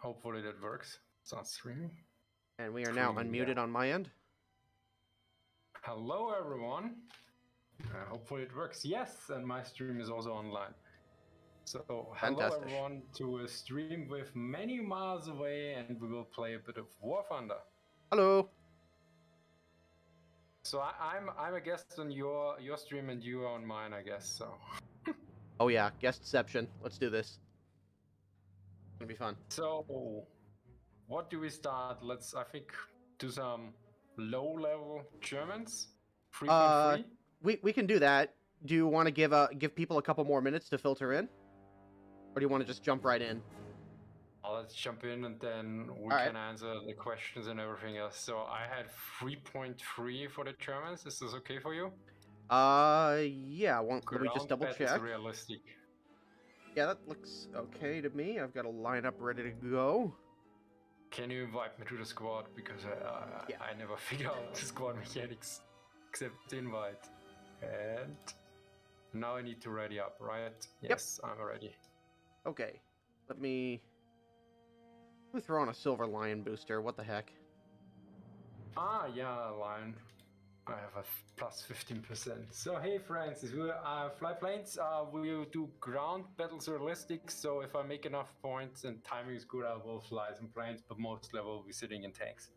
hopefully that works. It's not streaming. And we are now unmuted on my end. Hello, everyone. Hopefully it works. Yes, and my stream is also online. So, hello everyone to a stream with many miles away, and we will play a bit of War Thunder. Hello. So I'm a guest on your stream, and you are on mine, I guess. So. Oh yeah, guestception. Let's do this. It's gonna be fun. So, what do we start? Let's, I think, do some low-level Germans. 3.3. We can do that. Do you want to give people a couple more minutes to filter in, or do you want to just jump right in? Let's jump in, and then we can answer the questions and everything else. So I had 3.3 for the Germans. Is this okay for you? Yeah. Let me just double check. Realistic. Yeah, that looks okay to me. I've got a lineup ready to go. Can you invite me to the squad? Because I never figure out the squad mechanics except invite. And now I need to ready up, right? Yes, yep. I'm ready. Okay, let me throw on a Silver Lion booster. What the heck? Yeah, Lion. I have a plus 15%. So hey friends, we fly planes. We will do ground battles realistic. So if I make enough points and timing is good, I will fly some planes. But mostly I will be sitting in tanks.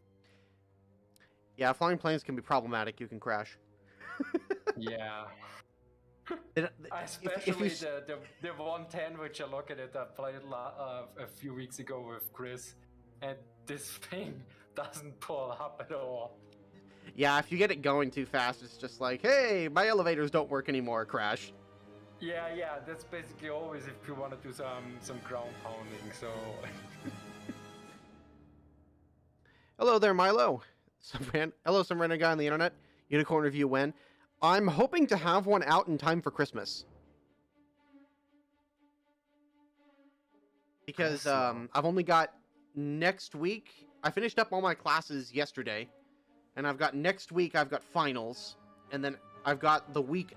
Yeah, flying planes can be problematic. You can crash. Yeah. Especially the 110, which I look at it. I played a few weeks ago with Chris, and this thing doesn't pull up at all. Yeah, if you get it going too fast, it's just like, hey, my elevators don't work anymore, crash. Yeah, that's basically always if you want to do some ground pounding, so... Hello there, Milo. Hello, some random guy on the internet. Unicorn review when? I'm hoping to have one out in time for Christmas. Because I've only got next week. I finished up all my classes yesterday. And I've got next week, I've got finals. And then I've got the week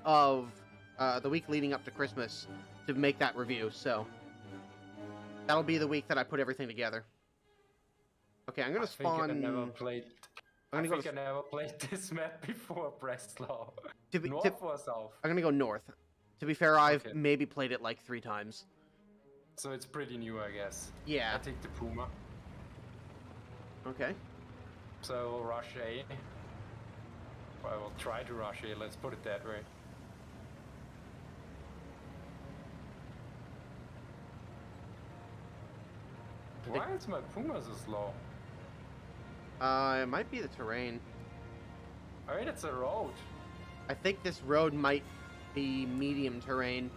leading up to Christmas to make that review. So that'll be the week that I put everything together. Okay, I'm going to spawn... I never played this map before, Breslau. North or south? I'm going to go north. To be fair, I've maybe played it like 3 times. So it's pretty new, I guess. Yeah. I take the Puma. Okay. So I will rush A. Well, I will try to rush A, let's put it that way. Why is my Puma so slow? It might be the terrain. I mean, it's a road. I think this road might be medium terrain.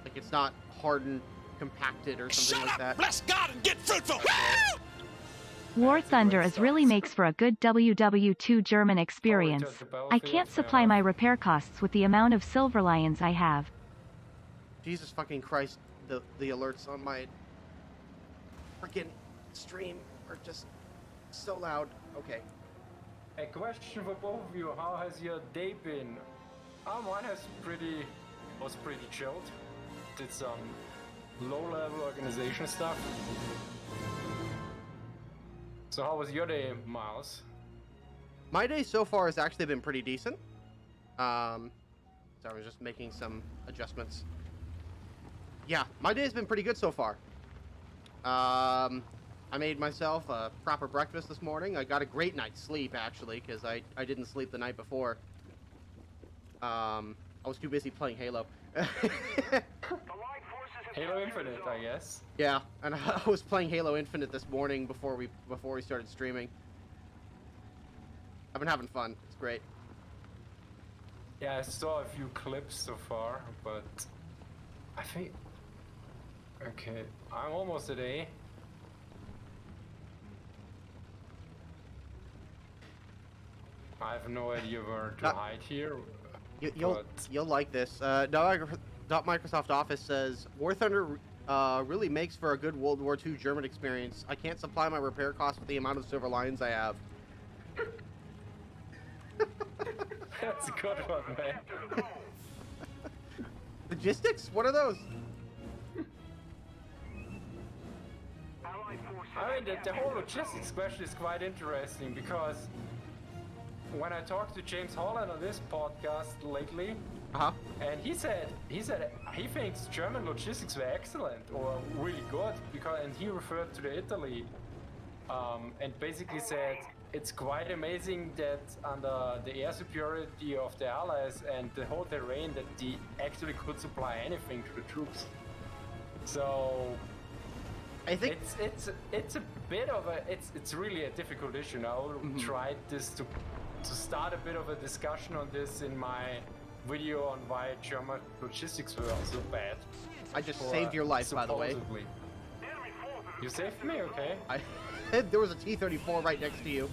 Like, it's not hardened, compacted, or something like that. Bless God and get fruitful! War Thunder really makes for a good WW2 German experience. I can't supply my repair costs with the amount of Silver Lions I have. Jesus fucking Christ, the alerts on my freaking stream are just so loud. Okay. A question for both of you, how has your day been? Mine was pretty chilled. Did some low-level organization stuff. So how was your day, Miles? My day so far has actually been pretty decent. So I was just making some adjustments. Yeah, my day has been pretty good so far. I made myself a proper breakfast this morning. I got a great night's sleep, actually, because I didn't sleep the night before. I was too busy playing Halo. Halo Infinite, I guess. Yeah, and I was playing Halo Infinite this morning before we started streaming. I've been having fun. It's great. Yeah, I saw a few clips so far, but I think... Okay, I'm almost at A. I have no idea where to hide here. You'll like this. Microsoft Office says War Thunder really makes for a good World War II German experience. I can't supply my repair costs with the amount of Silver Lions I have. That's a good one, man. Logistics? What are those? I mean, the whole logistics question is quite interesting because when I talked to James Holland on this podcast lately, and he said he thinks German logistics were excellent or really good and he referred to Italy, and basically said it's quite amazing that under the air superiority of the Allies and the whole terrain that they actually could supply anything to the troops. So I think it's a bit of it's really a difficult issue. Now tried this to start a bit of a discussion on this in my video on why German logistics were so bad. I just saved your life, by the way. You saved me, okay? There was a T-34 right next to you.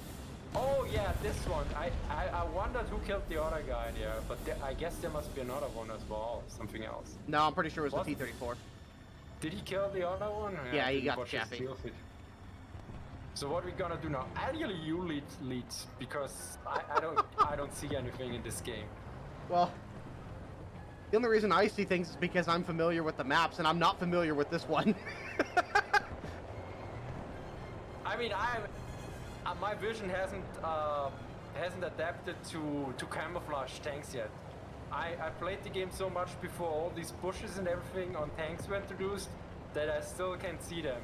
Oh yeah, this one. I wondered who killed the other guy there, but I guess there must be another one as well, something else. No, I'm pretty sure it was the T-34. Did he kill the other one? Yeah, he got Chappy. So what are we gonna do now? Ideally, you lead because I don't see anything in this game. Well, the only reason I see things is because I'm familiar with the maps, and I'm not familiar with this one. I mean, my vision hasn't adapted to camouflage tanks yet. I played the game so much before all these bushes and everything on tanks were introduced that I still can see them.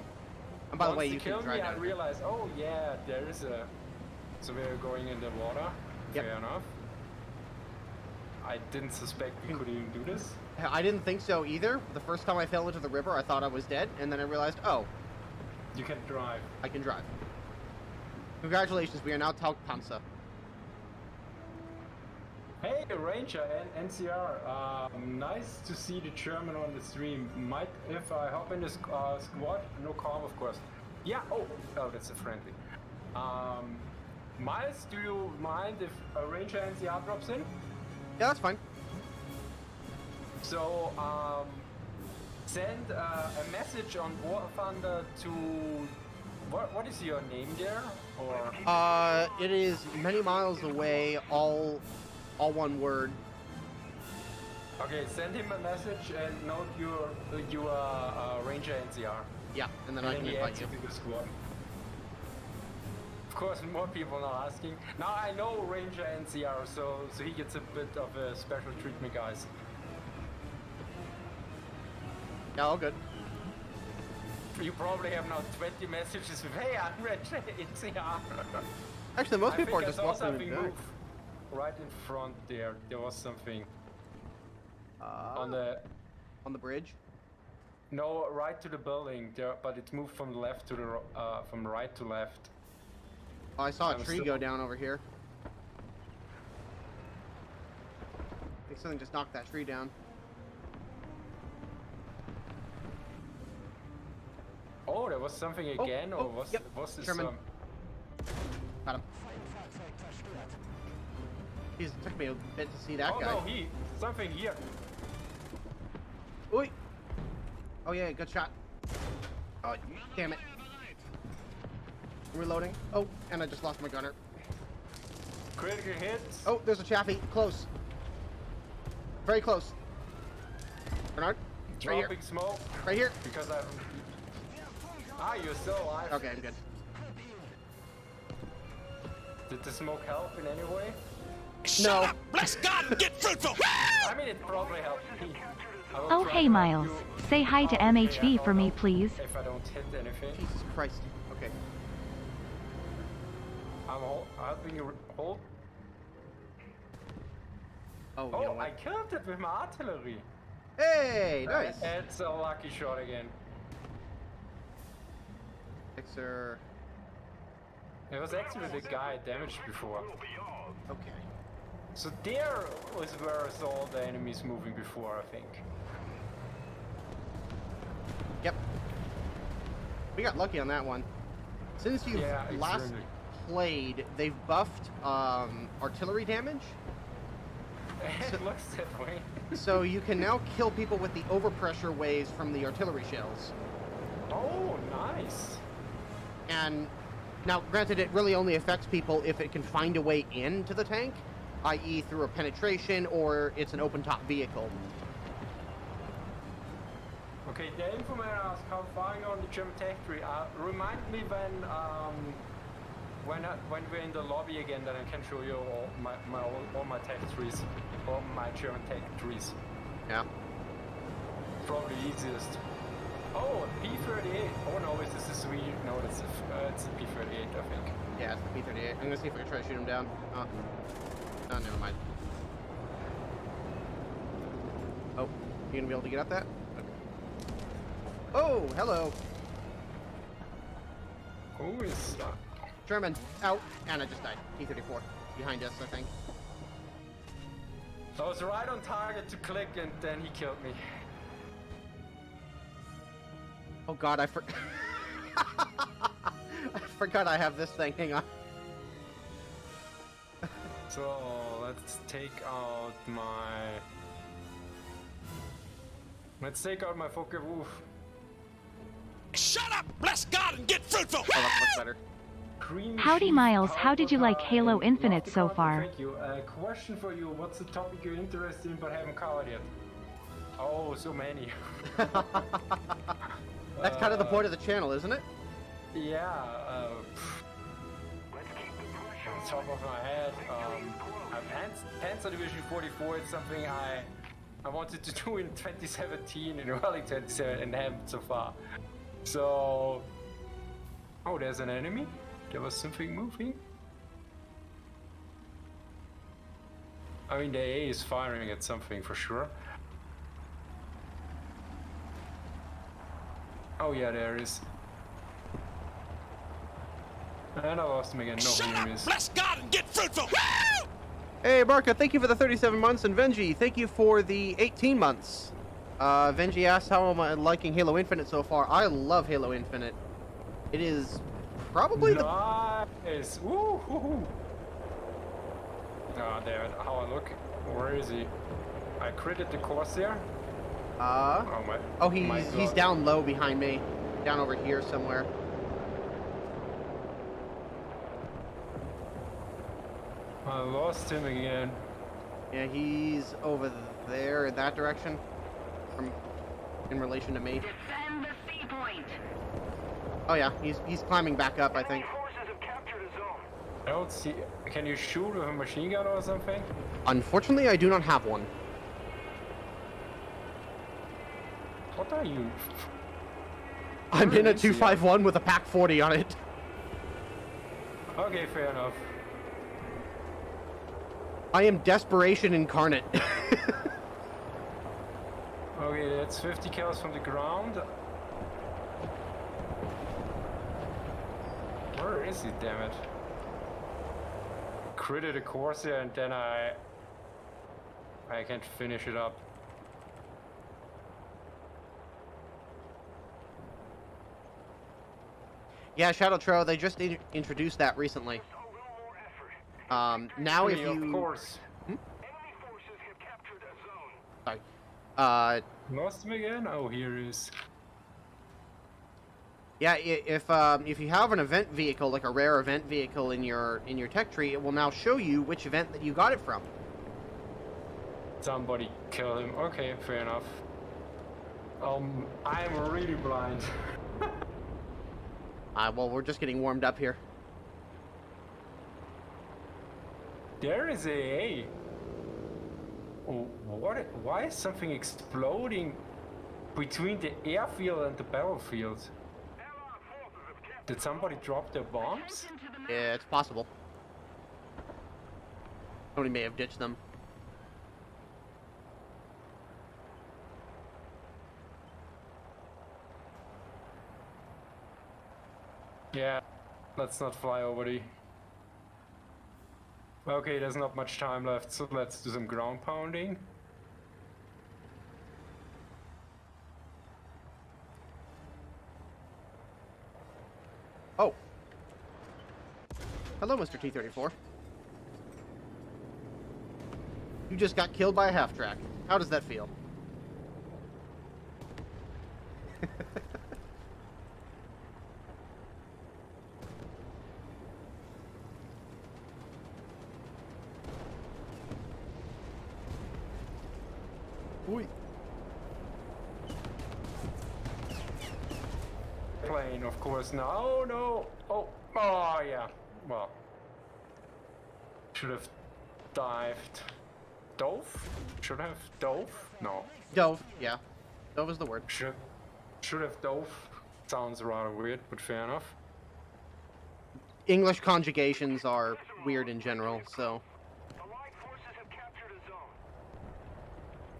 And by the way, you killed me, I realized, oh yeah, there is a... So we're going in the water. Yep. Fair enough. I didn't suspect we could even do this. I didn't think so either. The first time I fell into the river, I thought I was dead, and then I realized, oh. You can drive. I can drive. Congratulations, we are now Tauchtpanzer. Hey, Ranger and NCR. Nice to see the German on the stream. Might, if I hop in the squad, no calm, of course. Yeah, oh, that's a friendly. Miles, do you mind if a Ranger NCR drops in? Yeah, that's fine. So, send a message on War Thunder to... What is your name there? Or it is many miles away, all one word. Okay, send him a message and note you are Ranger NCR. Yeah, and then I can invite you. To the squad. Of course, more people are asking. Now I know Ranger NCR, so he gets a bit of a special treatment, guys. Yeah, all good. You probably have now 20 messages with, hey, I'm Ranger NCR. Actually, most people are just walking something move right in front there. There was something on the bridge. No, right to the building there, but it moved from left to the from right to left. Oh, I saw a tree go down over here. I think something just knocked that tree down. Oh, there was something again, or was this German. Got him. Jeez, it took me a bit to see that guy. Oh no, something here. Oi! Oh yeah, good shot. Oh, damn it. Reloading. Oh, and I just lost my gunner. Critical hits. Oh, there's a chaffee. Close. Very close. Bernard? Dropping right here. Smoke. Right here. Because I'm... Ah, you're still alive. Okay, I'm good. Did the smoke help in any way? No. Up. Bless God, get fruitful. I mean, it probably helped me. Oh hey Miles, say hi to MHV for me please. If I don't hit anything. Jesus Christ. Okay. I'm helping you hold. Oh, Oh, you know what? I killed it with my artillery. Hey, nice. It's a lucky shot again. Fixer. It was actually the guy damaged before. Okay. So there was where I saw the enemies moving before, I think. Yep. We got lucky on that one. Since you've last played, they've buffed artillery damage. It looks that way. So you can now kill people with the overpressure waves from the artillery shells. Oh, nice. And now, granted, it really only affects people if it can find a way into the tank, i.e. through a penetration or it's an open-top vehicle. Okay, the information asked how far you on the German tech tree. Remind me when we're in the lobby again, then I can show you all my tech trees, all my German tech trees. Yeah. Probably easiest. Oh, P38. Oh no, is this a Swede? No, it's the P38, I think. Yeah, it's the P38. I'm gonna see if I can try to shoot him down. Oh, never mind. Oh, you gonna be able to get up that? Okay. Oh, hello. Who is that? German, out, and I just died. T-34, behind us, I think. I was right on target to click, and then he killed me. Oh God, I forgot I have this thing. Hang on. So let's take out my. Let's take out my Focke Woof. Shut up! Bless God and get fruitful! Oh, that's much better. Howdy Miles, how did you like Halo Infinite so far? Thank you. Question for you, what's the topic you're interested in but haven't covered yet? Oh, so many. That's kind of the point of the channel, isn't it? Yeah, on top of my head, Panzer Division 44 is something I wanted to do in 2017, in early 2017, and haven't so far. So, oh, there's an enemy. There was something moving. I mean, the AA is firing at something for sure. Oh yeah, there is. And I lost him again. No, Shut here up! he is. Bless God and get fruitful! Hey, Barca, thank you for the 37 months, and Venji, thank you for the 18 months. Venji asked how am I liking Halo Infinite so far. I love Halo Infinite. It is probably nice. Woo hoo hoo. Ah, damn it. How I look? Where is he? I critted the Corsair. Oh, he's down low behind me, down over here somewhere. I lost him again. Yeah, he's over there in that direction, in relation to me. Defend the C point. Oh yeah, he's climbing back up, I think. Forces have captured a zone. I don't see. Can you shoot with a machine gun or something? Unfortunately, I do not have one. What are you? I'm Where in a is he? 251 with a Pack 40 on it. Okay, fair enough. I am desperation incarnate. Okay, that's 50 kills from the ground. Where is he, damn it? Critted a Corsair and then I can't finish it up. Yeah, Shadow Trail, they just introduced that recently. Now if you... Of course. Hmm? Enemy forces have captured a zone. Sorry. Lost him again? Oh, here he is. Yeah, if you have an event vehicle, like a rare event vehicle in your tech tree, it will now show you which event that you got it from. Somebody killed him. Okay, fair enough. I'm really blind. Well, we're just getting warmed up here. There is a. Oh, what? Why is something exploding between the airfield and the battlefield? Did somebody drop their bombs? Yeah, it's possible. Somebody may have ditched them. Yeah, let's not fly over the... Okay, there's not much time left, so let's do some ground pounding. Oh. Hello, Mr. T-34. You just got killed by a half-track. How does that feel? plane, of course. Now, oh no! Oh yeah. Well, should have dived. Dove? Should have dove? No. Dove, yeah. Dove is the word. Should have dove. Sounds rather weird, but fair enough. English conjugations are weird in general, so. Allied forces have captured a zone.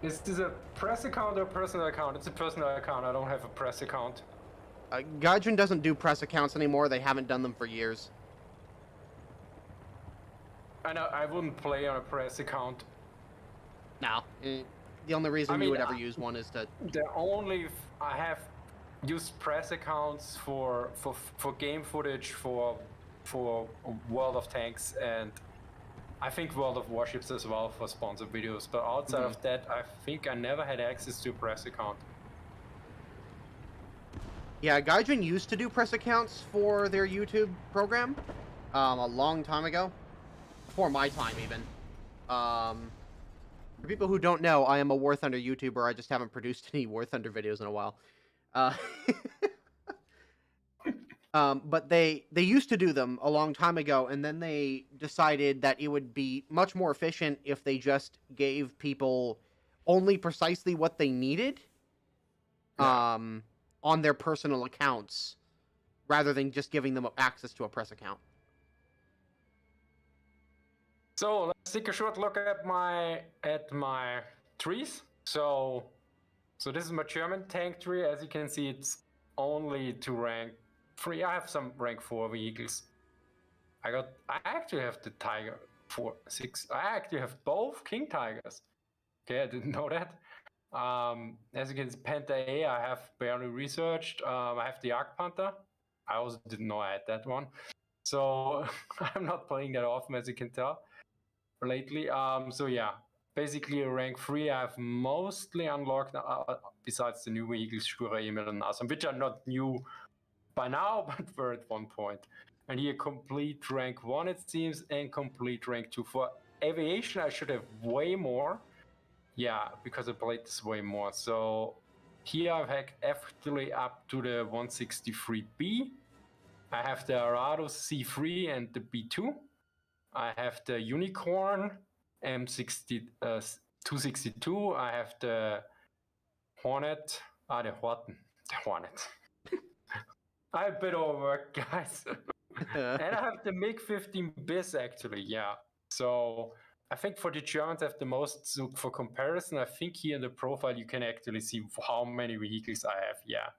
Is this a press account or a personal account? It's a personal account. I don't have a press account. Gaijin doesn't do press accounts anymore. They haven't done them for years. I know. I wouldn't play on a press account. No. The only reason you would ever use one is to... I have used press accounts for game footage for World of Tanks and I think World of Warships as well for sponsored videos. But outside of that, I think I never had access to a press account. Yeah, Gaijin used to do press accounts for their YouTube program a long time ago. Before my time, even. For people who don't know, I am a War Thunder YouTuber. I just haven't produced any War Thunder videos in a while. But they used to do them a long time ago, and then they decided that it would be much more efficient if they just gave people only precisely what they needed on their personal accounts, rather than just giving them access to a press account. So let's take a short look at my trees. So this is my German tank tree. As you can see, it's only to rank 3. I have some rank 4 vehicles. I actually have the Tiger 4-6. I actually have both King Tigers. Okay, I didn't know that. As you can see, Panther A, I have barely researched. I have the Arc Panther. I also didn't know I had that one. So I'm not playing that often, as you can tell, lately. So yeah, basically rank 3 I have mostly unlocked, besides the new vehicles, Shura, Emil, and Asam, which are not new by now, but were at one point. And here complete rank 1 it seems, and complete rank 2. For aviation I should have way more. Yeah, because I played this way more. So here I've actually up to the 163B. I have the Arado C3 and the B2. I have the Unicorn M262. I have the Hornet. The Hornet. I have a bit overworked, guys. And I have the MiG-15 BIS actually, yeah. So I think for the Germans I have the most. So for comparison, I think here in the profile you can actually see how many vehicles I have, yeah.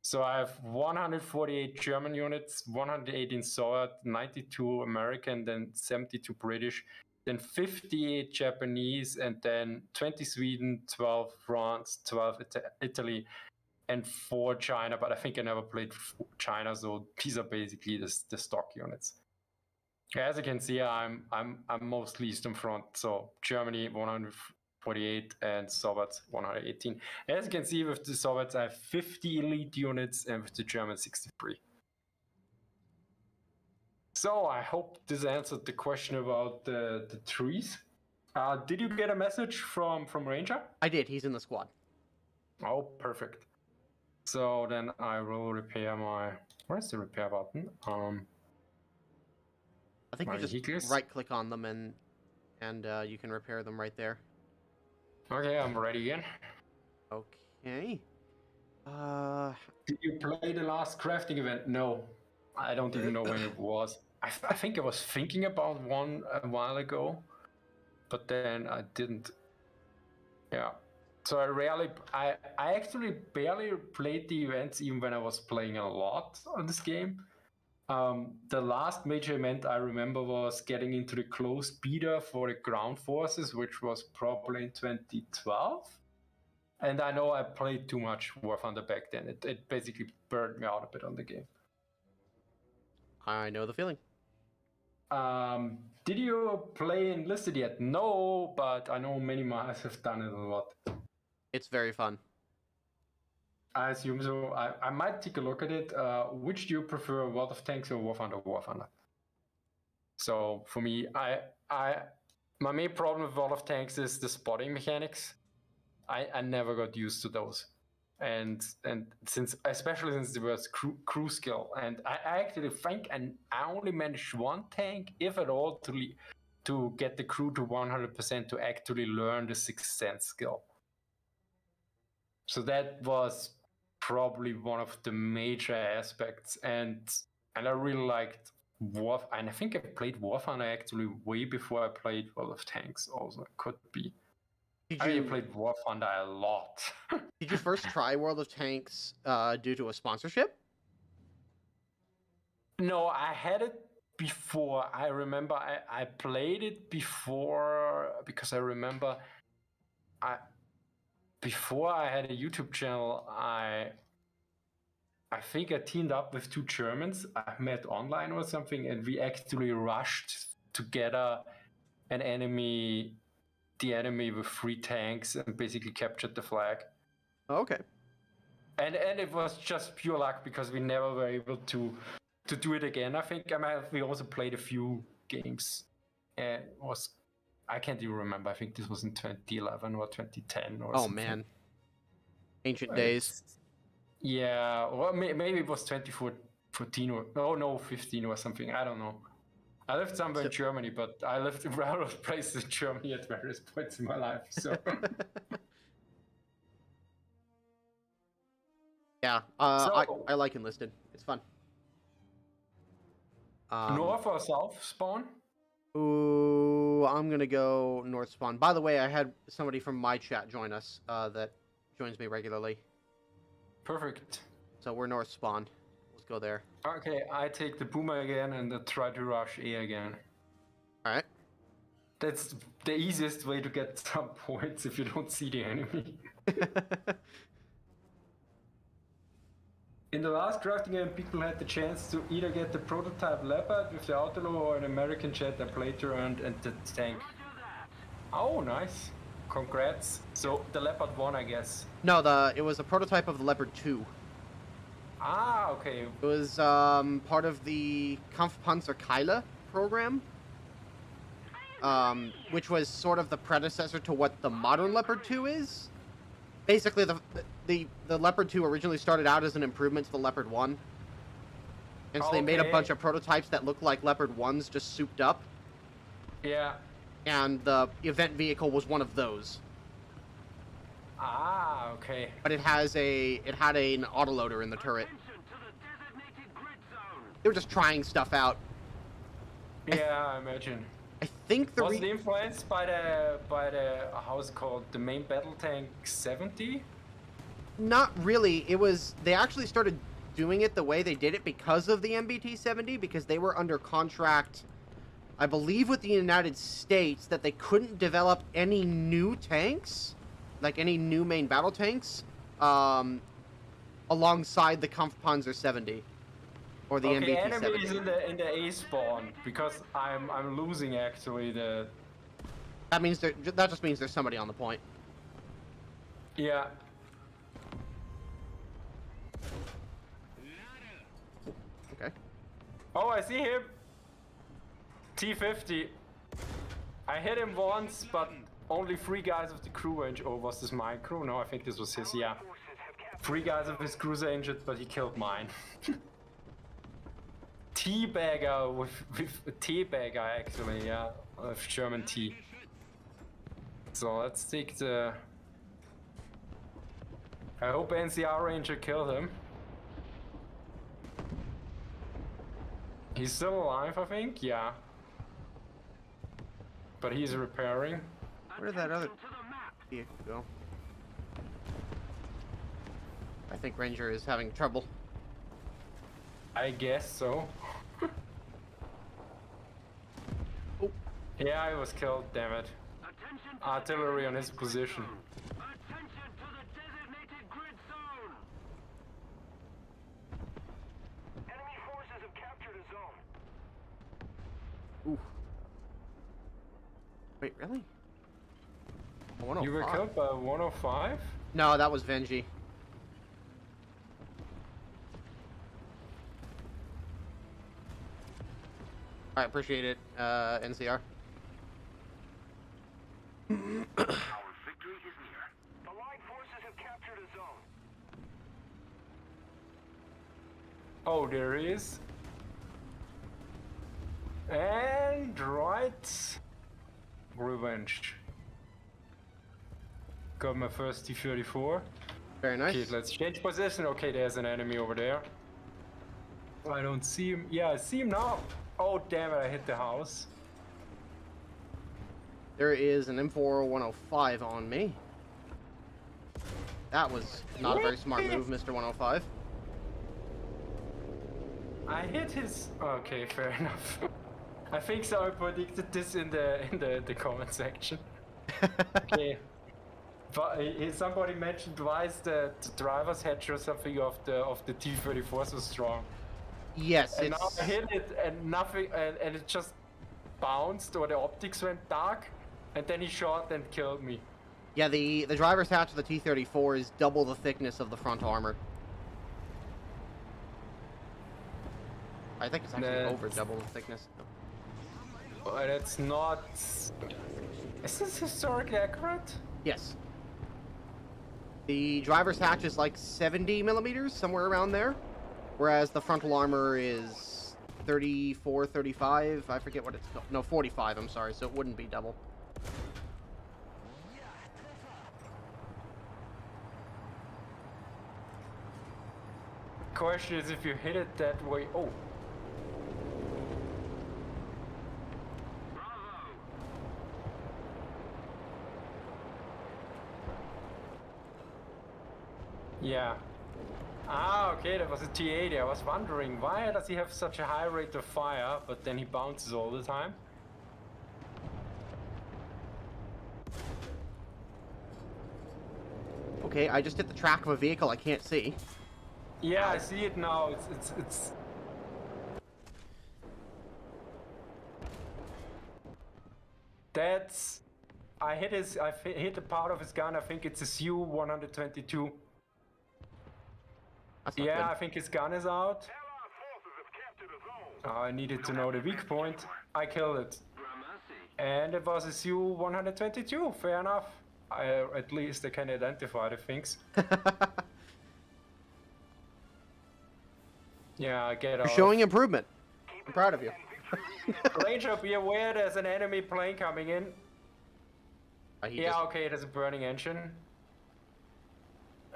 So I have 148 German units, 118 Soviet, 92 American, then 72 British, then 58 Japanese, and then 20 Sweden, 12 France, 12 Italy, and 4 China. But I think I never played China, so these are basically the stock units. As you can see, I'm mostly Eastern Front, so Germany 148 and Soviets 118. As you can see, with the Soviets I have 50 elite units, and with the Germans 63. So I hope this answered the question about the trees. Did you get a message from Ranger? I did. He's in the squad. Oh, perfect. So then I will repair my... Where's the repair button? I think you just right-click on them and you can repair them right there. Okay, I'm ready again. Okay. Did you play the last crafting event? No, I don't even know when it was. I think I was thinking about one a while ago, but then I didn't. Yeah. So I actually barely played the events even when I was playing a lot on this game. The last major event I remember was getting into the closed beta for the ground forces, which was probably in 2012. And I know I played too much War Thunder back then. It basically burned me out a bit on the game. I know the feeling. Did you play Enlisted yet? No, but I know many miners have done it a lot. It's very fun. I assume so. I might take a look at it. Which do you prefer, World of Tanks or War Thunder? War Thunder. So for me, my main problem with World of Tanks is the spotting mechanics. I never got used to those. and since especially since there was crew skill, and I actually think I only managed one tank, if at all, to get the crew to 100% to actually learn the Sixth Sense skill. So that was probably one of the major aspects, and I really liked War, and I think I played War Thunder actually way before I played World of Tanks. Also, could be. I played War Thunder a lot. Did you first try World of Tanks due to a sponsorship? No, I had it before. I remember I played it before because I remember before I had a YouTube channel, I think I teamed up with two Germans I met online or something, and we actually rushed together the enemy with 3 tanks and basically captured the flag. Oh, okay. And it was just pure luck because we never were able to do it again. I think we also played a few games, and I can't even remember. I think this was in 2011 or 2010 or something. Man, ancient days. Yeah, or maybe it was 2014 or 15 or something. I don't know. I lived somewhere in Germany, but I lived in various places in Germany at various points in my life. So. Yeah, I like Enlisted. It's fun. North or south spawn? Ooh, I'm gonna go north spawn. By the way, I had somebody from my chat join us that joins me regularly. Perfect. So we're north spawn. Let's go there. Okay, I take the boomer again and try to rush A again. Alright. That's the easiest way to get some points if you don't see the enemy. In the last crafting game, people had the chance to either get the prototype Leopard with the Autolo or an American jet and play to earn and the tank. Oh, nice. Congrats. So the Leopard won, I guess. No, it was a prototype of the Leopard 2. Ah, okay. It was part of the Kampfpanzer Keile program, which was sort of the predecessor to what the modern Leopard 2 is. Basically, the Leopard 2 originally started out as an improvement to the Leopard 1. And so they made a bunch of prototypes that looked like Leopard 1s, just souped up. Yeah. And the event vehicle was one of those. Ah, okay. But it had an autoloader in the turret. They were just trying stuff out. Yeah, I imagine. I think was it influenced by the how's it called, the main battle tank 70? Not really. They actually started doing it the way they did it because of the MBT 70, because they were under contract, I believe, with the United States, that they couldn't develop any new tanks, like any new main battle tanks, alongside the Kampfpanzer 70. Or the MBT 70. Enemy is in the A spawn because I'm losing actually the. That just means there's somebody on the point. Yeah. Okay. Oh, I see him. T50. I hit him once, but only 3 guys of the crew were injured. Oh, was this my crew? No, I think this was his. Yeah. 3 guys of his crews are injured, but he killed mine. Teabagger with a teabagger actually, yeah, with German tea. So let's take the. I hope NCR Ranger killed him. He's still alive, I think, yeah. But he's repairing. Where did that other vehicle go? I think Ranger is having trouble. I guess so. Oh. Yeah, I was killed, damn it. Artillery on his position. Attention to the designated grid zone. Enemy forces have captured a zone. Ooh. Wait, really? 105? You were killed by 105? No, that was Venji. Alright, appreciate it, NCR. Our victory is near. The Allied forces have captured a zone. Oh, there he is. And right. Revenge. Got my first T-34. Very nice. Okay, let's change position. Okay, there's an enemy over there. I don't see him. Yeah, I see him now. Oh, damn it, I hit the house. There is an M4105 on me. That was not a very smart move, Mr. 105. I hit his... Okay, fair enough. I think so. I predicted this in the comment section. Okay. But somebody mentioned twice that the driver's hatch or something of the T-34 so strong. Yes, And now I hit it and nothing, and it just bounced, or the optics went dark, and then he shot and killed me. Yeah, the driver's hatch of the T-34 is double the thickness of the front armor. I think it's actually over double the thickness. But it's not... Is this historically accurate? Yes. The driver's hatch is like 70 millimeters, somewhere around there. Whereas the frontal armor is 34, 35, I forget what it's called. No, 45, I'm sorry, so it wouldn't be double. Question is if you hit it that way... Oh! Yeah. Ah, okay, that was a T80. I was wondering, why does he have such a high rate of fire, but then he bounces all the time? Okay, I just hit the track of a vehicle I can't see. Yeah, I see it now. It's... That's... I hit a part of his gun. I think it's a Su-122. Yeah, good. I think his gun is out. I needed to know the weak point. I killed it. And it was a Su-122. Fair enough. At least I can identify the things. Yeah, I get You're showing improvement. I'm proud of you. Ranger, be aware there's an enemy plane coming in. Yeah, okay, there's a burning engine.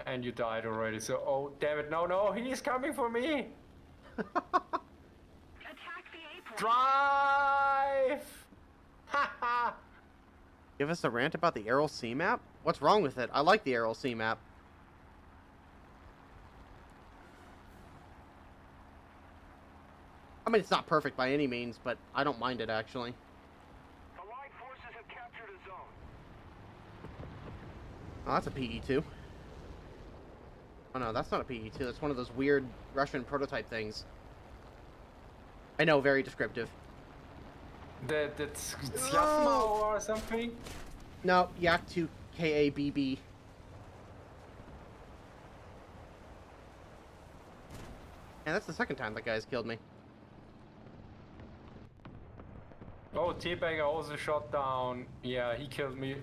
And you died already, so... Oh, damn it, no, he's coming for me! Drive! Haha! Give us a rant about the Aral C map? What's wrong with it? I like the Aral C map. I mean, it's not perfect by any means, but I don't mind it, actually. The Allied forces have captured a zone. Oh, that's a PE-2. Oh no, that's not a PE-2. That's one of those weird Russian prototype things. I know, very descriptive. That's Yasma or something? No, Yak-2 KABB. And that's the second time that guy's killed me. Oh, Teabagger also shot down. Yeah, he killed me.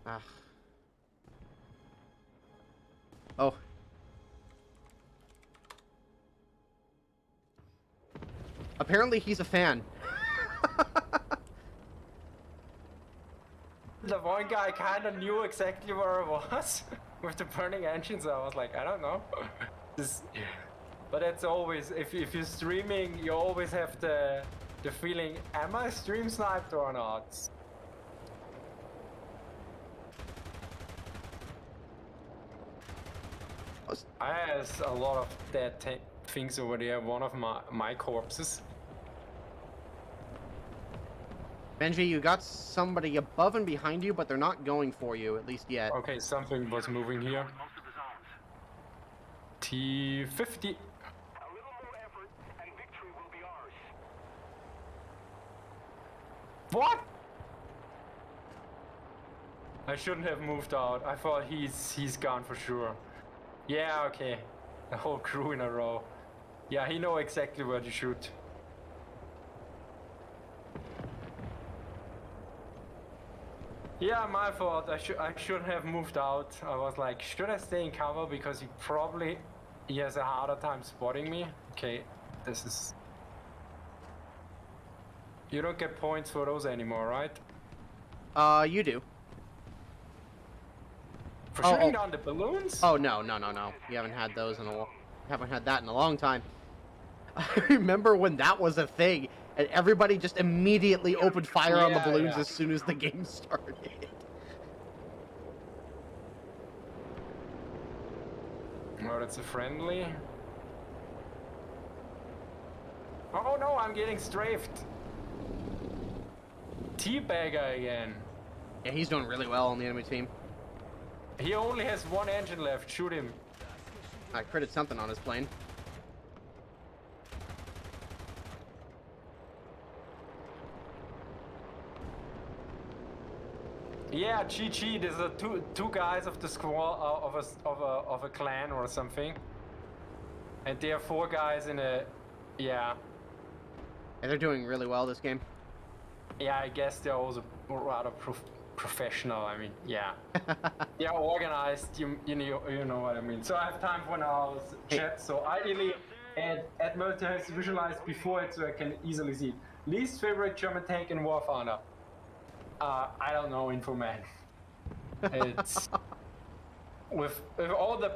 Ah. Oh. Apparently he's a fan. The one guy kind of knew exactly where I was with the burning engine, so I was like, I don't know. But it's always, if you're streaming, you always have the feeling, am I stream sniped or not? I have a lot of dead things over there. One of my corpses. Benji, you got somebody above and behind you, but they're not going for you, at least yet. Okay, something was moving here. T50. A little more effort and victory will be ours. What? I shouldn't have moved out. I thought he's gone for sure. Yeah, okay. The whole crew in a row. Yeah, he know exactly where to shoot. Yeah, my fault. I should have moved out. I was like, should I stay in cover because he has a harder time spotting me. Okay, this is. You don't get points for those anymore, right? You do. For shooting down the balloons? Oh no. You haven't had those haven't had that in a long time. I remember when that was a thing, and everybody just immediately opened fire on the balloons as soon as the game started. Oh, that's a friendly. Oh no, I'm getting strafed. Teabagger again. Yeah, he's doing really well on the enemy team. He only has one engine left. Shoot him. I critted something on his plane. Yeah, GG. There's two guys of the squad of a clan or something, and there are 4 guys in a. Yeah. And they're doing really well this game. Yeah, I guess they're also rather professional. I mean, yeah. They're organized. You know what I mean. So I have time for now chat. So ideally, add militaries visualized before it so I can easily see it. Least favorite German tank in War Thunder. I don't know, Infoman. It's with all the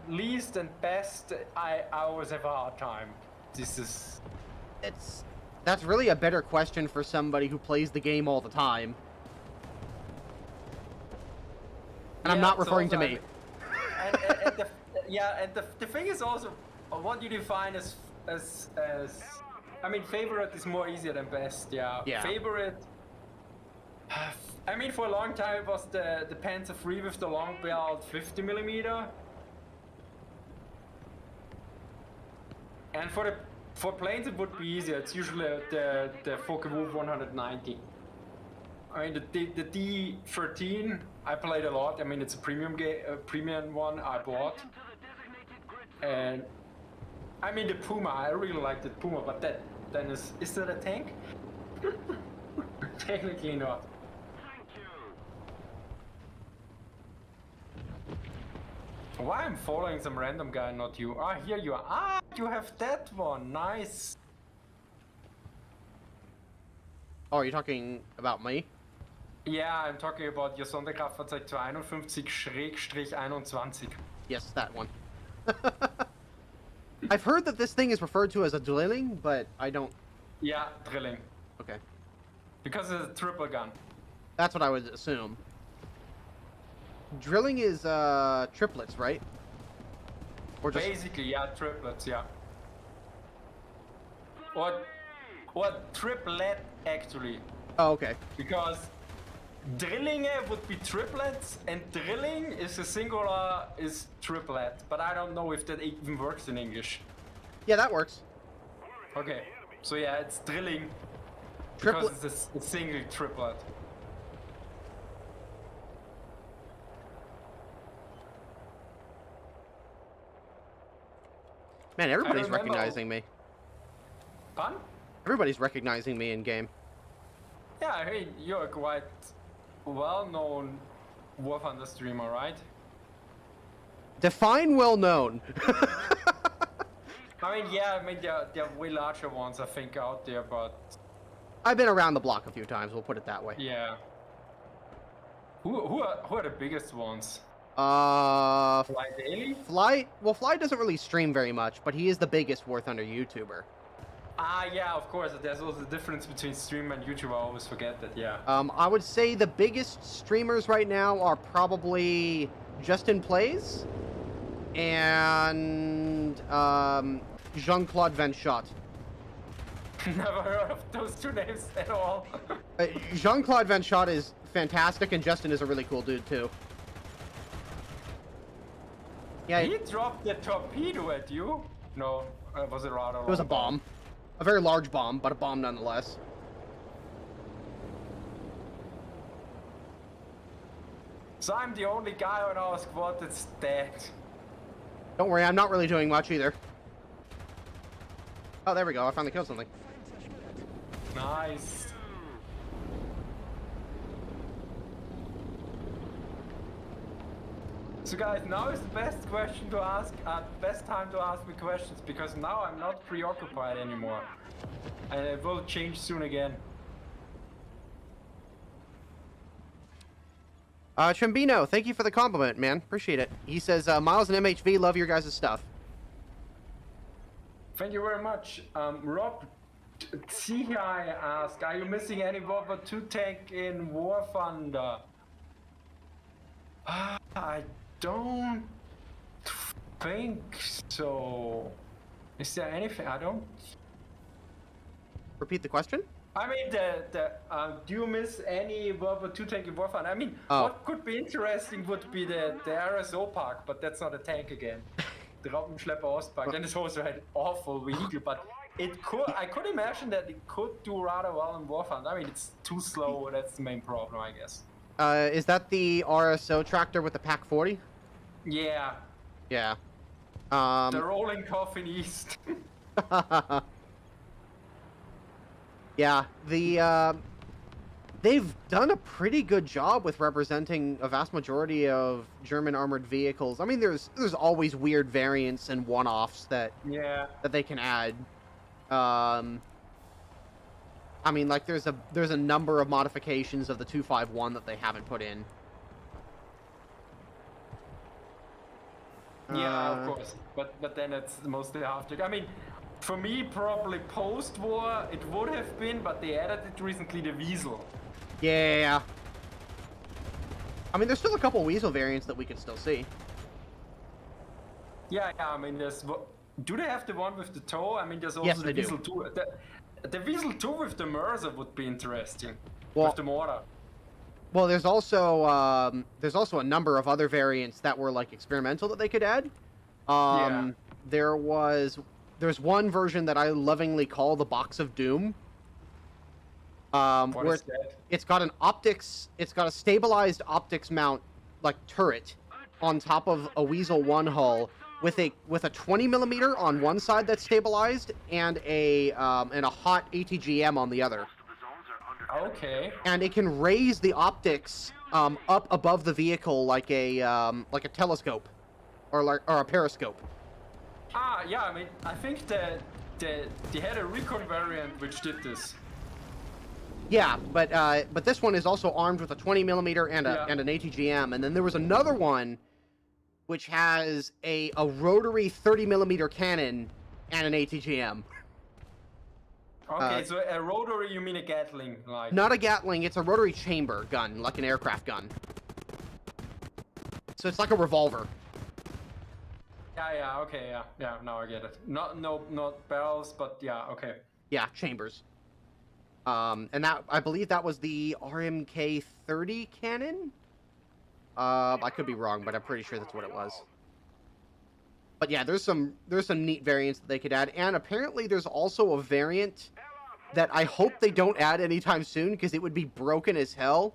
least and best. I always have a hard time. This is. That's really a better question for somebody who plays the game all the time. And I'm not referring to me. And the thing is also, what you define as I mean, favorite is more easier than best. Yeah. Favorite. I mean, for a long time it was the Panzer III with the long barreled 50mm. And for planes it would be easier. It's usually the Focke-Wulf 190. I mean, the D13 I played a lot. I mean, it's a premium one I bought. And I mean, the Puma, I really liked the Puma, but then is that a tank? Technically not. Why I'm following some random guy, not you? Ah, here you are. Ah, you have that one. Nice. Oh, are you talking about me? Yeah, I'm talking about your Sonderkraftfahrzeug 251-21. Yes, that one. I've heard that this thing is referred to as a drilling, but I don't... Yeah, drilling. Okay. Because it's a triple gun. That's what I would assume. Drilling is triplets, right? Or just... Basically, yeah, triplets, yeah. Or triplet, actually. Oh, okay. Because drilling would be triplets, and drilling is a singular is triplet. But I don't know if that even works in English. Yeah, that works. Okay, so yeah, it's drilling. Triplet. Because it's a single triplet. Man, everybody's recognizing me. Pardon? Everybody's recognizing me in game. Yeah, I mean, you're a quite well-known War Thunder streamer, right? Define well-known. I mean, yeah, I mean, there are way larger ones, I think, out there, but... I've been around the block a few times, we'll put it that way. Yeah. Who are the biggest ones? Fly Daily? Well, Fly doesn't really stream very much, but he is the biggest War Thunder YouTuber. Ah, yeah, of course. There's also the difference between streamer and YouTuber. I always forget that, yeah. I would say the biggest streamers right now are probably Justin Plays and Jean-Claude Van Schott. Never heard of those two names at all. Jean-Claude Van Schott is fantastic, and Justin is a really cool dude, too. Yeah, he dropped the torpedo at you? No, was it rather? It was a bomb. A very large bomb, but a bomb nonetheless. So I'm the only guy on our squad that's dead. Don't worry, I'm not really doing much either. Oh, there we go. I finally killed something. Nice. So guys, now is the best question to ask, best time to ask me questions, because now I'm not preoccupied anymore. And it will change soon again. Trimbino, thank you for the compliment, man. Appreciate it. He says, Miles and MHV, love your guys' stuff. Thank you very much. Rob T. I asked, are you missing any World War II tank in War Thunder? I don't think so. Is there anything? I don't. Repeat the question? I mean, do you miss any World War II tank in War Thunder? I mean, what could be interesting would be the ASRock, but that's not a tank again. The Raupenschlepper Ostpark, and it's also an awful vehicle, but I could imagine that it could do rather well in War Thunder. I mean, it's too slow, that's the main problem, I guess. Is that the RSO tractor with the Pack 40? Yeah. Yeah. The rolling coffin east. Yeah, they've done a pretty good job with representing a vast majority of German armored vehicles. I mean, there's always weird variants and one-offs that they can add. I mean, like there's a number of modifications of the 251 that they haven't put in. Yeah, of course, but then it's mostly after. I mean, for me, probably post-war it would have been, but they added it recently, the Weasel. Yeah. I mean, there's still a couple Weasel variants that we can still see. Yeah, I mean, do they have the one with the toe? I mean, there's also the Weasel 2. The Weasel 2 with the Mörser would be interesting, with the mortar. Well, there's also a number of other variants that were like experimental that they could add. There's one version that I lovingly call the Box of Doom. Where it's got a stabilized optics mount, like turret, on top of a Weasel 1 hull with a 20mm on one side that's stabilized and a hot ATGM on the other. Okay. And it can raise the optics up above the vehicle like a telescope or a periscope. Yeah, I mean, I think they had a Recon variant which did this. Yeah, but this one is also armed with a 20mm and an ATGM, and then there was another one which has a rotary 30mm cannon and an ATGM. Okay, so a rotary, you mean a Gatling? Like... Not a Gatling, it's a rotary chamber gun, like an aircraft gun. So it's like a revolver. Yeah, okay, yeah, now I get it. Not barrels, but yeah, okay. Yeah, chambers. And that, I believe that was the RMK-30 cannon? I could be wrong, but I'm pretty sure that's what it was. But yeah, there's some neat variants that they could add, and apparently there's also a variant that I hope they don't add anytime soon, because it would be broken as hell,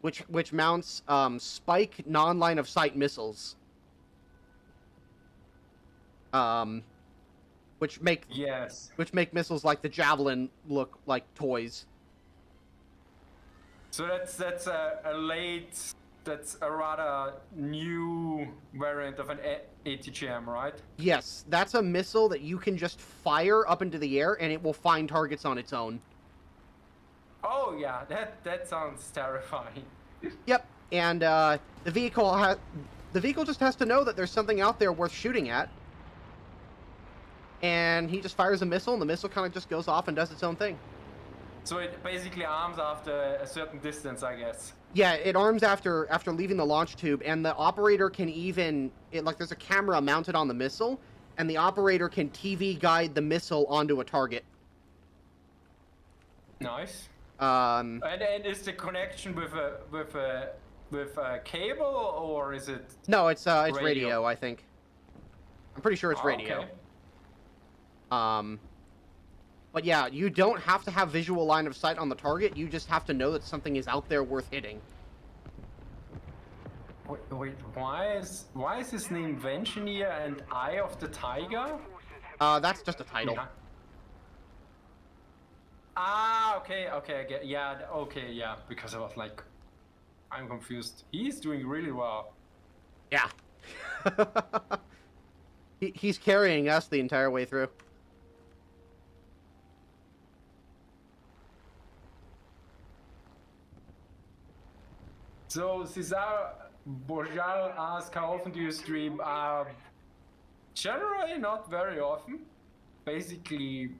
which mounts spike non-line of sight missiles. Which make missiles like the Javelin look like toys. So that's a rather new variant of an ATGM, right? Yes, that's a missile that you can just fire up into the air and it will find targets on its own. Oh yeah, that sounds terrifying. Yep, and the vehicle just has to know that there's something out there worth shooting at. And he just fires a missile, and the missile kind of just goes off and does its own thing. So it basically arms after a certain distance, I guess. Yeah, it arms after leaving the launch tube, and the operator can there's a camera mounted on the missile, and the operator can TV guide the missile onto a target. Nice. And is the connection with a cable, or is it? No, it's radio, I think. I'm pretty sure it's radio. Okay. But yeah, you don't have to have visual line of sight on the target, you just have to know that something is out there worth hitting. Wait, why is his name Vengeneer and Eye of the Tiger? That's just a title. Yeah. Okay, I get, yeah, because I was like, I'm confused. He's doing really well. Yeah, He's carrying us the entire way through. So Cesar Borjal asked, how often do you stream? Generally not very often. Basically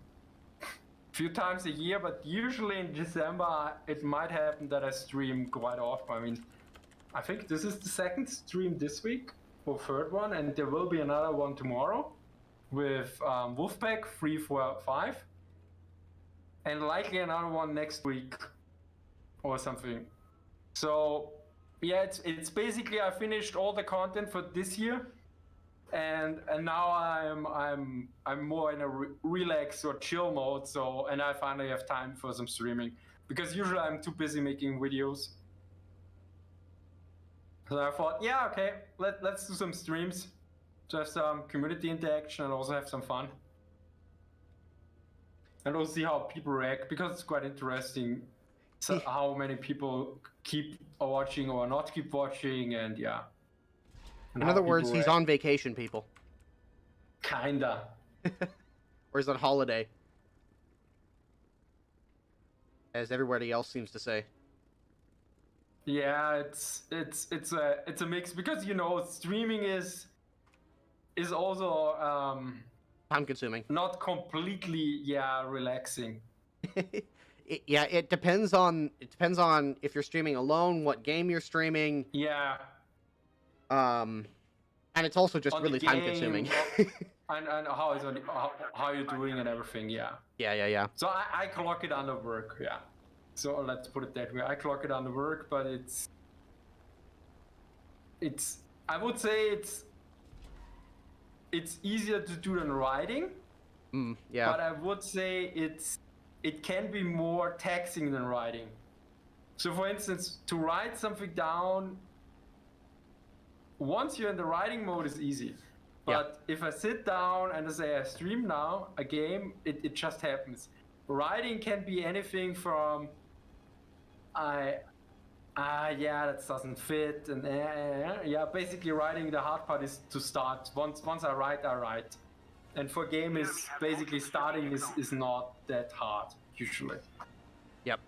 a few times a year, but usually in December it might happen that I stream quite often. I mean, I think this is the second stream this week, or third one, and there will be another one tomorrow with Wolfpack 345, and likely another one next week or something. So yeah, it's basically I finished all the content for this year, and now I'm more in a relax or chill mode. So, and I finally have time for some streaming, because usually I'm too busy making videos. So I thought, yeah, okay, let's do some streams, just some community interaction, and also have some fun, and also see how people react, because it's quite interesting. So how many people keep watching or not keep watching, and yeah. And in other words, he's on vacation, people. Kinda. Or he's on holiday, as everybody else seems to say. Yeah, it's a mix, because you know streaming is also Time consuming. not completely relaxing. It depends on if you're streaming alone, what game you're streaming. Yeah. And it's also just On really the time game, consuming. and how you're doing and everything. Yeah. Yeah. So I clock it under work. Yeah. So let's put it that way. I clock it under work, but it's I would say it's easier to do than writing. Yeah. But I would say it can be more taxing than writing. So for instance, to write something down, once you're in the writing mode, is easy. But if I sit down and I say I stream now a game, it just happens. Writing can be anything from that doesn't fit, and basically writing, the hard part is to start. Once I write. And for game is basically starting is not that hard usually. Yep.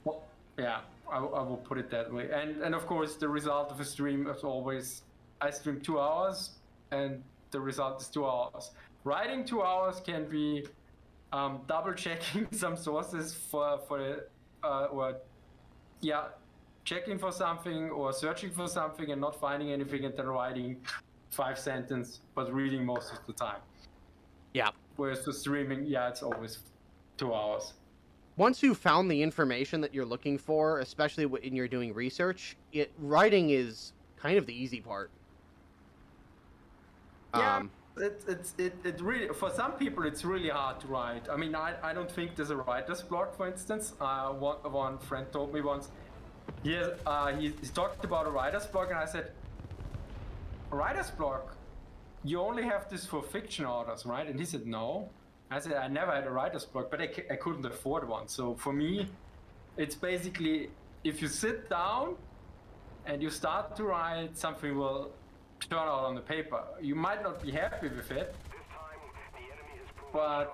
Well, yeah, I will put it that way. And of course the result of a stream is always, I stream 2 hours and the result is 2 hours. Writing 2 hours can be double checking some sources checking for something or searching for something and not finding anything, and then writing 5 sentences but reading most of the time. Yeah. Whereas for streaming, it's always 2 hours. Once you've found the information that you're looking for, especially when you're doing research, writing is kind of the easy part. Yeah, it really, for some people it's really hard to write. I mean, I don't think there's a writer's block, for instance. One friend told me once, he talked about a writer's block, and I said, a writer's block? You only have this for fiction authors, right? And he said, no. I said, I never had a writer's block, but I couldn't afford one. So for me, it's basically, if you sit down and you start to write, something will turn out on the paper. You might not be happy with it, but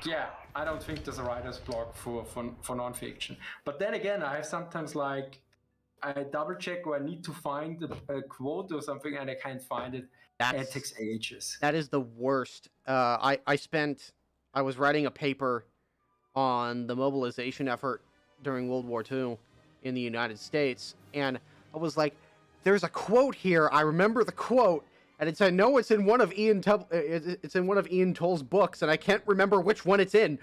yeah, I don't think there's a writer's block for non-fiction. But then again, I have sometimes like, I double check or I need to find a quote or something and I can't find it. It takes ages. That is the worst. I was writing a paper on the mobilization effort during World War II in the United States, and I was like, there's a quote here. I remember the quote, and I know it's in one of Ian Toll's books, and I can't remember which one it's in.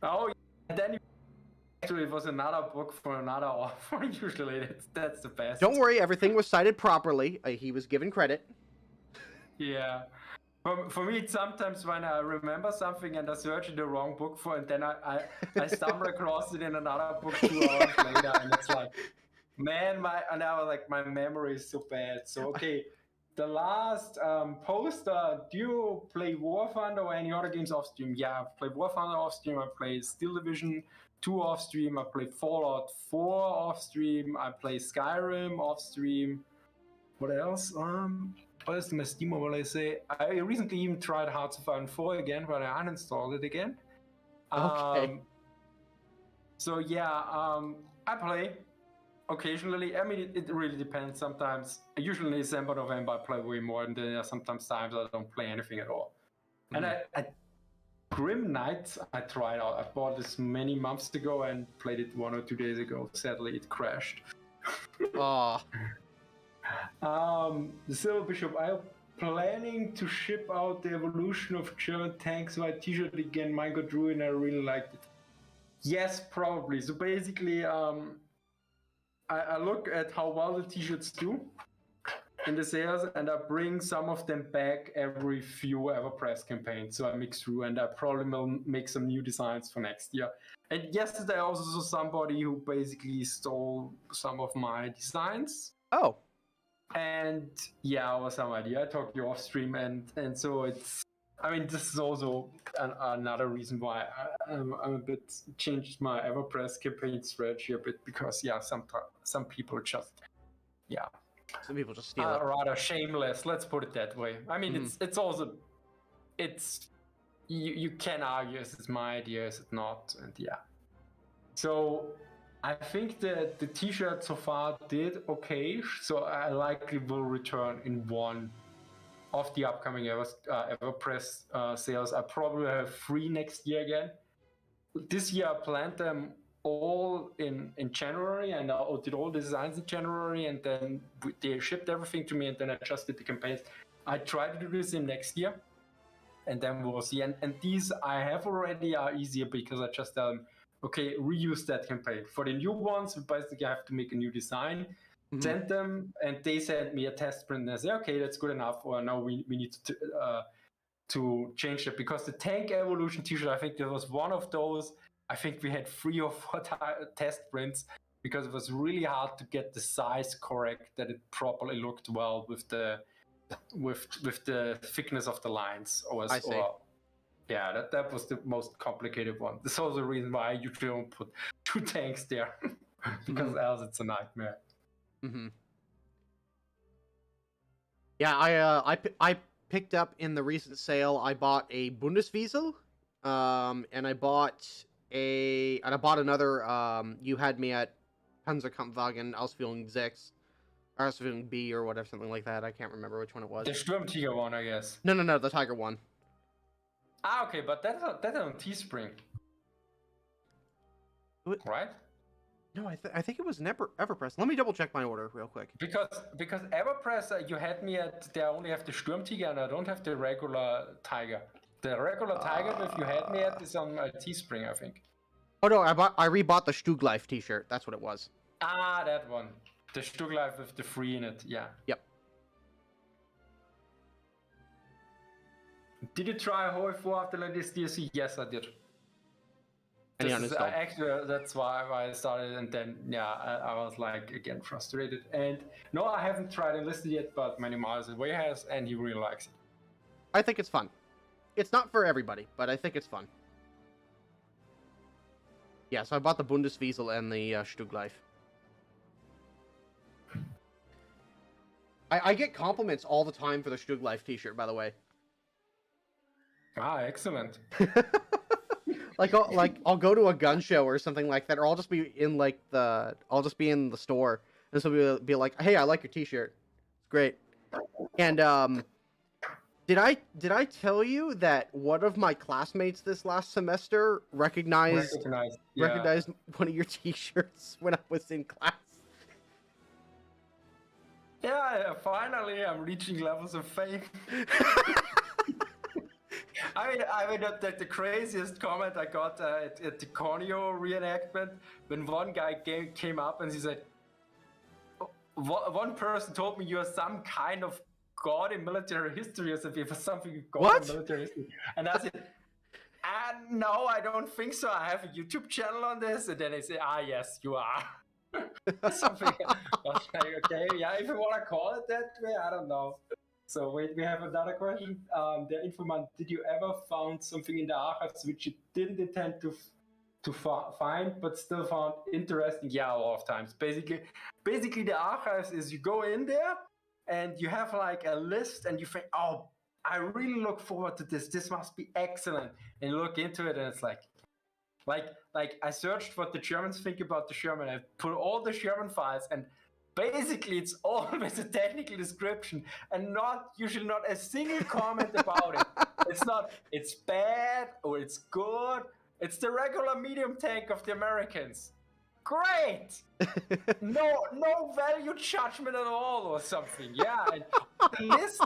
Oh, and then actually it was another book for another author. Usually that's the best. Don't worry, everything was cited properly. He was given credit. Yeah. For me, it's sometimes when I remember something and I search in the wrong book for it, and then I stumble across it in another book 2 hours later, and it's like, man, my memory is so bad. So okay, the last poster, do you play War Thunder or any other games off stream? Yeah, I play War Thunder off stream, I play Steel Division 2 off stream, I play Fallout 4 off stream, I play Skyrim off stream. What else? What is my Steam mobile? I say I recently even tried Hearts of Iron 4 again, but I uninstalled it again. Okay. So yeah, I play occasionally. I mean, it really depends. Sometimes, usually in December, November, I play way more, and then sometimes I don't play anything at all. And I Grim Knights, I tried out. I bought this many months ago and played it 1 or 2 days ago. Sadly, it crashed. Oh. The Silver Bishop, I'm planning to ship out the Evolution of German Tanks white t-shirt again. Mine got ruined, I really liked it. Yes, probably. So basically, I look at how well the t-shirts do in the sales, and I bring some of them back every few EverPress campaigns. So I mix through, and I probably will make some new designs for next year. And yesterday I also saw somebody who basically stole some of my designs. Oh. And yeah, it was some idea. I talked to you off stream, and so it's. I mean, this is also another reason why I'm a bit changed my EverPress campaign strategy a bit, because yeah, some people just Some people just steal it. rather shameless. Let's put it that way. I mean, it's also you can argue, is it my idea, is it not, and yeah. So I think that the t-shirt so far did okay, so I likely will return in one of the upcoming EverPress sales. I probably have 3 next year again. This year I planned them all in January, and I did all the designs in January, and then they shipped everything to me, and then I just did the campaigns. I try to do this in next year, and then we'll see. And these I have already are easier because I just tell them, okay, reuse that campaign. For the new ones, we basically have to make a new design, send them, and they send me a test print, and I say, okay, that's good enough, or no, we need to change it. Because the Tank Evolution t-shirt, I think there was one of those, I think we had 3 or 4 test prints, because it was really hard to get the size correct, that it properly looked well with the thickness of the lines. I see. Yeah, that was the most complicated one. This is also the reason why I usually don't put 2 tanks there, because else it's a nightmare. Yeah, I picked up in the recent sale. I bought a Bundeswehr, and I bought another. You had me at Panzerkampfwagen Ausführung 6, or Ausführung B, or whatever, something like that. I can't remember which one it was. The Sturmtiger one, I guess. No, the Tiger one. Ah, okay, but that's on Teespring, right? No, I think it was an EverPress. Let me double check my order real quick. Because EverPress, you had me at, they only have the Sturmtiger, and I don't have the regular Tiger. The regular Tiger, if you had me at, is on Teespring, I think. Oh no, I rebought the Stuglife t-shirt. That's what it was. Ah, that one. The Stuglife with the 3 in it, yeah. Yep. Did you try Hoi 4 after this DLC? Yes, I did. Actually, that's why I started, and then I was like again frustrated. And no, I haven't tried Enlisted yet, but Many Miles Away has, and he really likes it. I think it's fun. It's not for everybody, but I think it's fun. Yeah, so I bought the Bundeswehr and the Stuglife. I get compliments all the time for the Stuglife t-shirt, by the way. Ah, excellent. I'll go to a gun show or something like that, or I'll just be in the store, and somebody will be like, "Hey, I like your t-shirt. It's great." And did I tell you that one of my classmates this last semester recognized one of your t-shirts when I was in class? Yeah, finally I'm reaching levels of fame. I mean the craziest comment I got at the Corneo reenactment, when one guy came up and he said, one person told me you're some kind of god in military history, as if it was something god in military history. And I said, no, I don't think so. I have a YouTube channel on this. And then they say, yes, you are. Something. I was like, okay, yeah, if you want to call it that way, I don't know. So wait, we have another question. The Infomant, did you ever found something in the archives which you didn't intend to find but still found interesting? Yeah, a lot of times. Basically the archives is you go in there and you have like a list, and you think, oh, I really look forward to this. This must be excellent. And you look into it, and it's like I searched what the Germans think about the Sherman. I put all the Sherman files, and basically it's always a technical description, and usually not a single comment about it. It's not, it's bad or it's good. It's the regular medium tank of the Americans. Great! No value judgment at all or something. Yeah, and the list,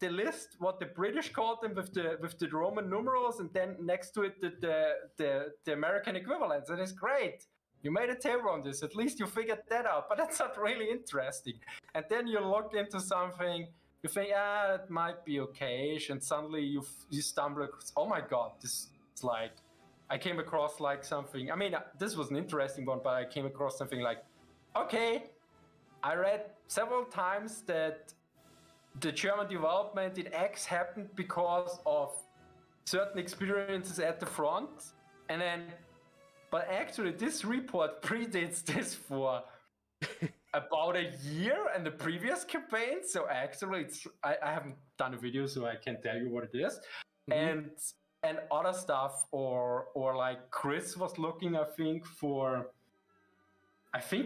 the list, what the British called them with the Roman numerals, and then next to it the American equivalents. It is great. You made a table on this. At least you figured that out. But that's not really interesting. And then you look into something. You think, it might be okay-ish, and suddenly you stumble across, oh my god, this is like, I came across like something, I mean, this was an interesting one, but I came across something like, okay, I read several times that the German development in X happened because of certain experiences at the front, and then, but actually this report predates this for about a year and the previous campaign. So actually, I haven't done a video, so I can't tell you what it is. Mm-hmm. And other stuff, or like Chris was looking, I think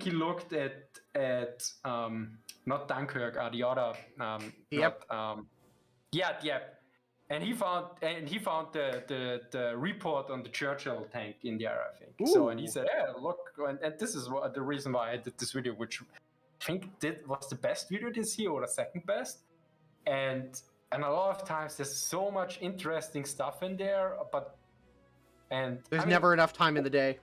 he looked at not Dunkirk, the other yep. Yep. And he found the report on the Churchill tank in there, I think. Ooh. So, and he said, yeah, look, and this is the reason why I did this video, which I think was the best video this year, or the second best. And a lot of times there's so much interesting stuff in there, there's never enough time in the day.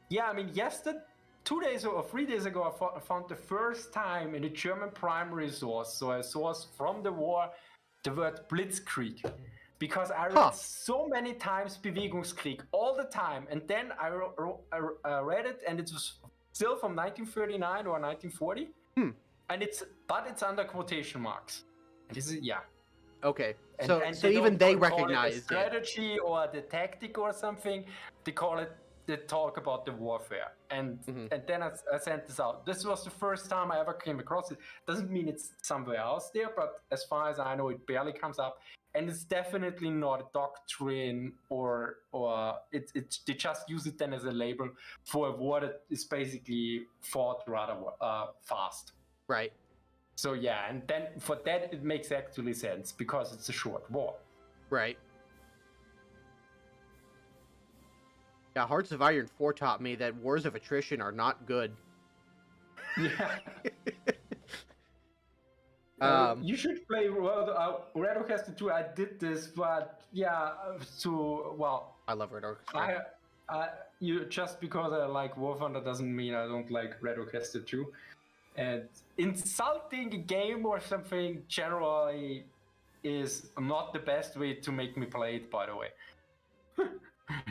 Yeah, I mean, 2 days or 3 days ago, I found the first time in a German primary source, so a source from the war, the word Blitzkrieg, because I read so many times Bewegungskrieg all the time, and then I read it, and it was still from 1939 or 1940, and it's under quotation marks. And this is okay. And, so and so they even don't they call recognize it the strategy or the tactic or something. They talk about the warfare, and then I sent this out. This was the first time I ever came across it. Doesn't mean it's somewhere else there, but as far as I know, it barely comes up, and it's definitely not a doctrine or they just use it then as a label for a war that is basically fought rather fast. Right. So yeah, and then for that it makes actually sense because it's a short war. Right. Yeah, Hearts of Iron 4 taught me that wars of attrition are not good. Yeah. You should play Red Orchestra 2. I did this, but I love Red Orchestra. Just because I like War Thunder doesn't mean I don't like Red Orchestra 2. And insulting a game or something generally is not the best way to make me play it, by the way.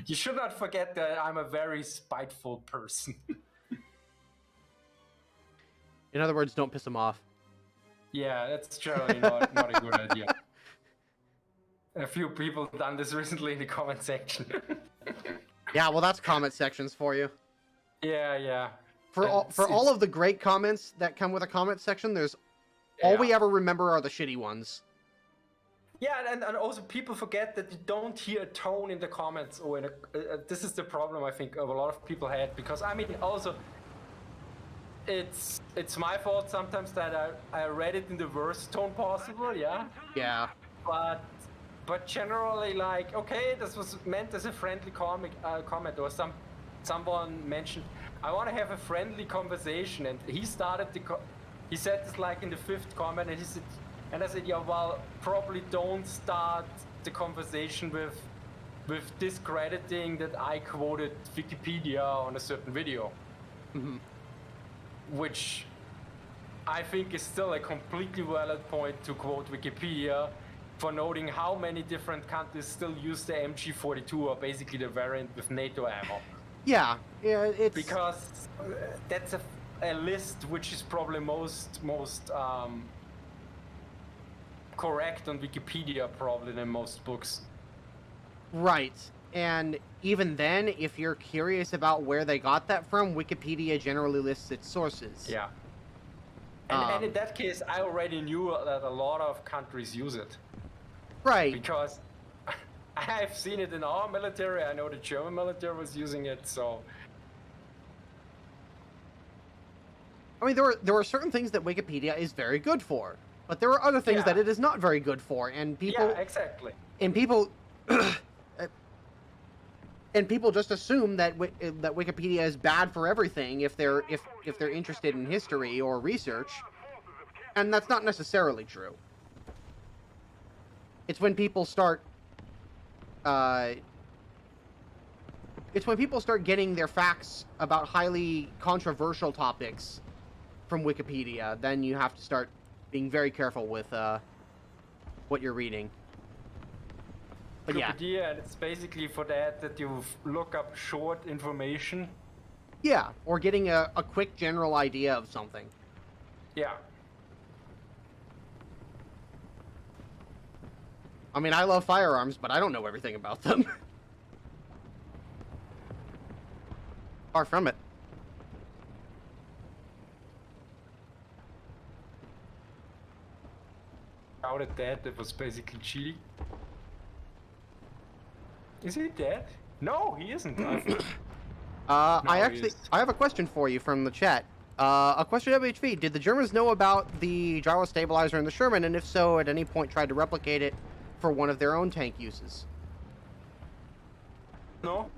You should not forget that I'm a very spiteful person. In other words, don't piss them off. Yeah, that's generally not a good idea. A few people done this recently in the comment section. Yeah, well, that's comment sections for you. Yeah. For all of the great comments that come with a comment section, all we ever remember are the shitty ones. Yeah, and also people forget that you don't hear a tone in the comments, or this is the problem I think of a lot of people had, because I mean also it's my fault sometimes that I read it in the worst tone possible, yeah. Yeah. But generally, like, okay, this was meant as a friendly comment, or someone mentioned, I want to have a friendly conversation, and he started he said this like in the 5th comment, and he said. And I said, yeah, well, probably don't start the conversation with discrediting that I quoted Wikipedia on a certain video. Mm-hmm. Which I think is still a completely valid point to quote Wikipedia for noting how many different countries still use the MG42, or basically the variant with NATO ammo. Yeah, it's... Because that's a list which is probably most correct on Wikipedia probably than most books. Right. And even then, if you're curious about where they got that from, Wikipedia generally lists its sources. Yeah. And in that case, I already knew that a lot of countries use it. Right. Because I've seen it in our military. I know the German military was using it, so... I mean, there are certain things that Wikipedia is very good for, but there are other things that it is not very good for, and people... Yeah, exactly. And people... and people just assume that that Wikipedia is bad for everything if they're interested in history or research, and that's not necessarily true. It's when people start getting their facts about highly controversial topics from Wikipedia, then you have to start being very careful with what you're reading. But Wikipedia, and it's basically for that you look up short information. Yeah, or getting a quick general idea of something. Yeah. I mean, I love firearms, but I don't know everything about them. Far from it. Out at that was basically cheating. Is he dead? No, he isn't. I have a question for you from the chat. A question of HV. Did the Germans know about the gyro stabilizer in the Sherman, and if so, at any point tried to replicate it for one of their own tank uses? No.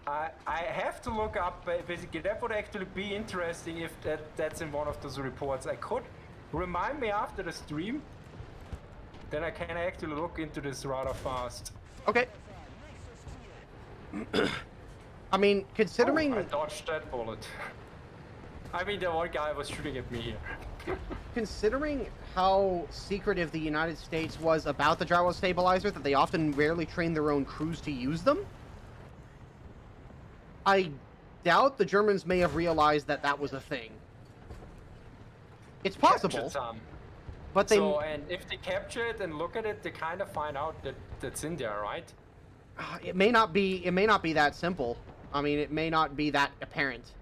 I have to look up, basically, that would actually be interesting if that's in one of those reports. I could remind me after the stream, then I can actually look into this rather fast. Okay. I mean, considering... I dodged that bullet. I mean, the one guy was shooting at me here. Considering how secretive the United States was about the gyro stabilizer, that they often rarely train their own crews to use them, I doubt the Germans may have realized that that was a thing. It's possible, but they... So, and if they capture it and look at it, they kind of find out that that's in there, right? It may not be that simple. I mean, it may not be that apparent.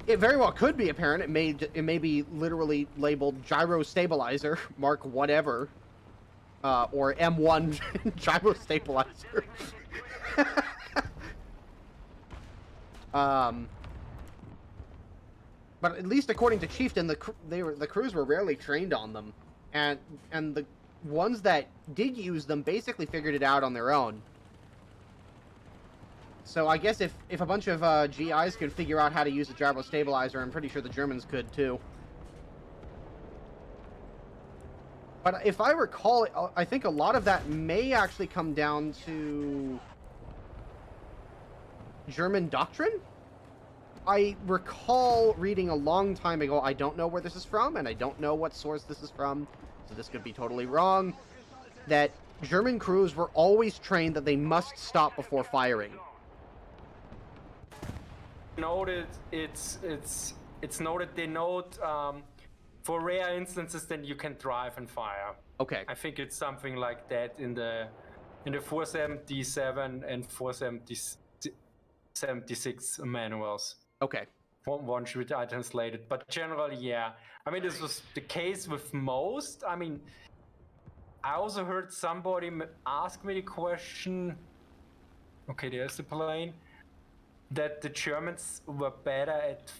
It very well could be apparent. It may be literally labeled gyro stabilizer, mark whatever, or M1 gyro stabilizer. But at least according to Chieftain, the crews were rarely trained on them, and the ones that did use them basically figured it out on their own. So I guess if a bunch of GIs could figure out how to use a gyro stabilizer, I'm pretty sure the Germans could too. But if I recall, I think a lot of that may actually come down to German doctrine. I recall reading a long time ago, I don't know where this is from, and I don't know what source this is from, so this could be totally wrong, that German crews were always trained that they must stop before firing. Noted, it's noted, they note, for rare instances, then you can drive and fire. Okay. I think it's something like that in the 477 and 476 manuals. Okay. One should I translate it, but generally, yeah. I mean, this was the case with most. I mean, I also heard somebody ask me the question. Okay, there's the plane. That the Germans were better at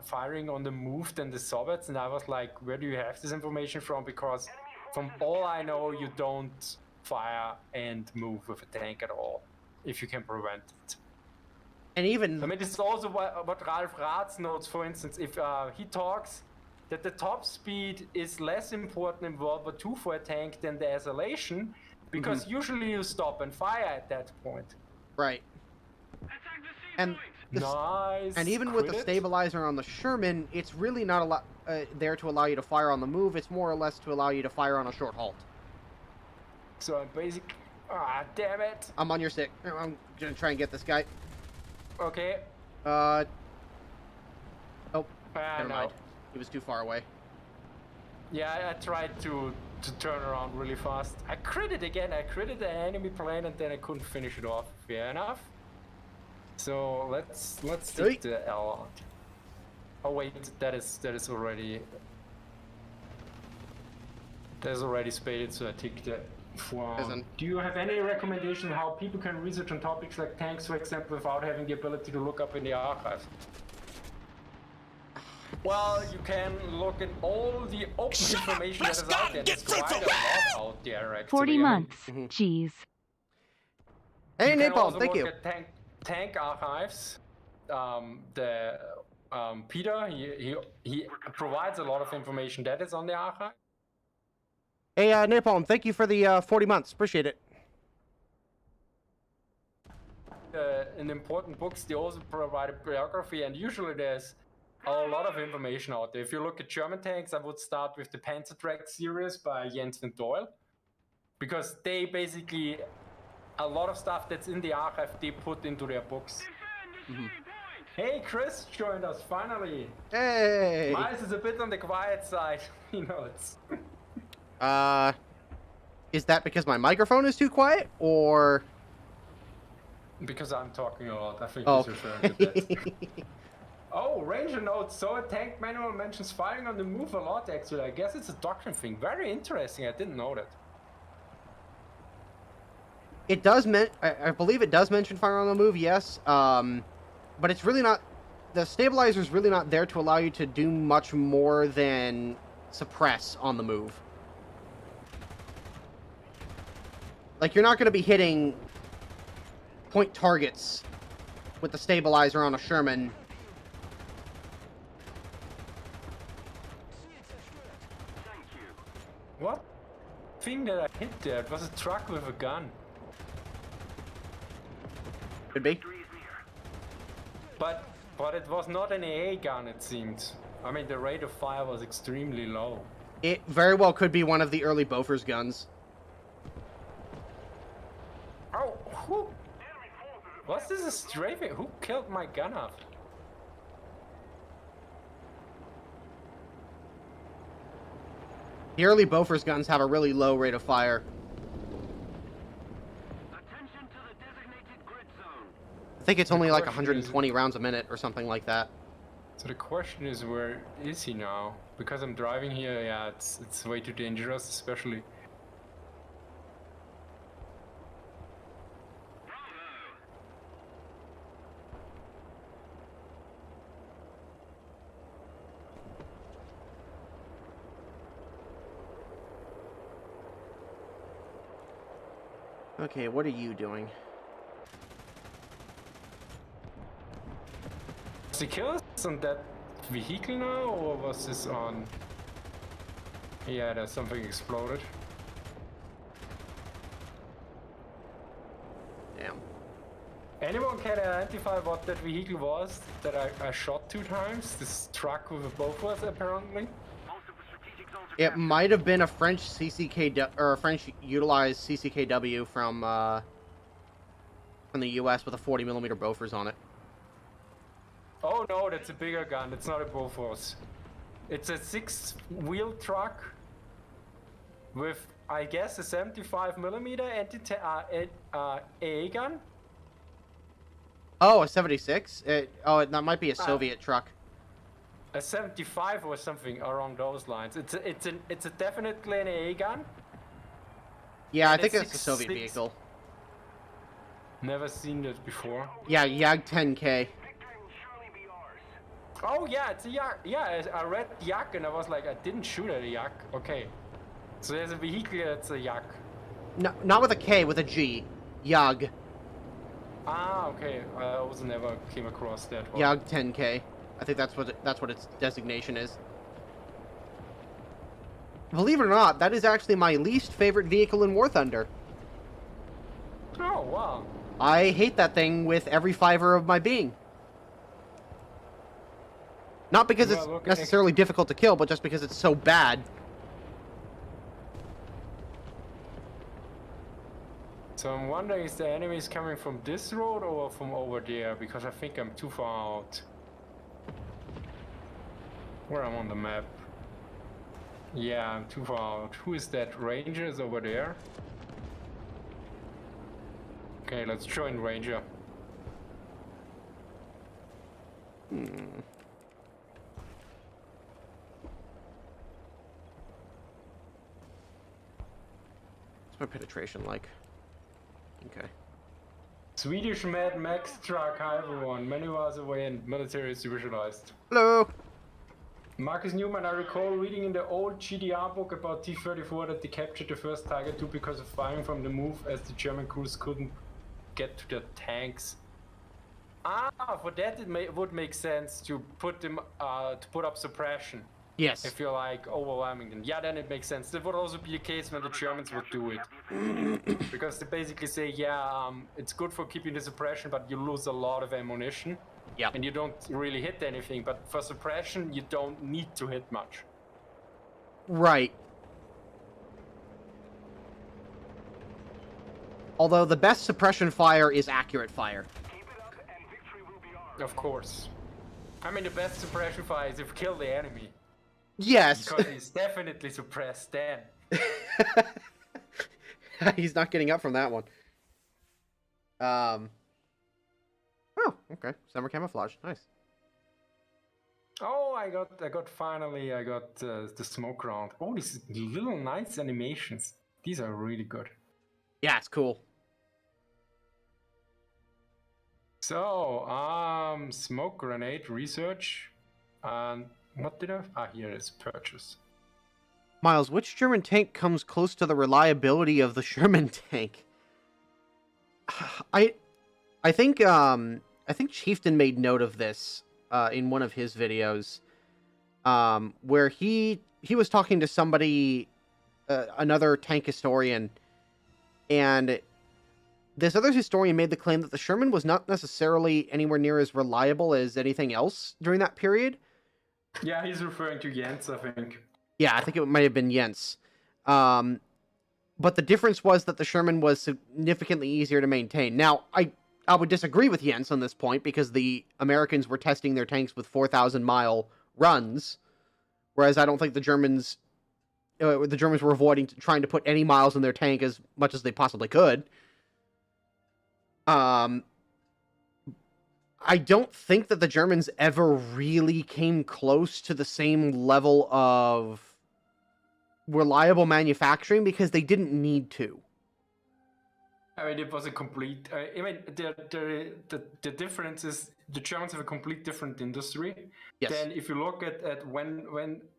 firing on the move than the Soviets, and I was like, where do you have this information from? Because from all I know, you don't fire and move with a tank at all, if you can prevent it. And even... I mean, this is also what Ralph Ratz notes, for instance, if he talks that the top speed is less important in World War II for a tank than the isolation, because usually you stop and fire at that point. Right. And even with the stabilizer on the Sherman, it's really not there to allow you to fire on the move. It's more or less to allow you to fire on a short halt. So I'm basically... Ah, damn it! I'm on your stick. I'm gonna try and get this guy. Okay. Oh, never mind. He was too far away. Yeah, I tried to turn around really fast. I critted again. I critted an enemy plane and then I couldn't finish it off. Fair enough. So let's stick to L. Oh wait, that is already. That's already spaded, so I take that. Do you have any recommendation how people can research on topics like tanks, for example, without having the ability to look up in the archives? Well, you can look at all the open information that is out there. There's quite a lot out there, actually. 40 months. Jeez. Hey, you can Napalm, also thank look you. at tank archives. Peter, he provides a lot of information that is on the archive. Hey, Napalm, thank you for the 40 months. Appreciate it. In important books, they also provide a biography, and usually there's a lot of information out there. If you look at German tanks, I would start with the Panzertrack series by Jens and Doyle, because they basically, a lot of stuff that's in the archive, they put into their books. Hey, Chris joined us finally. Hey. Miles is a bit on the quiet side. You know, it's. Is that because my microphone is too quiet, or? Because I'm talking a lot. I think Oh. he's referring to that. Oh, Ranger notes. So a tank manual mentions firing on the move a lot, actually. I guess it's a doctrine thing. Very interesting. I didn't know that. It does I believe it does mention fire on the move, yes. But it's really not. The stabilizer's really not there to allow you to do much more than suppress on the move. Like, you're not going to be hitting point targets with the stabilizer on a Sherman. What thing that I hit there? It was a truck with a gun. Could be. But it was not an AA gun, it seemed. I mean, the rate of fire was extremely low. It very well could be one of the early Bofors guns. Oh, who? Was this a strafing? Who killed my gun up? The early Bofors guns have a really low rate of fire. Attention to the designated grid zone. I think it's only like question 120 rounds a minute or something like that. So the question is, where is he now? Because I'm driving here, yeah, it's way too dangerous, especially. Okay, what are you doing? Was the kill on that vehicle now, or was this on? Yeah, there's something exploded. Damn. Anyone can identify what that vehicle was that I shot 2 times? This truck with a Bofors, apparently. Most of the strategic zones are It might have been a French CCKW or a French utilized CCKW from the U.S. with a 40mm Bofors on it. Oh no, that's a bigger gun. It's not a Bofors. It's a 6-wheel truck with, I guess, a 75mm AA gun. Oh, a 76? That might be a Soviet truck. A 75 or something along those lines. It's a definitely an AA gun. Yeah, I and think it's it's a Soviet 6.6. vehicle. Never seen that before. Yeah, YAG 10K. victory will surely be ours. Oh yeah, it's a Yak. Yeah, I read Yak and I was like, I didn't shoot at a Yak. Okay. So there's a vehicle that's a Yak. No, not with a K, with a G. YAG. Ah, okay. I also never came across that one. YAG 10K. I think that's what its designation is. Believe it or not, that is actually my least favorite vehicle in War Thunder. Oh, wow. I hate that thing with every fiber of my being. Not because Well, it's look, necessarily difficult to kill, but just because it's so bad. So I'm wondering, is the enemies coming from this road or from over there? Because I think I'm too far out. Where I'm on the map. Yeah, I'm too far out. Who is that? Ranger is over there. Okay, let's join Ranger. What's my penetration like? Okay. Swedish Mad Max truck, hi everyone. Many miles away and military is visualized. Hello. Marcus Newman, I recall reading in the old GDR book about T-34 that they captured the first Tiger II because of firing from the move, as the German crews couldn't get to the tanks. For that it would make sense to put them to put up suppression. Yes. If you're like overwhelming them. Yeah, then it makes sense. That would also be the case when the Germans would do it. Because they basically say, yeah, it's good for keeping the suppression, but you lose a lot of ammunition. Yeah. And you don't really hit anything, but for suppression, you don't need to hit much. Right. Although the best suppression fire is accurate fire. Of course. I mean, the best suppression fire is if you kill the enemy. Yes. Because he's definitely suppressed then. He's not getting up from that one. Oh, okay. Summer camouflage. Nice. Oh, I got the smoke round. Oh, these little nice animations. These are really good. Yeah, it's cool. So, smoke grenade research. And what did I? Here it is, purchase. Miles, which German tank comes close to the reliability of the Sherman tank? I think Chieftain made note of this in one of his videos, where he was talking to somebody, another tank historian, and this other historian made the claim that the Sherman was not necessarily anywhere near as reliable as anything else during that period. Yeah, he's referring to Jens, I think. Yeah, I think it might have been Jens. But the difference was that the Sherman was significantly easier to maintain. Now, I would disagree with Jens on this point, because the Americans were testing their tanks with 4,000-mile runs, whereas I don't think the Germans were avoiding trying to put any miles in their tank as much as they possibly could. I don't think that the Germans ever really came close to the same level of reliable manufacturing because they didn't need to. I mean, it was a complete. I mean, the difference is the Germans have a complete different industry. Yes. Then, if you look at when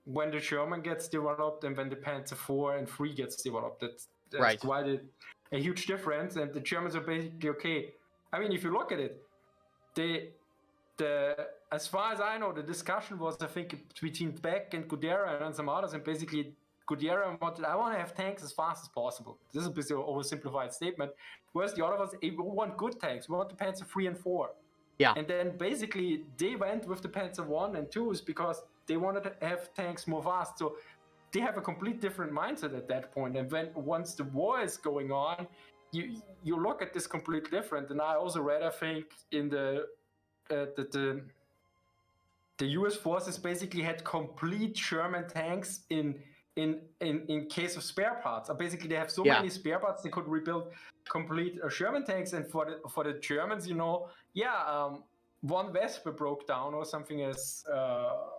the German gets developed and when the Panzer IV and III gets developed, that's right. Quite a huge difference. And the Germans are basically okay. I mean, if you look at it, as far as I know, the discussion was, I think, between Beck and Gudera and some others, and basically Gudera wanted, I want to have tanks as fast as possible. This is a bit of an oversimplified statement. Whereas the other ones, we want good tanks. We want the Panzer III and IV. Yeah. And then basically they went with the Panzer I and IIs because they wanted to have tanks more fast. So they have a complete different mindset at that point. And once the war is going on, you look at this completely different. And I also read, I think, in the US forces basically had complete German tanks in case of spare parts. Basically, they have so many spare parts they could rebuild complete German tanks. And for the Germans, one Vespa broke down or something, as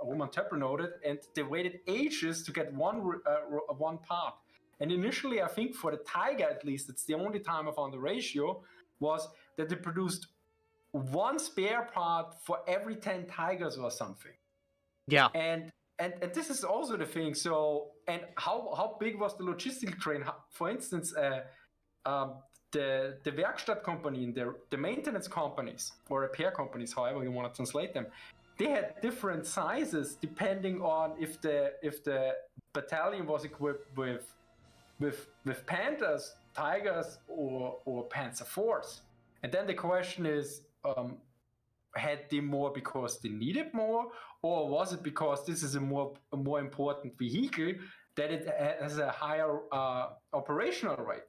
Roman Teppel noted, and they waited ages to get one part. And initially, I think for the Tiger at least, it's the only time I found the ratio, was that they produced one spare part for every 10 Tigers or something. Yeah. And this is also the thing. So, and how big was the logistical train? For instance, the Werkstatt company and the maintenance companies or repair companies, however you want to translate them, they had different sizes depending on if the battalion was equipped with Panthers, Tigers, or Panzer IVs. And then the question is, had they more because they needed more, or was it because this is a more important vehicle that it has a higher operational rate?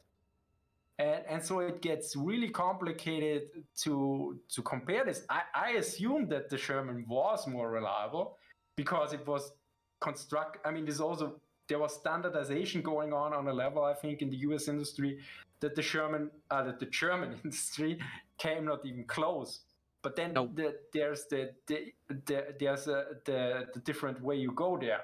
And so it gets really complicated to compare this. I assume that the Sherman was more reliable because it was I mean, there was standardization going on a level, I think, in the US industry that the German industry came not even close. But then Nope. there's the different way you go there.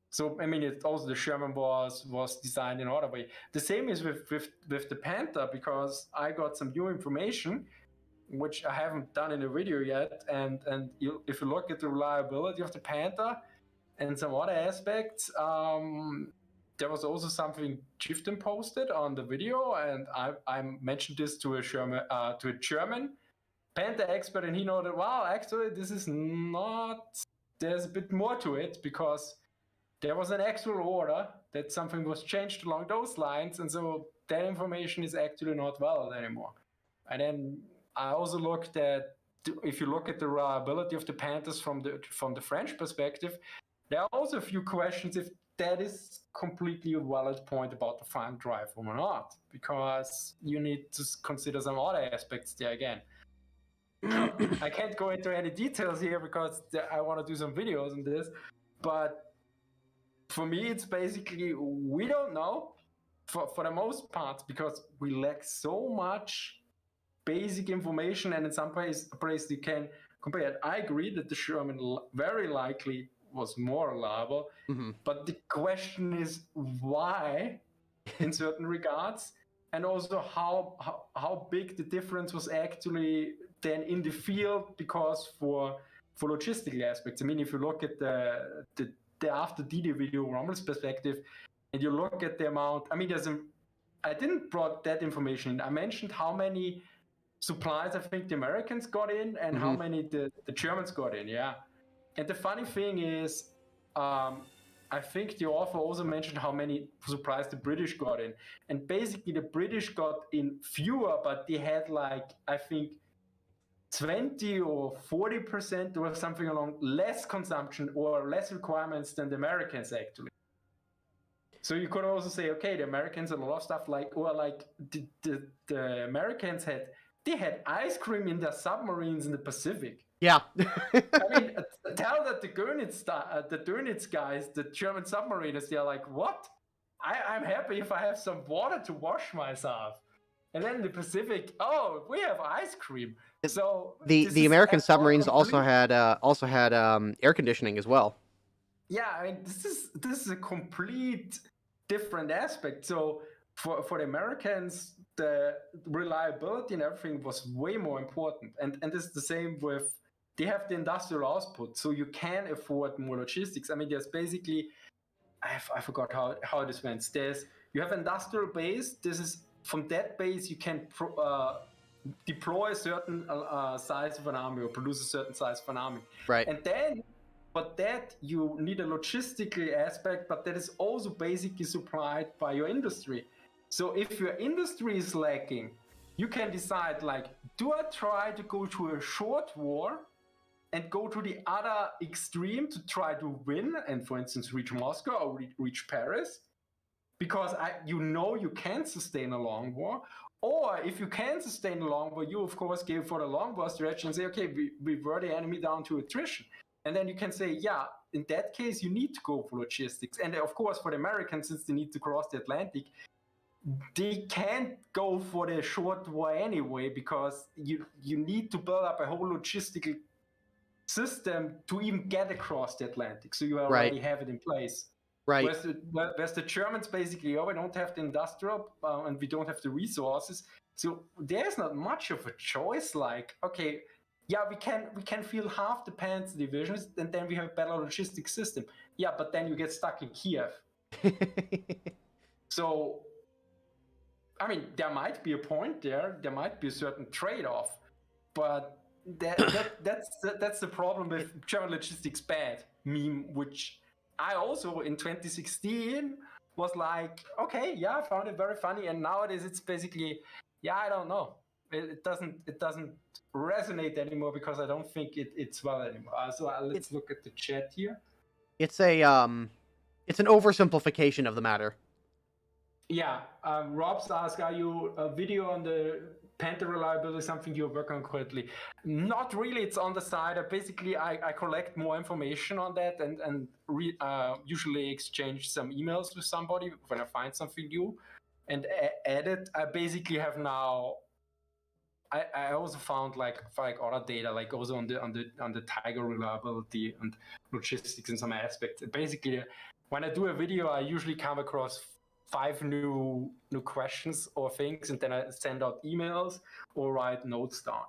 So I mean, it also the Sherman was designed in another way. The same is with the Panther, because I got some new information, which I haven't done in a video yet. And if you look at the reliability of the Panther and some other aspects, there was also something Chieftain posted on the video, and I mentioned this to a German Panther expert, and he noted, wow, actually this is not. There's a bit more to it, because there was an actual order that something was changed along those lines, and so that information is actually not valid anymore. And then I also looked at, if you look at the reliability of the Panthers from the French perspective, there are also a few questions if that is completely a valid point about the fan drive or not, because you need to consider some other aspects there again. I can't go into any details here because I want to do some videos on this, but for me, it's basically, we don't know for the most part, because we lack so much basic information, and in some place you can compare it. I agree that the Sherman very likely was more reliable, but the question is why in certain regards, and also how big the difference was actually then in the field, because for logistical aspects. I mean, if you look at the after DD video Rommel's perspective, and you look at the amount, I mean, I didn't brought that information in. I mentioned how many supplies I think the Americans got in, and how many the Germans got in, yeah. And the funny thing is, I think the author also mentioned how many supplies the British got in. And basically the British got in fewer, but they had like, I think 20 or 40% or something along less consumption or less requirements than the Americans actually. So you could also say, okay, the Americans had a lot of stuff like, or like the Americans had ice cream in their submarines in the Pacific. Yeah. I mean, tell that the Dönitz guys, the German submariners, they're like, what? I'm happy if I have some water to wash myself. And then in the Pacific, oh, we have ice cream. So the American submarines also had air conditioning as well. Yeah, I mean, this is a complete different aspect. So for the Americans, the reliability and everything was way more important. And this is the same with, they have the industrial output, so you can afford more logistics. I mean, there's basically, I forgot how this went. You have industrial base. This is, from that base you can deploy a certain size of an army or produce a certain size of an army. Right. And then, but that you need a logistical aspect, but that is also basically supplied by your industry. So if your industry is lacking, you can decide, like, do I try to go to a short war and go to the other extreme to try to win and, for instance, reach Moscow or reach Paris? Because you can sustain a long war. Or if you can sustain a long war, you, of course, go for the long war strategy and say, okay, we wear the enemy down to attrition. And then you can say, yeah, in that case, you need to go for logistics. And of course, for the Americans, since they need to cross the Atlantic, they can't go for the short war anyway, because you need to build up a whole logistical system to even get across the Atlantic. So you already have it in place. Right. Whereas the Germans basically, we don't have the industrial and we don't have the resources. So there's not much of a choice. Like, okay, yeah, we can field half the Panzer divisions, and then we have a better logistics system. Yeah, but then you get stuck in Kiev. So, I mean, there might be a point there. There might be a certain trade-off, but that's the problem with German logistics bad meme, which I also in 2016 was like, okay, yeah, I found it very funny, and nowadays it's basically, yeah, I don't know. It doesn't resonate anymore because I don't think it's well anymore. So let's look at the chat here. It's an oversimplification of the matter. Yeah, Rob's asked, are you a video on the Panther reliability something you're working on currently? Not really, it's on the side. Basically, I collect more information on that and usually exchange some emails with somebody when I find something new and add it. I basically have now I also found like other data, like also on the Tiger reliability and logistics in some aspects. Basically, when I do a video, I usually come across 5 new questions or things, and then I send out emails or write notes down.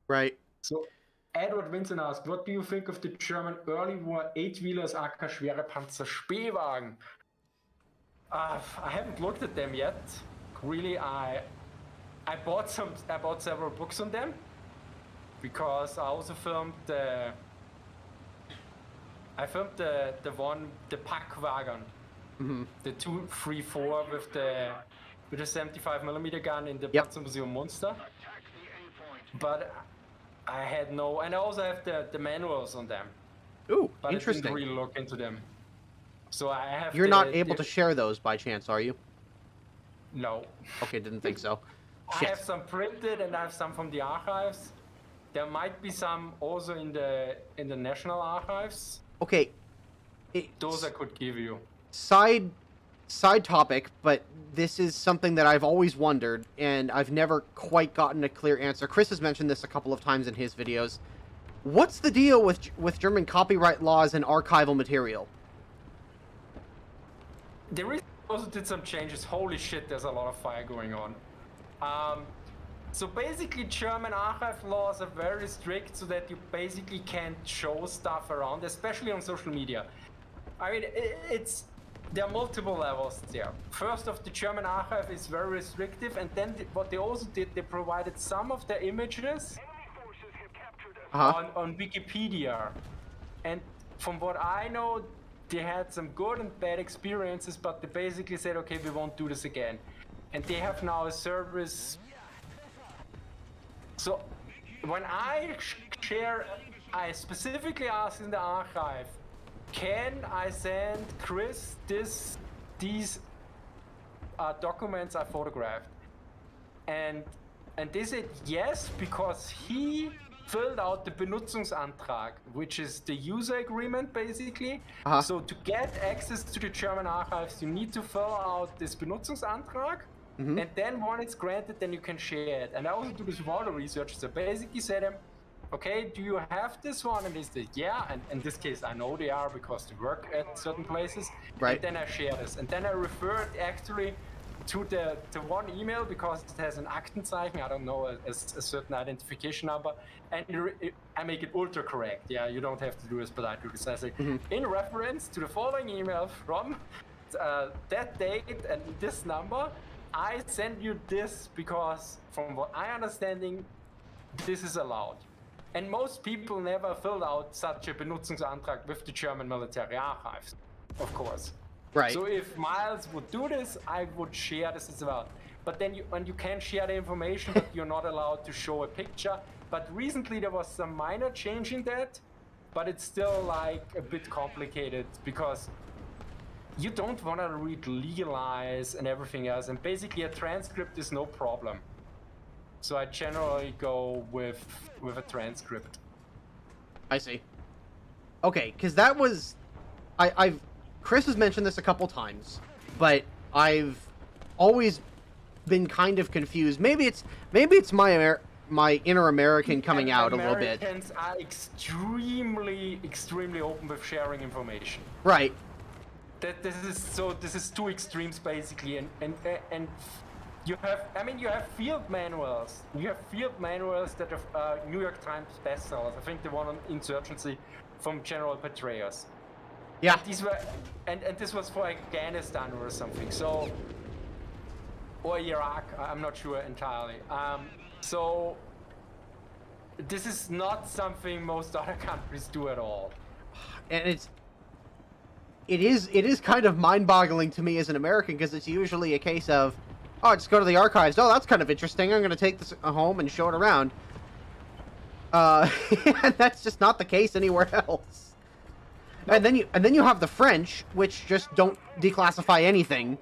Right. So Edward Vincent asked, what do you think of the German early war 8-wheelers aka Schwerepanzer Spähwagen? I haven't looked at them yet. Really, I bought several books on them because I also filmed the Packwagen, the 234 with the 75mm gun in the Panzer Museum Munster. But I had no, and I also have the manuals on them. Ooh, but interesting. I didn't really look into them. So I have. You're not able to share those by chance, are you? No. Okay, didn't think so. I have some printed, and I have some from the archives. There might be some also in the National Archives. Okay. Those I could give you. Side topic, but this is something that I've always wondered, and I've never quite gotten a clear answer. Chris has mentioned this a couple of times in his videos. What's the deal with German copyright laws and archival material? There is also did some changes. Holy shit, there's a lot of fire going on. So basically, German archive laws are very strict, so that you basically can't show stuff around, especially on social media. I mean, there are multiple levels there. First off, the German archive is very restrictive, and then what they also did, they provided some of the images on Wikipedia. And from what I know, they had some good and bad experiences, but they basically said, okay, we won't do this again. And they have now a service. So when I share, I specifically ask in the archive, can I send Chris these documents I photographed? And they said yes, because he filled out the Benutzungsantrag, which is the user agreement basically. So to get access to the German archives, you need to fill out this Benutzungsantrag. And then when it's granted, then you can share it. And I also do this with other research. So basically said, okay, do you have this one? And they said, yeah. And in this case, I know they are because they work at certain places. Right. And then I share this. And then I refer it actually to the one email because it has an Aktenzeichen, I don't know, a certain identification number. And I make it ultra correct. Yeah, you don't have to do this, but I do this. I say, in reference to the following email from that date and this number, I send you this because, from what I understanding, this is allowed. And most people never filled out such a Benutzungsantrag with the German military archives, of course. Right. So if Miles would do this, I would share this as well. But then you can share the information, but you're not allowed to show a picture. But recently there was some minor change in that, but it's still like a bit complicated because you don't want to read legalize and everything else, and basically a transcript is no problem. So I generally go with a transcript. I see. Okay, because that was, Chris has mentioned this a couple times, but I've always been kind of confused. Maybe it's my inner American coming out a little bit. Americans are extremely open with sharing information. Right. This is two extremes basically, and you have field manuals. You have field manuals that are New York Times bestsellers. I think the one on insurgency from General Petraeus. Yeah. These were and this was for Afghanistan or something. So or Iraq. I'm not sure entirely. So this is not something most other countries do at all. And it is kind of mind-boggling to me as an American, because it's usually a case of, oh, just go to the archives. Oh, that's kind of interesting. I'm going to take this home and show it around. And that's just not the case anywhere else. No. And then you have the French, which just don't declassify anything.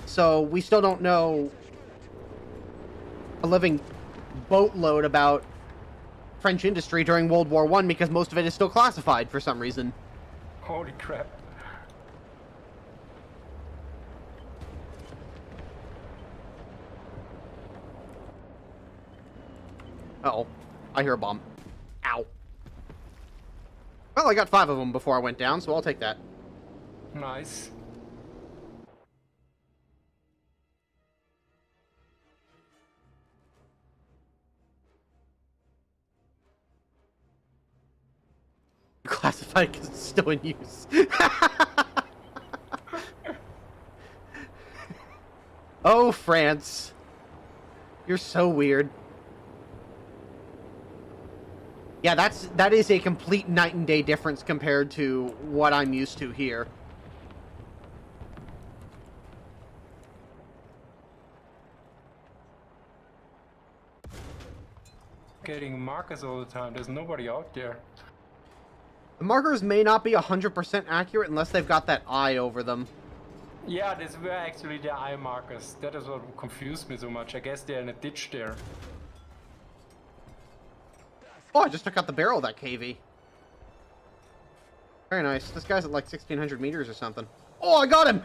So we still don't know a living boatload about French industry during World War I, because most of it is still classified for some reason. Holy crap. Uh-oh. I hear a bomb. Ow. Well, I got 5 of them before I went down, so I'll take that. Nice. Classified because it's still in use. Oh, France. You're so weird. Yeah, that is a complete night and day difference compared to what I'm used to here. Getting markers all the time. There's nobody out there. The markers may not be 100% accurate unless they've got that eye over them. Yeah, these were actually the eye markers. That is what confused me so much. I guess they're in a ditch there. Oh, I just took out the barrel of that KV. Very nice. This guy's at like 1,600 meters or something. Oh, I got him!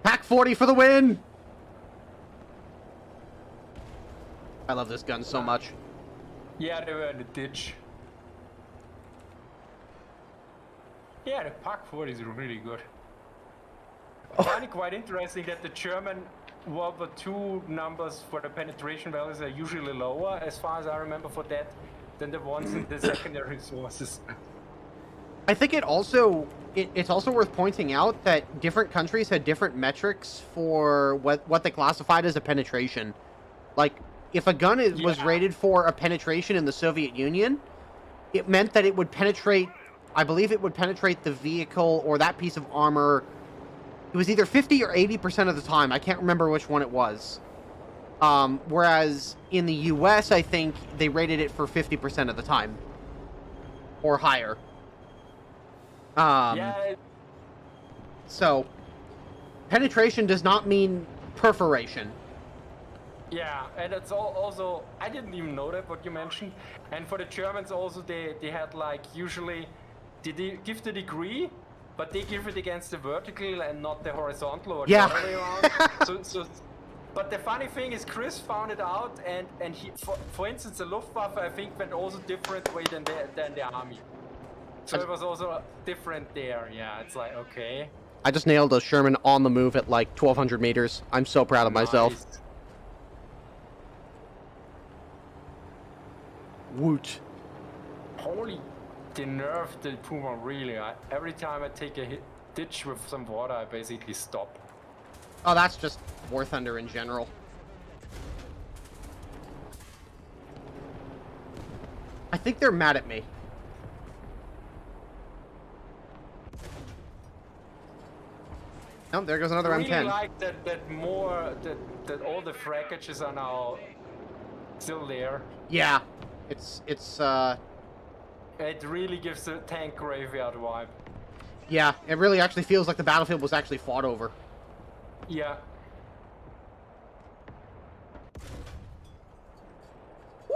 Pack 40 for the win! I love this gun so much. Yeah, they were in the ditch. Yeah, the Pack 40 is really good. I find it quite interesting that the German World War II numbers for the penetration values are usually lower, as far as I remember for that, than the ones in the secondary sources. I think it's also worth pointing out that different countries had different metrics for what they classified as a penetration. Like, if a gun was rated for a penetration in the Soviet Union, it meant that it would penetrate, I believe it would penetrate the vehicle or that piece of armor. It was either 50 or 80% of the time. I can't remember which one it was. Whereas in the US, I think they rated it for 50% of the time. Or higher. Yeah. So, penetration does not mean perforation. Yeah, and it's also, I didn't even know that, what you mentioned. And for the Germans also, they had like, usually, they give the degree, but they give it against the vertical and not the horizontal or the other way around. But the funny thing is, Chris found it out, and he, for instance, the Luftwaffe, I think, went also different way than the army. So it was also different there. Yeah, it's like, okay. I just nailed a Sherman on the move at like 1,200 meters. I'm so proud of myself. Woot. Holy, the nerve, the Puma, really. Every time I take a ditch with some water, I basically stop. Oh, that's just War Thunder in general. I think they're mad at me. Oh, there goes another I M10. really like that all the frackages are now still there. Yeah. It really gives the tank graveyard vibe. Yeah, it really actually feels like the battlefield was actually fought over. Yeah.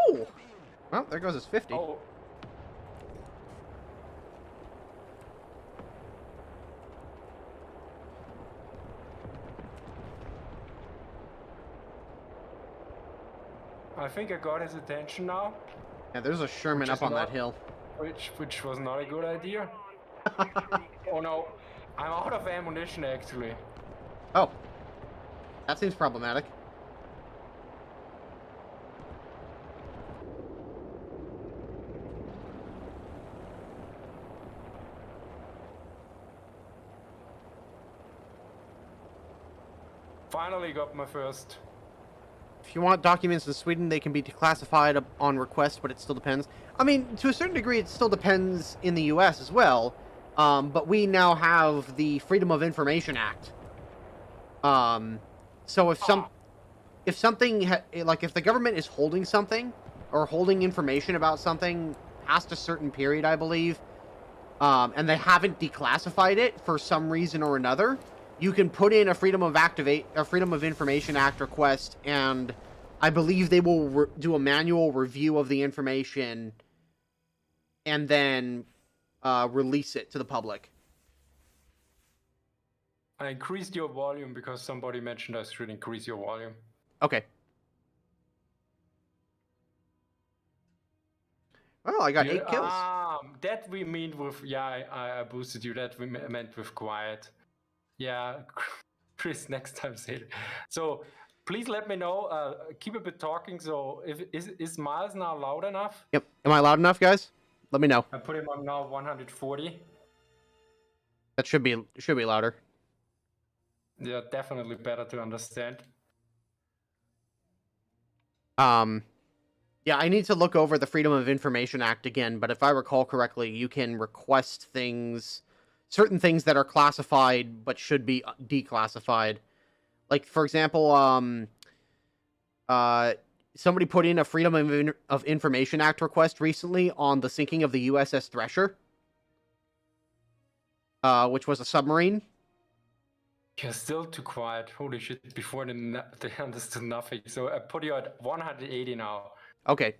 Ooh! Well, there goes his 50. Oh. I think I got his attention now. Yeah, there's a Sherman up on that hill. Which was not a good idea. Oh no, I'm out of ammunition actually. Oh. That seems problematic. Finally got my first. If you want documents in Sweden, they can be declassified on request, but it still depends. I mean, to a certain degree, it still depends in the US as well. But we now have the Freedom of Information Act. So if something, like if the government is holding something, or holding information about something past a certain period, I believe, and they haven't declassified it for some reason or another, you can put in a Freedom of Information Act request, and I believe they will do a manual review of the information, and then release it to the public. I increased your volume because somebody mentioned I should increase your volume. Okay. Oh, I got 8 kills. That we mean with, yeah, I boosted you. That we meant with quiet. Yeah, Chris, next time say it. So please let me know. Keep a bit talking. So is Miles now loud enough? Yep. Am I loud enough, guys? Let me know. I put him on now 140. That should be louder. Yeah, definitely better to understand. Yeah, I need to look over the Freedom of Information Act again, but if I recall correctly, you can request certain things that are classified but should be declassified. Like, for example, somebody put in a Freedom of Information Act request recently on the sinking of the USS Thresher, which was a submarine. You're still too quiet. Holy shit, before they understood nothing. So I put you at 180 now. Okay.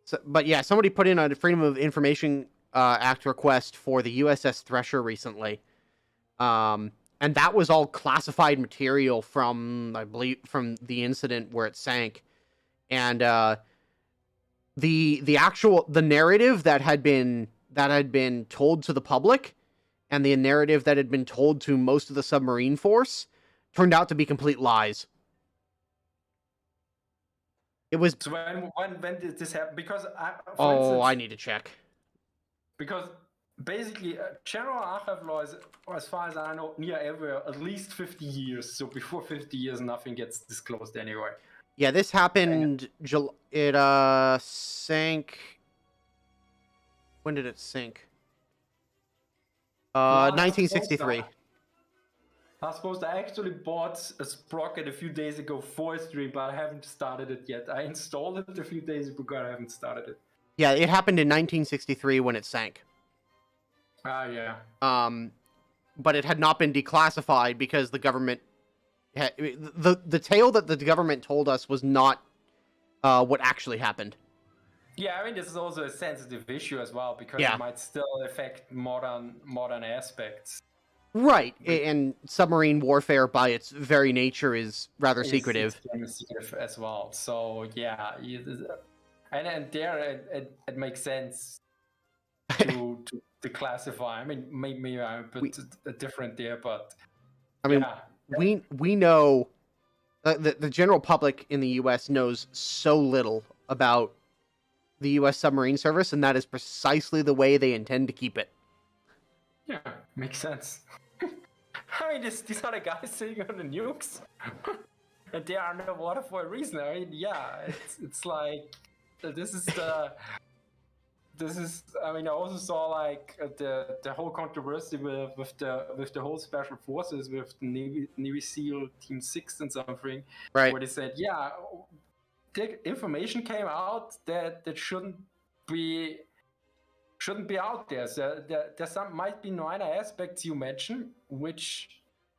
So, but yeah, somebody put in a Freedom of Information Act request for the USS Thresher recently. And that was all classified material from, I believe, from the incident where it sank. And the narrative that had been told to the public and the narrative that had been told to most of the submarine force turned out to be complete lies. It was. So when did this happen? Because I need to check. Because basically, general archive law is, as far as I know, near everywhere at least 50 years. So before 50 years, nothing gets disclosed anyway. Yeah, this happened. It sank. When did it sink? 1963. I suppose I actually bought a sprocket a few days ago for a stream, but I haven't started it yet. I installed it a few days ago, but I haven't started it. Yeah, it happened in 1963 when it sank. Yeah. But it had not been declassified because the government had, the tale that the government told us was not what actually happened. Yeah, I mean, this is also a sensitive issue as well because it might still affect modern aspects. Right, and submarine warfare by its very nature is rather secretive. It's secretive as well. So yeah, and there it makes sense to classify. I mean, maybe I'm a bit different there, but I mean, we know the general public in the U.S. knows so little about the U.S. submarine service, and that is precisely the way they intend to keep it. Yeah, makes sense. I mean, these are the guys sitting on the nukes, and they are underwater for a reason. I mean, yeah, it's like this is. I mean, I also saw like the whole controversy with the whole special forces with the Navy SEAL Team 6 and something, right? Where they said, yeah, the information came out that shouldn't be out there. So there might be minor aspects you mentioned which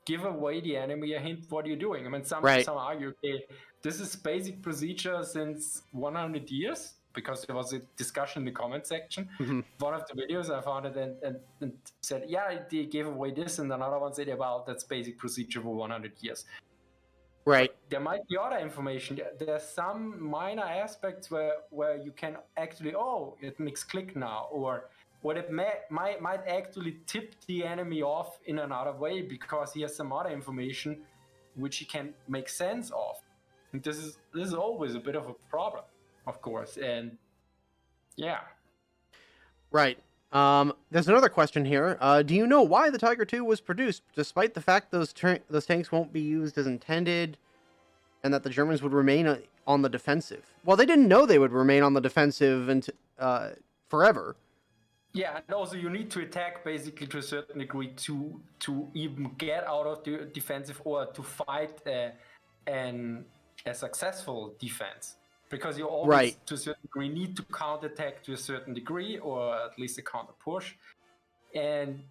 give away the enemy a hint what you're doing. I mean, some argue, okay, this is basic procedure since 100 years, because there was a discussion in the comment section. Mm-hmm. One of the videos I found it and said, yeah, they gave away this, and another one said, well, that's basic procedure for 100 years. Right. But there might be other information. There's some minor aspects where you can actually, it makes click now, or what it might actually tip the enemy off in another way because he has some other information which he can make sense of. And this is always a bit of a problem, of course, and yeah. Right. There's another question here. Do you know why the Tiger II was produced, despite the fact those tanks won't be used as intended, and that the Germans would remain on the defensive? Well, they didn't know they would remain on the defensive forever. Yeah, and also you need to attack basically to a certain degree to even get out of the defensive or to fight a successful defense. Because you always, to a certain degree, need to counterattack to a certain degree, or at least a counter push. And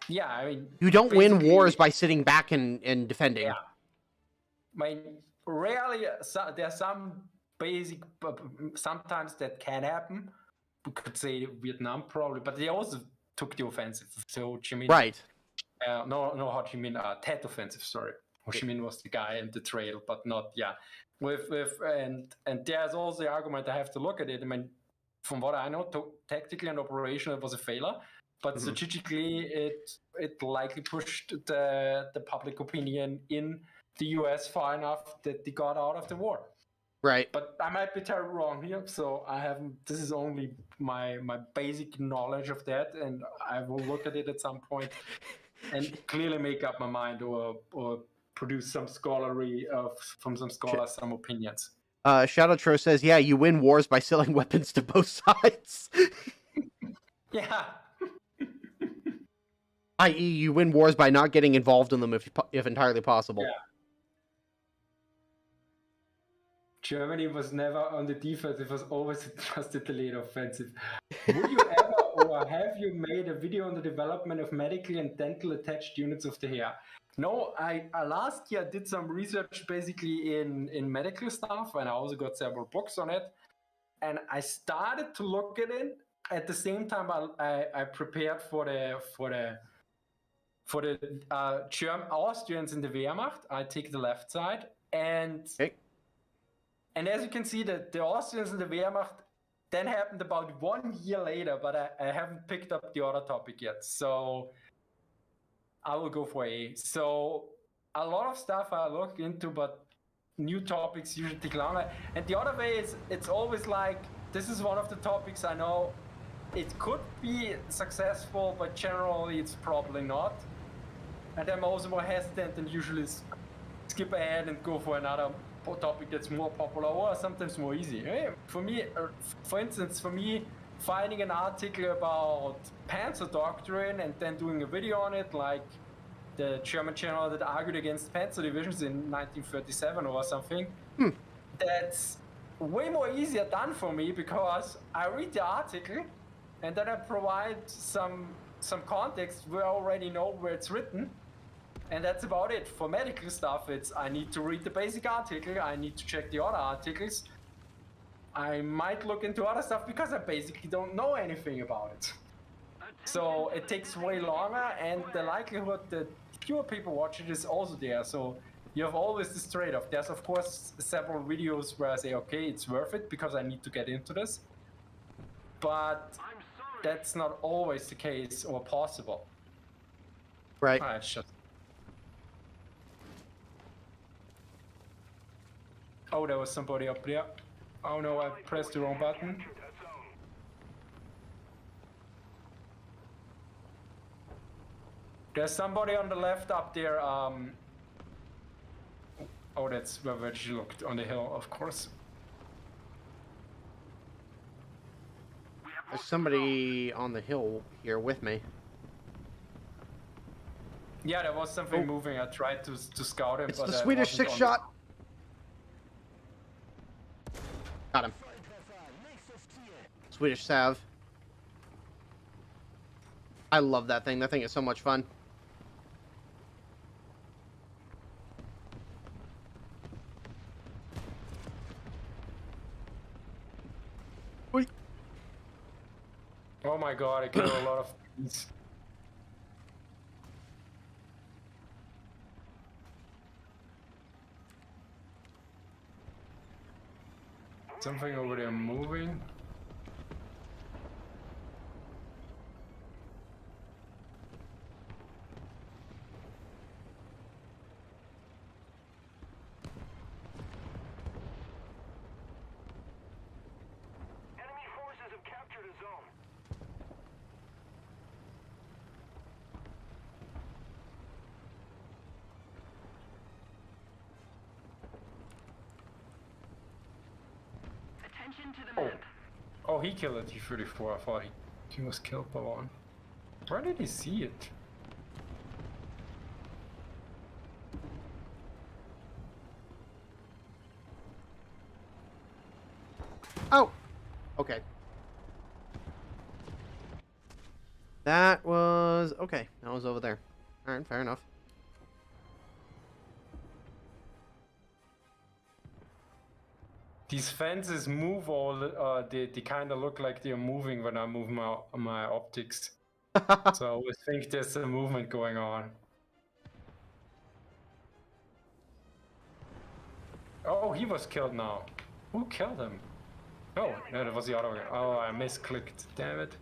yeah, I mean, you don't win wars by sitting back and defending. Yeah, I mean, rarely there's some basic, sometimes that can happen. We could say Vietnam probably, but they also took the offensive. So Ho Chi Minh, right? No, Ho Chi Minh, Tet offensive. Sorry, Ho Chi Minh was the guy in the trail, but not and there's also the argument I have to look at it. I mean, from what I know, tactically and operationally it was a failure. But strategically, it likely pushed the public opinion in the US far enough that they got out of the war. Right. But I might be terribly wrong here, so I haven't. This is only my basic knowledge of that, and I will look at it at some point and clearly make up my mind or produce some scholarly from some scholars some opinions. Shadowtro says, "Yeah, you win wars by selling weapons to both sides." Yeah. I.e., you win wars by not getting involved in them if entirely possible. Yeah. Germany was never on the defense, it was always a trusted delayed offensive. Would you ever or have you made a video on the development of medically and dental attached units of the hair? No, I last year did some research basically in medical stuff, and I also got several books on it. And I started to look at it. At the same time, I prepared for the German Austrians in the Wehrmacht. I take the left side, and as you can see, the Austrians in the Wehrmacht then happened about 1 year later, but I haven't picked up the other topic yet. So I will go for A. So a lot of stuff I look into, but new topics usually take longer. And the other way is, it's always like, this is one of the topics I know it could be successful, but generally it's probably not. And I'm also more hesitant and usually skip ahead and go for another topic that's more popular or sometimes more easy. For me, for instance, finding an article about Panzer Doctrine and then doing a video on it, like the German general that argued against Panzer divisions in 1937 or something, that's way more easier done for me because I read the article and then I provide some context where I already know where it's written. And that's about it. For medical stuff, it's I need to read the basic article, I need to check the other articles. I might look into other stuff because I basically don't know anything about it. So it takes way longer, and the likelihood that fewer people watch it is also there. So you have always this trade-off. There's of course several videos where I say, okay, it's worth it because I need to get into this. But that's not always the case or possible. Right. Alright, shut. Oh, there was somebody up there. Oh no, I pressed the wrong button. There's somebody on the left up there. Oh, that's where she looked, on the hill, of course. There's somebody on the hill here with me. Yeah, there was something moving. I tried to scout him, It's but the Swedish six-shot. Got him. Swedish Sav. I love that thing. That thing is so much fun. Oh my god, I killed a lot of things. Something over there moving. Enemy forces have captured a zone. Attention to the map. Oh, he killed a T-34. I thought he was killed by one. Where did he see it? Oh! Okay. That was... Okay, that was over there. Alright, fair enough. These fences move all, they kind of look like they're moving when I move my optics. So I always think there's a movement going on. Oh, he was killed now. Who killed him? Oh, no, that was the other one. Oh, I misclicked. Damn it.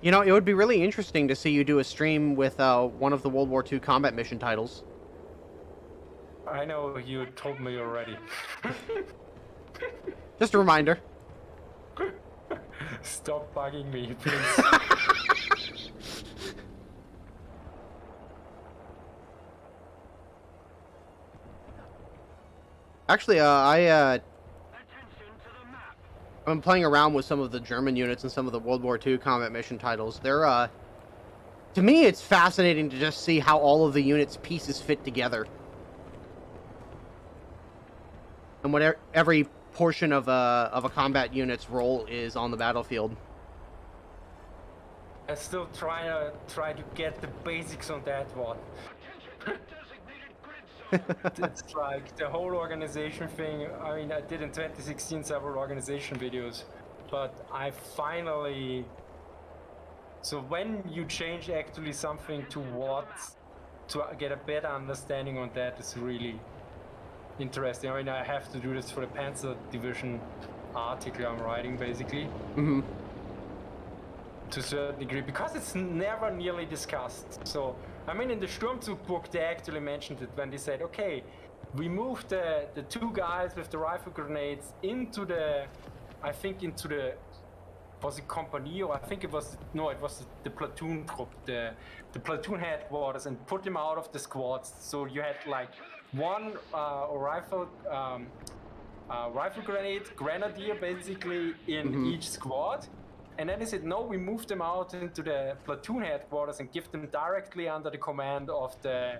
You know, it would be really interesting to see you do a stream with one of the World War II combat mission titles. I know you told me already. Just a reminder. Stop bugging me, please. Actually, Attention to the map. I'm playing around with some of the German units and some of the World War II combat mission titles. They're, to me, it's fascinating to just see how all of the units' pieces fit together. And what every portion of a combat unit's role is on the battlefield. I still try to get the basics on that one. It's like the whole organization thing. I mean, I did in 2016 several organization videos, but I finally... So when you change actually something to what, to get a better understanding on that is really interesting. I mean, I have to do this for the Panzer Division article I'm writing, basically. Mm-hmm. To a certain degree, because it's never nearly discussed. So, I mean, in the Sturmzug book, they actually mentioned it when they said, okay, we moved the two guys with the rifle grenades into the, I think into the, was it company, or I think it was, no, it was the platoon troop, the platoon headquarters, and put them out of the squads. So you had like one rifle grenadier basically in each squad. And then they said, no, we moved them out into the platoon headquarters and give them directly under the command of the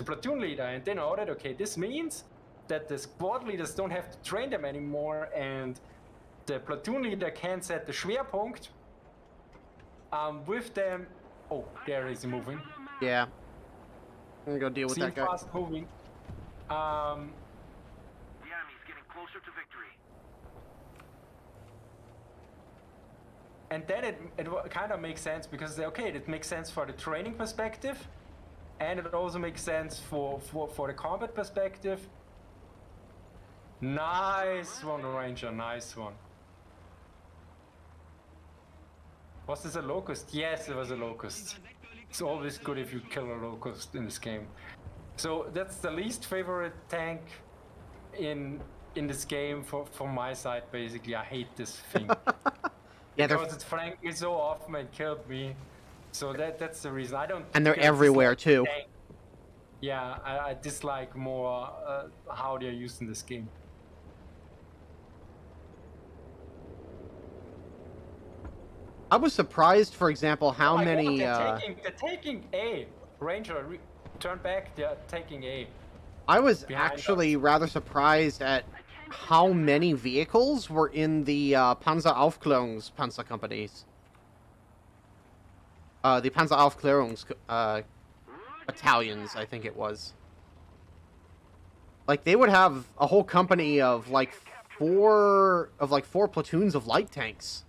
platoon leader. And they know that, okay, this means that the squad leaders don't have to train them anymore, and the platoon leader can set the Schwerpunkt with them. Oh, there he's moving. Yeah. I'm gonna go deal with that guy. Fast moving. The enemy's getting closer to victory. And then it kind of makes sense, because okay, it makes sense for the training perspective, and it also makes sense for the combat perspective. Nice one, Ranger, nice one. Was this a locust? Yes, it was a locust. It's always good if you kill a locust in this game. So that's the least favorite tank in this game from my side, basically. I hate this thing. Yeah, because it flanked me so often and killed me. So that's the reason. I don't. And they're everywhere too. Tank. Yeah, I dislike more how they're used in this game. I was surprised, for example, how Oh my many. God, they're taking A. Ranger, turn back. They're taking A. I was behind actually rather surprised at how many vehicles were in the Panzeraufklärungspanzer companies. The Panzeraufklärungs battalions, I think it was. Like, they would have a whole company of like four platoons of light tanks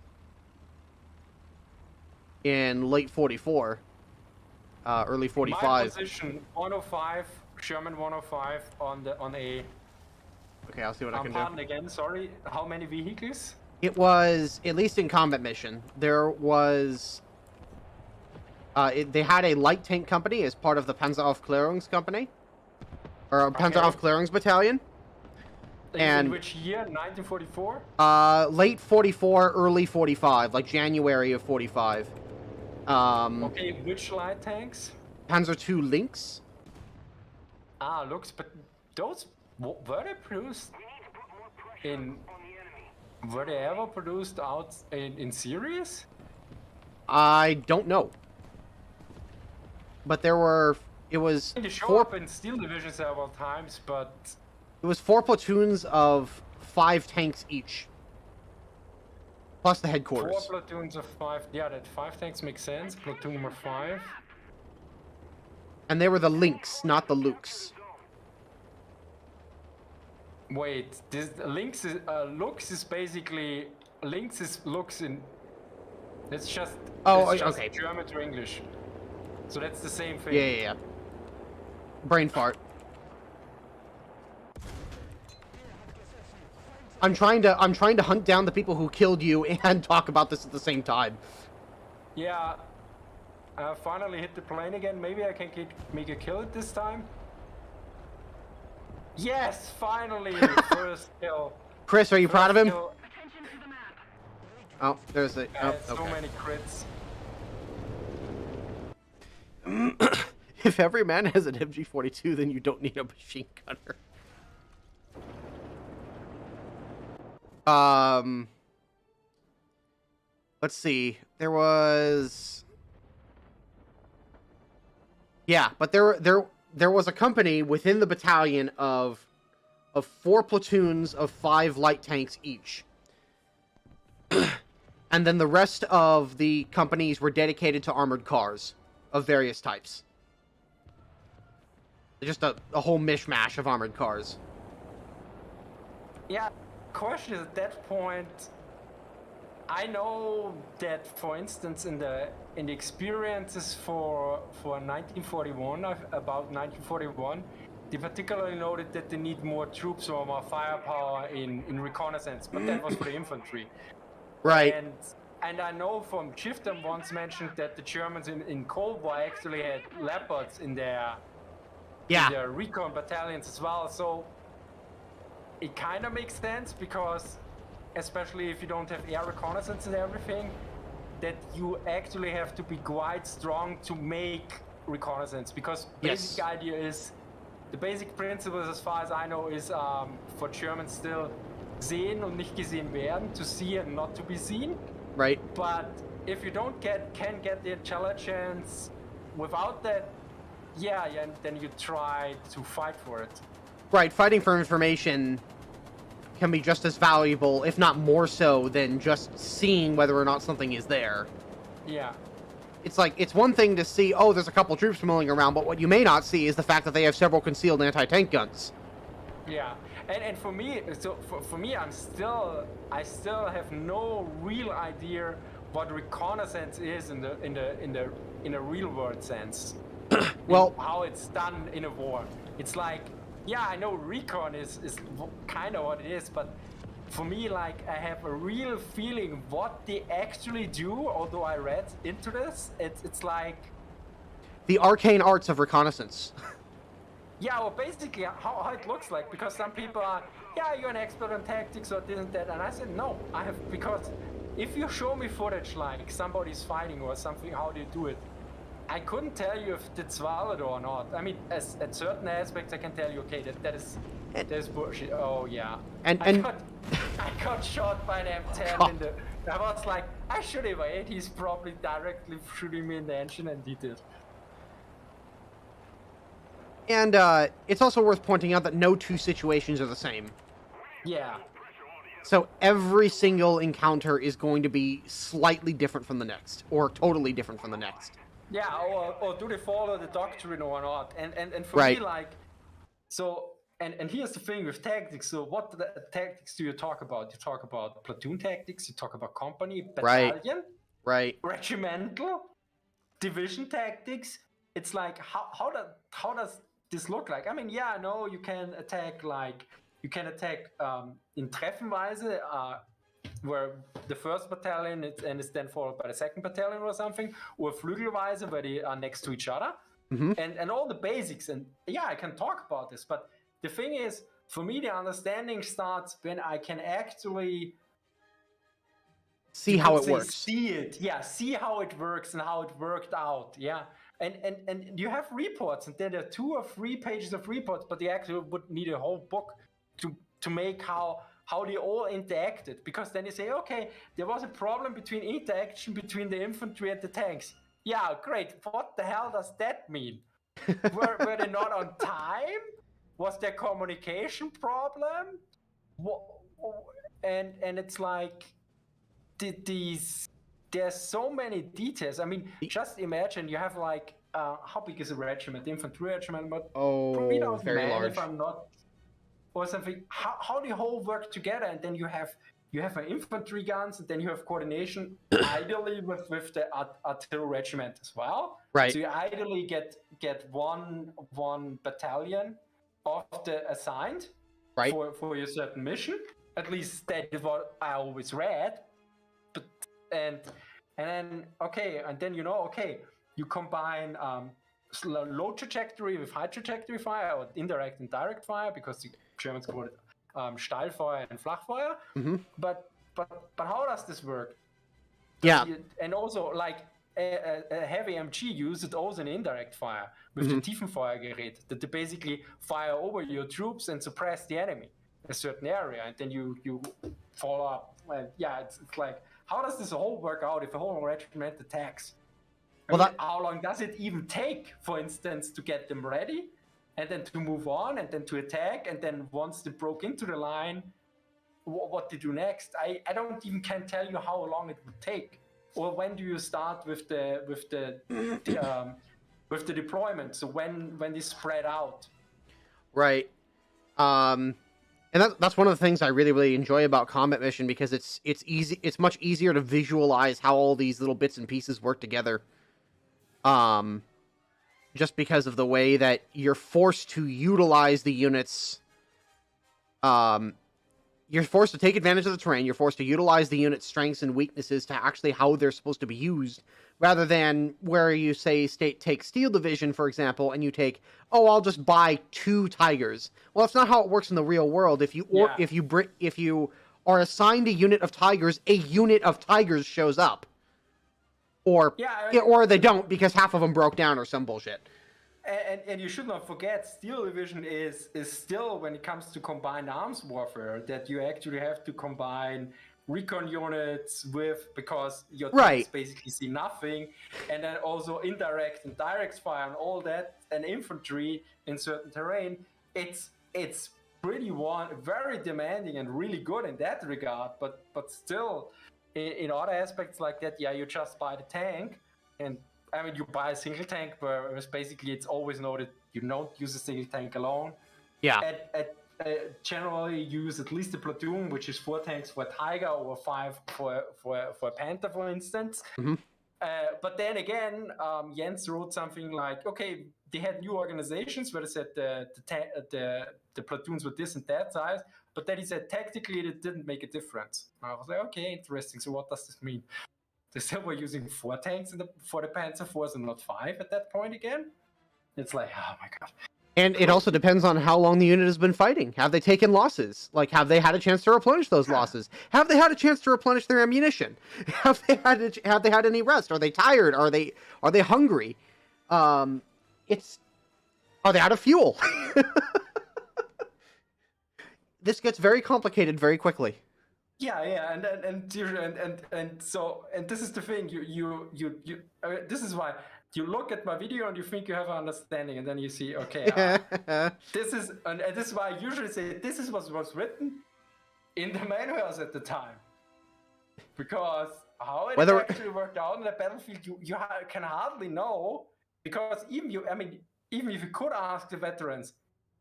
in late 44, early 45. My position 105, German 105 on A. Okay, I'll see what I can do. Pardon again, sorry. How many vehicles? It was, at least in combat mission, there was... they had a light tank company as part of the Panzeraufklärungs company. Or Panzeraufklärungs battalion. In which year? 1944? Late 44, early 45, like January of 45. Okay, which light tanks? Panzer II Lynx. Ah, looks, but those... Were they produced in... Were they ever produced out in series? I don't know. But there were... It was... They show up in Steel Division several times, but... It was 4 platoons of 5 tanks each. Plus the 4 headquarters. platoons of 5. Yeah, that 5 tanks makes sense. Platoon number 5. And they were the Lynx, not the Lukes. Wait, this Lynx is Lux is basically Lynx is Lux in. It's just. Oh, it's just okay. German to English. So that's the same thing. Yeah. Brain fart. I'm trying to hunt down the people who killed you and talk about this at the same time. Yeah. I finally hit the plane again. Maybe I can make a kill it this time. Yes, finally, first kill. Chris, are you proud of him? Kill. Oh, there's the. Oh, So okay. many crits. If every man has an MG42, then you don't need a machine gunner. Let's see. There was. Yeah, but there was a company within the battalion of 4 platoons of 5 light tanks each. And then the rest of the companies were dedicated to armored cars of various types. Just a whole mishmash of armored cars. Yeah, question is at that point, I know that, for instance, in the experiences for 1941, about 1941, they particularly noted that they need more troops or more firepower in reconnaissance, but that was for the infantry. Right. And I know from Shifter once mentioned that the Germans in Cold War actually had Leopards in their recon battalions as well, so it kind of makes sense because, especially if you don't have air reconnaissance and everything, that you actually have to be quite strong to make reconnaissance, because basic idea is, the basic principles as far as I know is for Germans still sehen und nicht gesehen werden, to see and not to be seen. Right. But if you don't can get the intelligence without that, then you try to fight for it. Right, fighting for information can be just as valuable, if not more so, than just seeing whether or not something is there. Yeah. It's like, it's one thing to see, oh, there's a couple troops milling around, but what you may not see is the fact that they have several concealed anti-tank guns. Yeah, and for me, so for me, I still have no real idea what reconnaissance is in a real world sense. Well, how it's done in a war. It's like, yeah, I know recon is kind of what it is, but for me, like, I have a real feeling what they actually do. Although I read into this, it's like the arcane arts of reconnaissance. Yeah, well, basically how it looks like, because some people are, yeah, you're an expert on tactics or this and that, and I said no, because if you show me footage like somebody's fighting or something, how they do it, I couldn't tell you if it's valid or not. I mean, at certain aspects I can tell you, okay, that is bullshit. Oh yeah, I got shot by an M10 in the. I was like, I should have waited. He's probably directly shooting me in the engine, and he did. And it's also worth pointing out that no two situations are the same. Yeah. So every single encounter is going to be slightly different from the next, or totally different from the next. Yeah, or do they follow the doctrine or not? And for right. me, like, so, and here's the thing with tactics. So what tactics do you talk about? You talk about platoon tactics, you talk about company, battalion, right, regimental, division tactics. It's like, how does this look like? I mean, yeah, I know you can attack in Treffenweise, where the first battalion is then followed by the second battalion or something, or Flügelweise, where they are next to each other, and all the basics. And yeah, I can talk about this, but the thing is, for me, the understanding starts when I can actually see how it works. See it, yeah, see how it works and how it worked out, yeah. And you have reports, and there are 2 or 3 pages of reports, but you actually would need a whole book to make how they all interacted, because then you say, okay, there was a problem between interaction between the infantry and the tanks. Yeah, great. What the hell does that mean? were they not on time? Was there communication problem? And it's like, there's so many details. I mean, just imagine you have like how big is a regiment? The infantry regiment, but 3,000 very men, large. if I'm not, or something. How do you all work together? And then you have an infantry guns, and then you have coordination, ideally with the artillery regiment as well. Right. So you ideally get one battalion of the assigned for your certain mission. At least that is what I always read. But and then you combine low trajectory with high trajectory fire, or indirect and direct fire, because the Germans call it Steilfeuer and Flachfeuer. Mm-hmm. But how does this work? And also, like a heavy MG uses also an indirect fire with the Tiefenfeuergerät, that they basically fire over your troops and suppress the enemy in a certain area, and then you follow up. And it's like, how does this all work out if a whole regiment attacks? How long does it even take, for instance, to get them ready, and then to move on, and then to attack, and then once they broke into the line, what to do next? I don't even can tell you how long it would take, or when do you start with the deployment? So when they spread out, right? And that's one of the things I really, really enjoy about Combat Mission, because it's easy. It's much easier to visualize how all these little bits and pieces work together. Just because of the way that you're forced to utilize the units. You're forced to take advantage of the terrain. You're forced to utilize the unit's strengths and weaknesses to actually how they're supposed to be used, rather than where you say take Steel Division, for example, and you take, I'll just buy 2 Tigers. Well, that's not how it works in the real world. If you are assigned a unit of Tigers, a unit of Tigers shows up. Or they don't, because half of them broke down or some bullshit. And you should not forget, Steel Division is still, when it comes to combined arms warfare, that you actually have to combine recon units because your tanks basically see nothing, and then also indirect and direct fire and all that, and infantry in certain terrain. It's pretty very demanding and really good in that regard, but still, in other aspects like that, you just buy the tank, and I mean, you buy a single tank, whereas basically it's always noted you don't use a single tank alone. Yeah. Generally use at least a platoon, which is 4 tanks for a Tiger or 5 for a Panther, for instance. Mm-hmm. But then again, Jens wrote something like, okay, they had new organizations where they said the platoons were this and that size, but then he said tactically it didn't make a difference. And I was like, okay, interesting. So what does this mean? They said we're using 4 tanks for the Panzer Force and not 5 at that point again. It's like, oh my god. And it also depends on how long the unit has been fighting. Have they taken losses? Like, have they had a chance to replenish those losses? Have they had a chance to replenish their ammunition? Have they had any rest? Are they tired? Are they hungry? Are they out of fuel? This gets very complicated very quickly. Yeah, and so this is the thing. This is why you look at my video and you think you have an understanding, and then you see, okay, this is why I usually say this is what was written in the manuals at the time, because how it actually worked out in the battlefield, you can hardly know, because even if you could ask the veterans,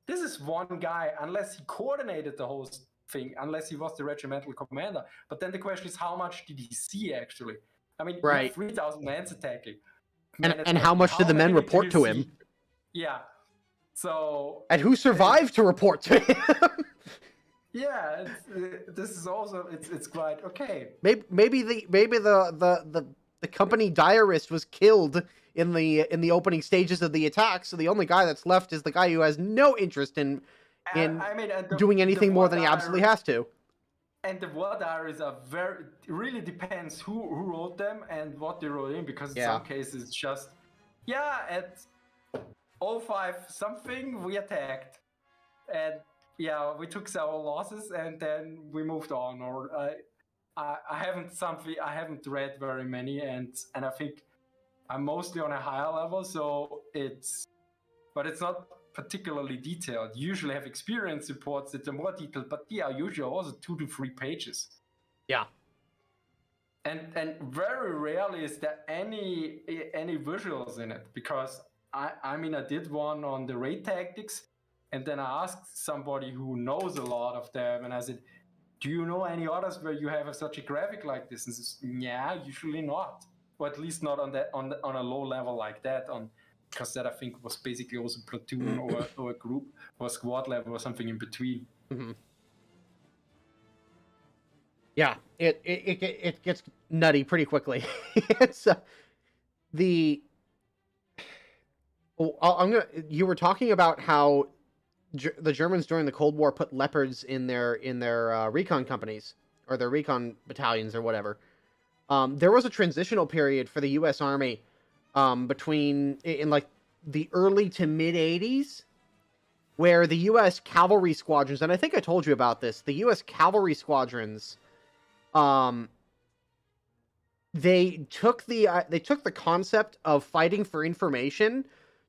this is one guy, unless he coordinated the whole thing, unless he was the regimental commander. But then the question is, how much did he see actually? I mean, 3,000 men attacking. And how much did the men report to him? Yeah. So. And who survived to report to him? Yeah, this is also it's quite okay. Maybe the company diarist was killed in the opening stages of the attack, so the only guy that's left is the guy who has no interest in doing anything more than he absolutely has to. And the war diaries are really depends who wrote them and what they wrote in, because in some cases it's just, at 05 something we attacked, and we took several losses and then we moved on. Or I haven't read very many, and I think I'm mostly on a higher level, but it's not particularly detailed. You usually have experience reports that are more detailed, but they are usually also 2 to 3 pages. Yeah. And very rarely is there any visuals in it, because I mean I did one on the raid tactics, and then I asked somebody who knows a lot of them, and I said, do you know any others where you have such a graphic like this? And says, yeah, usually not, or at least not on a low level like that. Because that I think was basically also platoon or a group or squad level or something in between. Mm-hmm. Yeah, it gets nutty pretty quickly. It's you were talking about how the Germans during the Cold War put leopards in their recon companies or their recon battalions or whatever. There was a transitional period for the U.S. Army between in like the early to mid 80s, where the U.S. cavalry squadrons, and I think I told you about this, the U.S. cavalry squadrons, they took the concept of fighting for information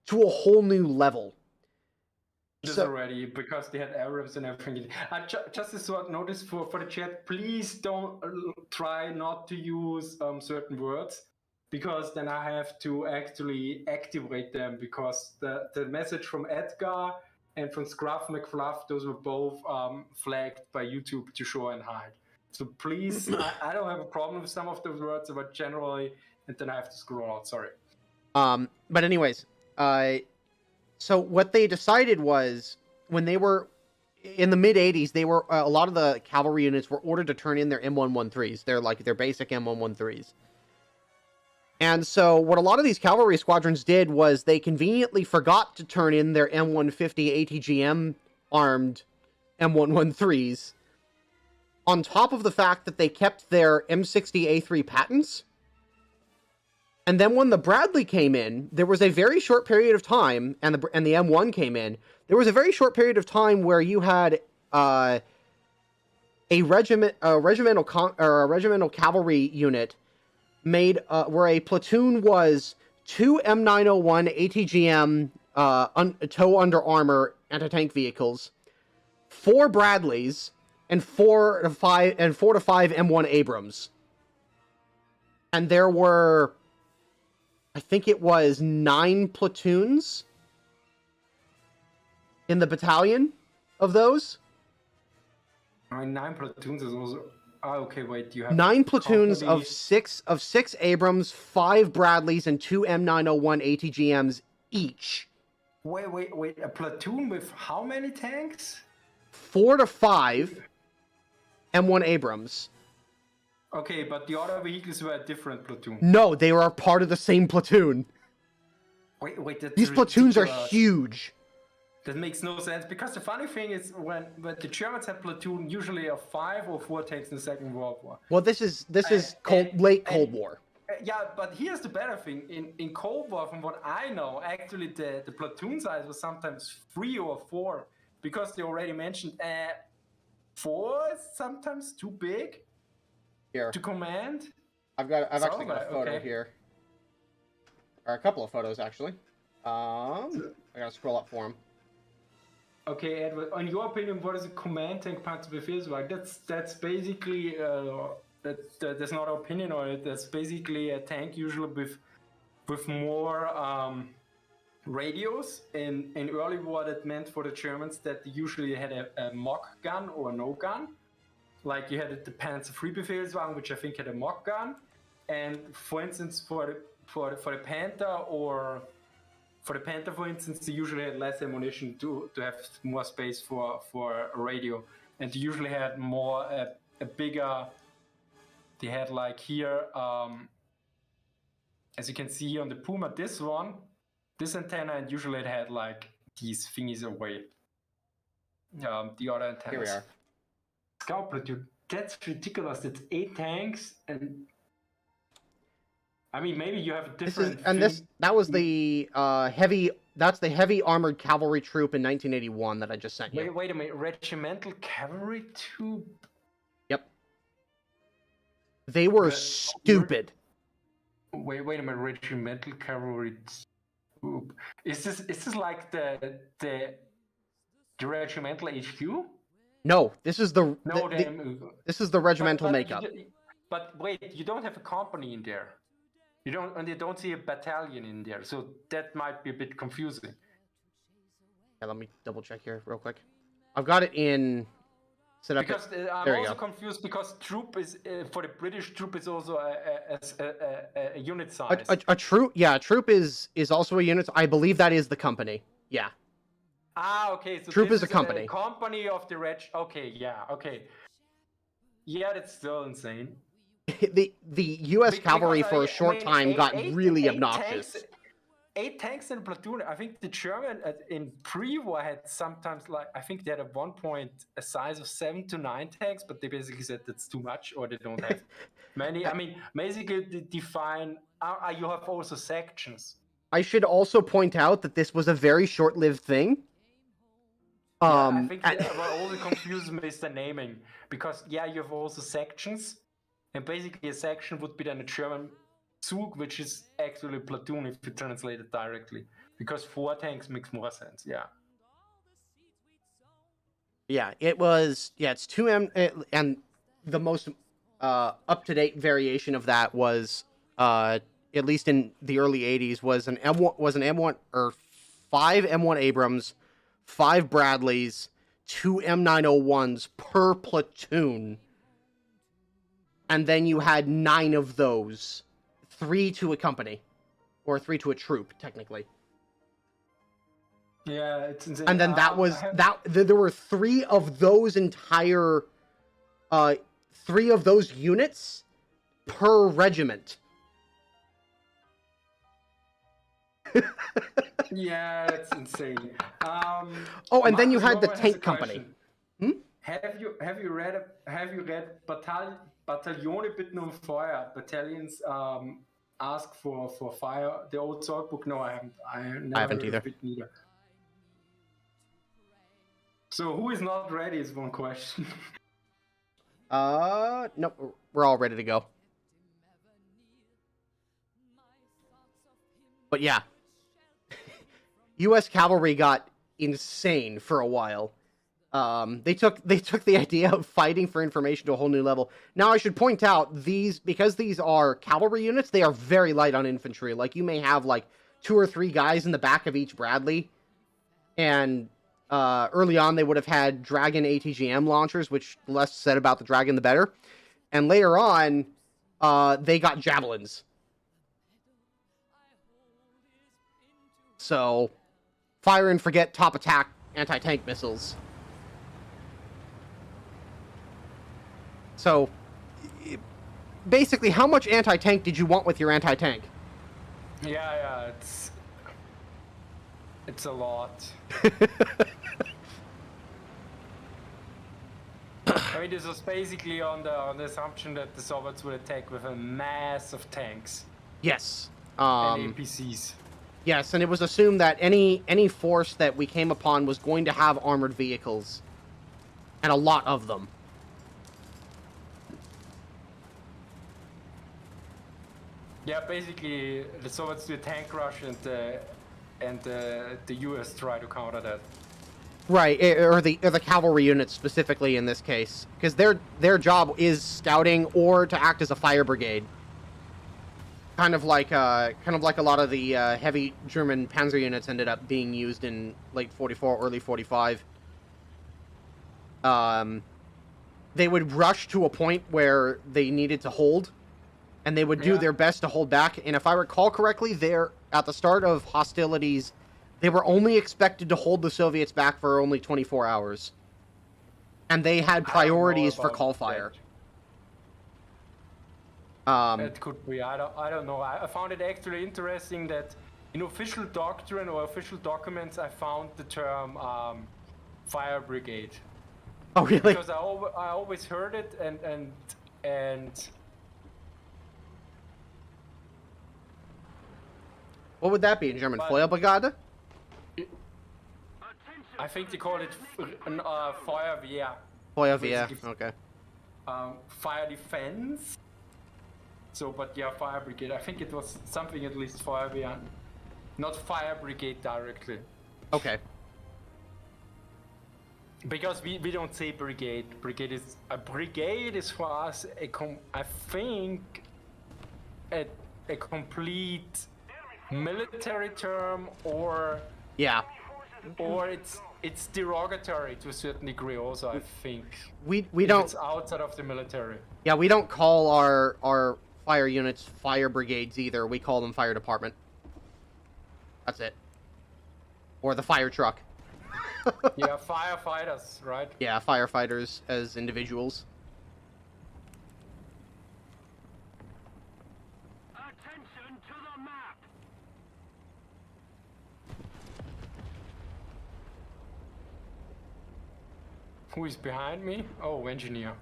to a whole new level. Already, because they had Arabs and everything. Just a short notice for the chat: please don't try not to use certain words, because then I have to actually activate them, because the message from Edgar and from Scruff McFluff, those were both flagged by YouTube to show and hide. So please, I don't have a problem with some of those words, but generally, and then I have to scroll out. Sorry. But anyways, so what they decided was, when they were in the mid 80s, they were a lot of the cavalry units were ordered to turn in their M113s. They're like their basic M113s. And so what a lot of these cavalry squadrons did was they conveniently forgot to turn in their M150 ATGM armed M113s, on top of the fact that they kept their M60A3 patents. And then when the Bradley came in, there was a very short period of time, and the M1 came in, there was a very short period of time where you had a regimental cavalry unit made where a platoon was 2 M901 ATGM tow under armor anti-tank vehicles, 4 Bradleys, and 4 to 5 M1 Abrams. And there were, I think it was 9 platoons in the battalion of those. I mean, 9 platoons is also... Oh, okay, wait, you have... 9 platoons of 6 Abrams, 5 Bradleys, and 2 M901 ATGMs each. Wait, a platoon with how many tanks? 4 to 5 M1 Abrams. Okay, but the other vehicles were a different platoon. No, they were part of the same platoon. Wait, that's these platoons are huge. That makes no sense, because the funny thing is when the Germans had platoon usually of 5 or 4 tanks in the Second World War. Well, this is late Cold War. Yeah, but here's the better thing. In Cold War, from what I know, actually the platoon size was sometimes 3 or 4, because they already mentioned 4 is sometimes too big here to command. I've actually got a photo here, or a couple of photos actually. I gotta scroll up for them. Okay, Edward, in your opinion, what is a command tank Panzerbefehlswagen? That's basically there's not an opinion on it. That's basically a tank usually with more radios. In early war, that meant for the Germans that they usually had a mock gun or no gun. Like you had the Panzer-Befehlswagen, which I think had a mock gun, and for instance for the Panther or for the Panther, for instance, they usually had less ammunition to have more space for a radio, and they usually had more a bigger. They had like here, as you can see on the Puma, this antenna, and usually it had like these thingies away. The other antennas. Here we are. Scout platoon. That's ridiculous. That's 8 tanks, and I mean maybe you have a different. That was the heavy. That's the heavy armored cavalry troop in 1981 that I just sent you. Wait a minute. Regimental cavalry troop. Yep. They were stupid. Wait a minute. Regimental cavalry troop. Is this like the regimental HQ? No, this is the regimental makeup. But wait, you don't have a company in there. You don't see a battalion in there, so that might be a bit confusing. Yeah, let me double check here real quick. I've got it in set up. Because I'm also confused because troop is for the British troop is also a unit size. A troop, yeah, a troop is also a unit. I believe that is the company. Yeah. Ah, okay. So troop this is a company. A company of the reg. Okay, yeah, okay. Yeah, that's still insane. the U.S. cavalry for a short time got really obnoxious. 8 tanks in a platoon. I think the German in pre-war had sometimes I think they had at one point a size of 7 to 9 tanks, but they basically said that's too much or they don't have many. I mean, basically they define. You have also sections. I should also point out that this was a very short-lived thing. I think what also confuses me is the naming because you have also sections. And basically, a section would be then a German Zug, which is actually a platoon if you translate it directly. Because 4 tanks makes more sense, yeah. Yeah, it was... Yeah, it's 2M... And the most up-to-date variation of that was, at least in the early 80s, was an M1... or 5 M1 Abrams, 5 Bradleys, 2 M901s per platoon. And then you had 9 of those. 3 to a company. Or 3 to a troop, technically. Yeah, it's insane. And then there were 3 of those entire... 3 of those units per regiment. Yeah, that's insane. And then you had the tank company. Have you read Bataillone bitten um Feuer? Battalions ask for fire. The old sword book? No, I haven't. I haven't either. So who is not ready is one question. Nope. We're all ready to go. But yeah. U.S. cavalry got insane for a while. They took the idea of fighting for information to a whole new level. Now, I should point out, because these are cavalry units, they are very light on infantry. Like, you may have, 2 or 3 guys in the back of each Bradley. And early on, they would have had Dragon ATGM launchers, which the less said about the Dragon, the better. And later on, they got Javelins. So, fire and forget top attack anti-tank missiles. So, basically, how much anti-tank did you want with your anti-tank? Yeah, it's a lot. I mean, this was basically on the assumption that the Soviets would attack with a mass of tanks. Yes. And APCs. Yes, and it was assumed that any force that we came upon was going to have armored vehicles. And a lot of them. Yeah, basically, the Soviets do a tank rush and the US try to counter that. Right, or the cavalry units specifically in this case, because their job is scouting or to act as a fire brigade. Kind of like a lot of the heavy German panzer units ended up being used in late 44, early 45. They would rush to a point where they needed to hold, and they would do their best to hold back. And if I recall correctly, at the start of hostilities, they were only expected to hold the Soviets back for only 24 hours. And they had priorities for call fire. It could be. I don't know. I found it actually interesting that in official doctrine or official documents, I found the term fire brigade. Oh, really? Because I always heard it and. What would that be in German? Feuerbrigade? I think they call it Feuerwehr. Feuerwehr, okay. Fire defense. So, but yeah, fire brigade. I think it was something at least Feuerwehr, not fire brigade directly. Okay. Because we don't say brigade. A brigade is for us I think a complete military term, or it's derogatory to a certain degree also, I think. We don't. It's outside of the military. Yeah, we don't call our fire units fire brigades either. We call them fire department. That's it. Or the fire truck. Yeah, firefighters, right? Yeah, firefighters as individuals. Attention to the map. Who is behind me? Oh, engineer.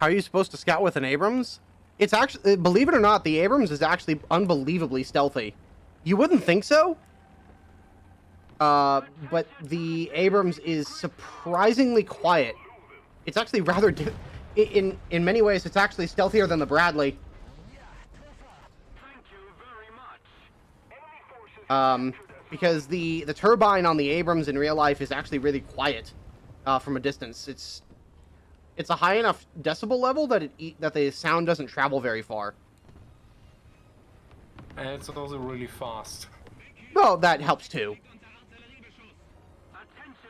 How are you supposed to scout with an Abrams? It's actually, believe it or not, the Abrams is actually unbelievably stealthy. You wouldn't think so, but the Abrams is surprisingly quiet. It's actually rather, in many ways, it's actually stealthier than the Bradley. Thank you very much. Because the turbine on the Abrams in real life is actually really quiet, from a distance. It's a high enough decibel level that that the sound doesn't travel very far. And it's also really fast. Well, that helps too.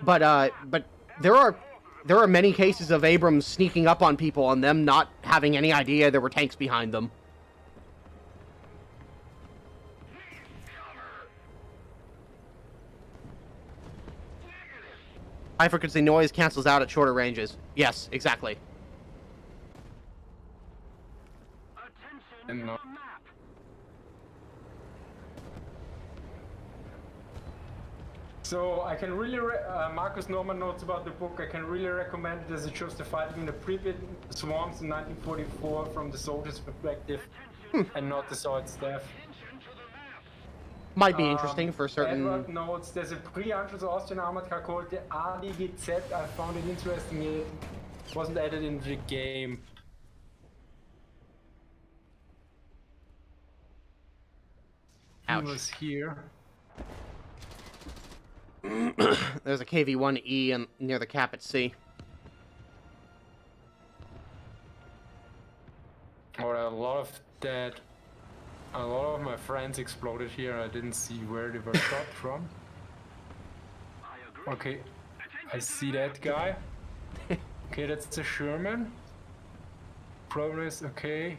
But there are many cases of Abrams sneaking up on people and them not having any idea there were tanks behind them. High frequency noise cancels out at shorter ranges. Yes, exactly. Attention to the map. So I can really, Marcus Norman notes about the book, I can really recommend it as it shows the fighting in the Pripyat swarms in 1944 from the soldiers' perspective and not the Soviet staff. Might be interesting for certain... Edward notes, there's a pre-Anschluss Austrian armored car called the ADGZ. I found it interesting, it wasn't added in the game. Ouch. He was here. There's a KV-1E near the cap at sea. Or a lot of my friends exploded here. I didn't see where they were shot from. Okay, I see that guy. Okay, that's the Sherman. Progress, okay.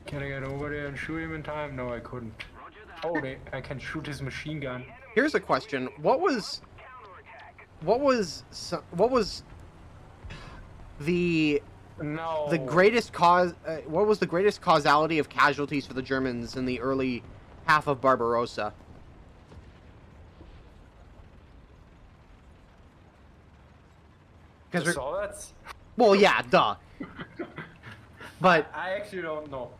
Can I get over there and shoot him in time? No, I couldn't. Oh, I can shoot his machine gun. Here's a question: what was the greatest cause? What was the greatest causality of casualties for the Germans in the early half of Barbarossa? The Soviets? Well, yeah, duh. But I actually don't know.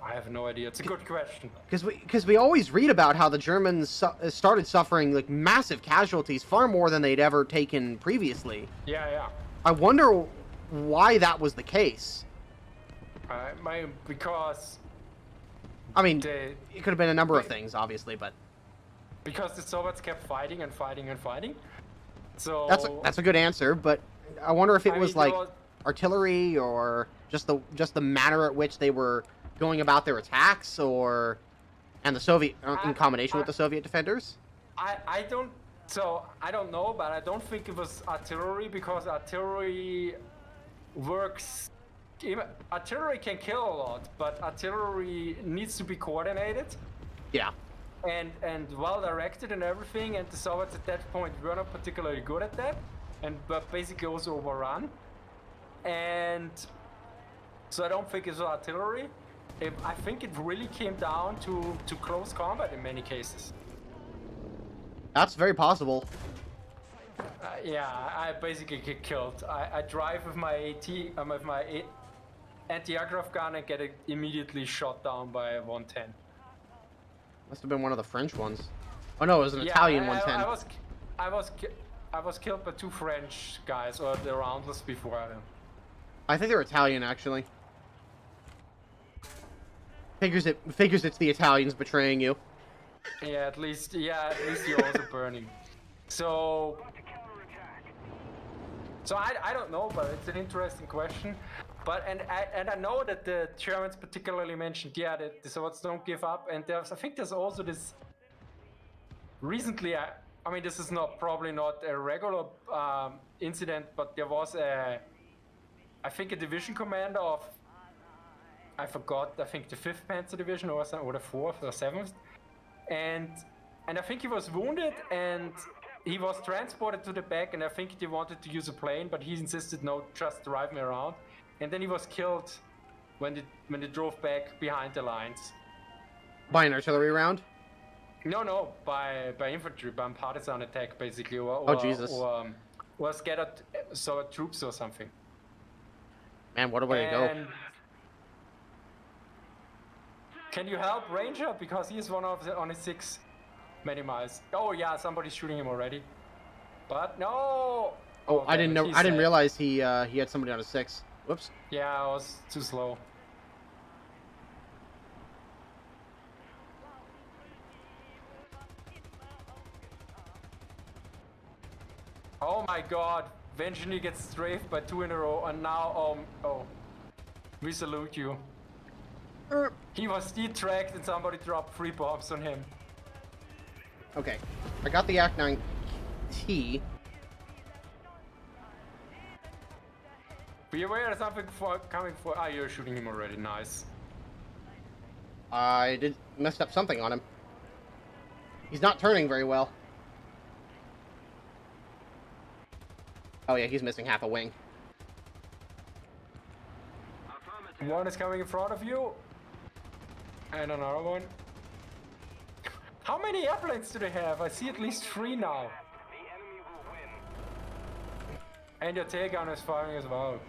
I have no idea. It's a good question. Because we always read about how the Germans started suffering like massive casualties, far more than they'd ever taken previously. Yeah. I wonder why that was the case. Because... I mean, it could have been a number of things, obviously, but... Because the Soviets kept fighting and fighting and fighting. So... That's a good answer, but I wonder if it was like artillery or just the manner at which they were going about their attacks, and the Soviet in combination with the Soviet defenders. I don't know, but I don't think it was artillery, because artillery works. Artillery can kill a lot, but artillery needs to be coordinated. Yeah. And well directed and everything, and the Soviets at that point were not particularly good at that, but basically also overrun. And so I don't think it's artillery. I think it really came down to close combat in many cases. That's very possible. Yeah, I basically get killed. I drive with my anti-aircraft gun and get immediately shot down by a 110. Must have been one of the French ones. Oh no, it was an Italian 110. I was killed by 2 French guys, or the roundless before them. I think they're Italian, actually. Figures it's the Italians betraying you. Yeah, at least you're also burning. So I don't know, but it's an interesting question. But and I know that the Germans particularly mentioned, yeah, that the Swords don't give up. And I think there's also this. Recently, I mean, this is probably not a regular incident, but there was I think a division commander of, I forgot, I think the 5th Panzer Division or the 4th or 7th, and I think he was wounded and he was transported to the back, and I think they wanted to use a plane, but he insisted, no, just drive me around, and then he was killed when they drove back behind the lines. By an artillery round? No, by infantry, by partisan attack, basically, oh Jesus, or scattered troops or something. Man, what a way to go! Can you help Ranger, because he is one of the only 6 many miles? Oh yeah, somebody's shooting him already. But no. Oh, okay, I didn't know. I didn't realize he had somebody on a 6. Whoops. Yeah, I was too slow. Oh my god, Vengeance gets strafed by 2 in a row, and now, we salute you. He was detracked and somebody dropped 3 bombs on him. Okay, I got the Act 9T. Be aware of something coming for. Ah, you're shooting him already, nice. I messed up something on him. He's not turning very well. Oh yeah, he's missing half a wing. One is coming in front of you. And another one. How many airplanes do they have? I see at least 3 now. And your takedown is firing as well.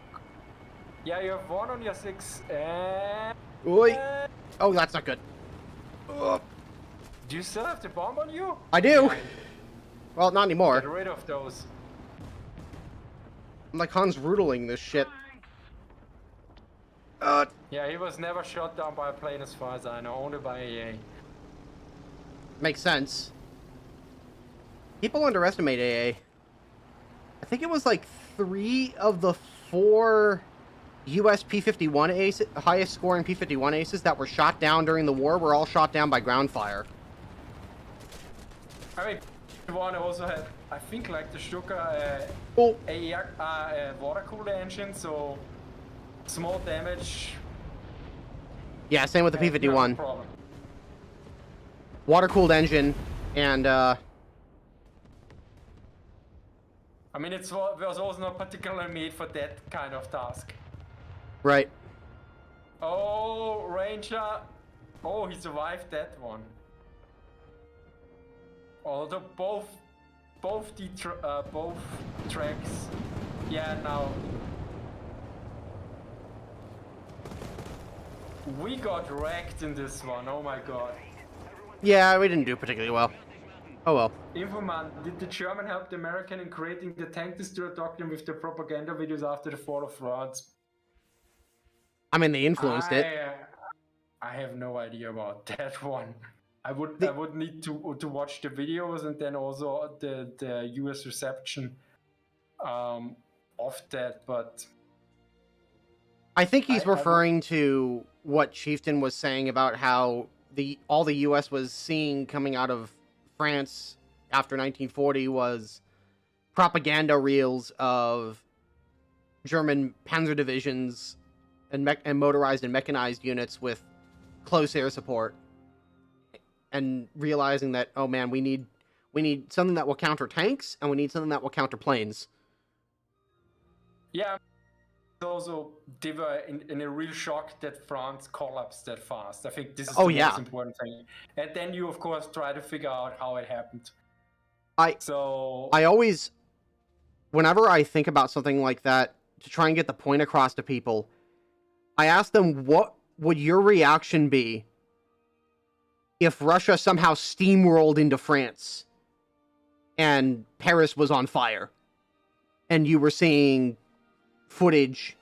Yeah, you have 1 on your 6 and... Oi. Oh, that's not good. Ugh. Do you still have the bomb on you? I do. Well, not anymore. Get rid of those. I'm like Hans Rudling this shit. Yeah, he was never shot down by a plane as far as I know, only by AA. Makes sense. People underestimate AA. I think it was like 3 of the 4 US P-51 aces, highest scoring P-51 aces that were shot down during the war were all shot down by ground fire. I mean, one also had, I think, like the Stuka water cooler engine, so small damage. Yeah, same with the P-51. Water-cooled engine, and I mean, it was also not particularly made for that kind of task. Right. Oh, Ranger. Oh, he survived that one. Although both tracks. Yeah, now we got wrecked in this one. Oh my god. Yeah, we didn't do particularly well. Oh well. Infoman, did the German help the American in creating the tank destroyer doctrine with their propaganda videos after the fall of France? I mean, they influenced it. I have no idea about that one. I would need to watch the videos and then also the US reception of that, but I think he's referring to what Chieftain was saying about how all the US was seeing coming out of France after 1940 was propaganda reels of German panzer divisions and motorized and mechanized units with close air support, and realizing that, oh man, we need something that will counter tanks, and we need something that will counter planes. Yeah, also they were in a real shock that France collapsed that fast. I think this is the most important thing. And then you, of course, try to figure out how it happened. I always, whenever I think about something like that, to try and get the point across to people, I ask them, what would your reaction be if Russia somehow steamrolled into France and Paris was on fire and you were seeing footage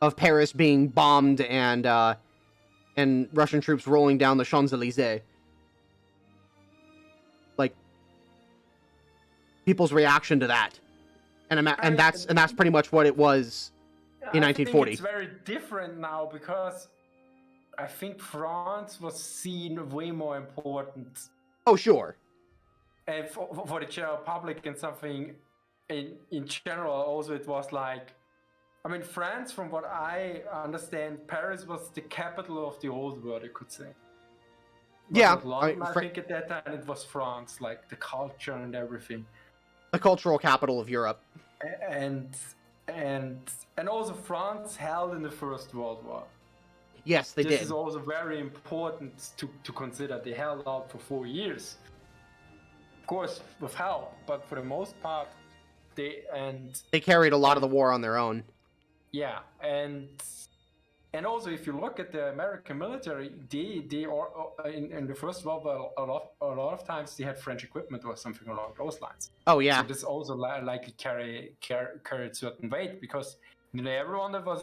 of Paris being bombed and Russian troops rolling down the Champs-Élysées? people's reaction to that. And that's pretty much what it was in 1940. I think it's very different now because I think France was seen way more important. Oh, sure. And for the general public and something in general, also it was like, I mean, France, from what I understand, Paris was the capital of the old world, I could say. Yeah. London, I think at that time it was France, like the culture and everything. The cultural capital of Europe. And also France held in the First World War. Yes, they did. This is also very important to consider. They held out for 4 years. Of course, with help, but for the most part, they carried a lot of the war on their own. Yeah, and also if you look at the American military, they are in the First World War, a lot of times they had French equipment or something along those lines. Oh yeah. So this also likely carried certain weight because everyone that was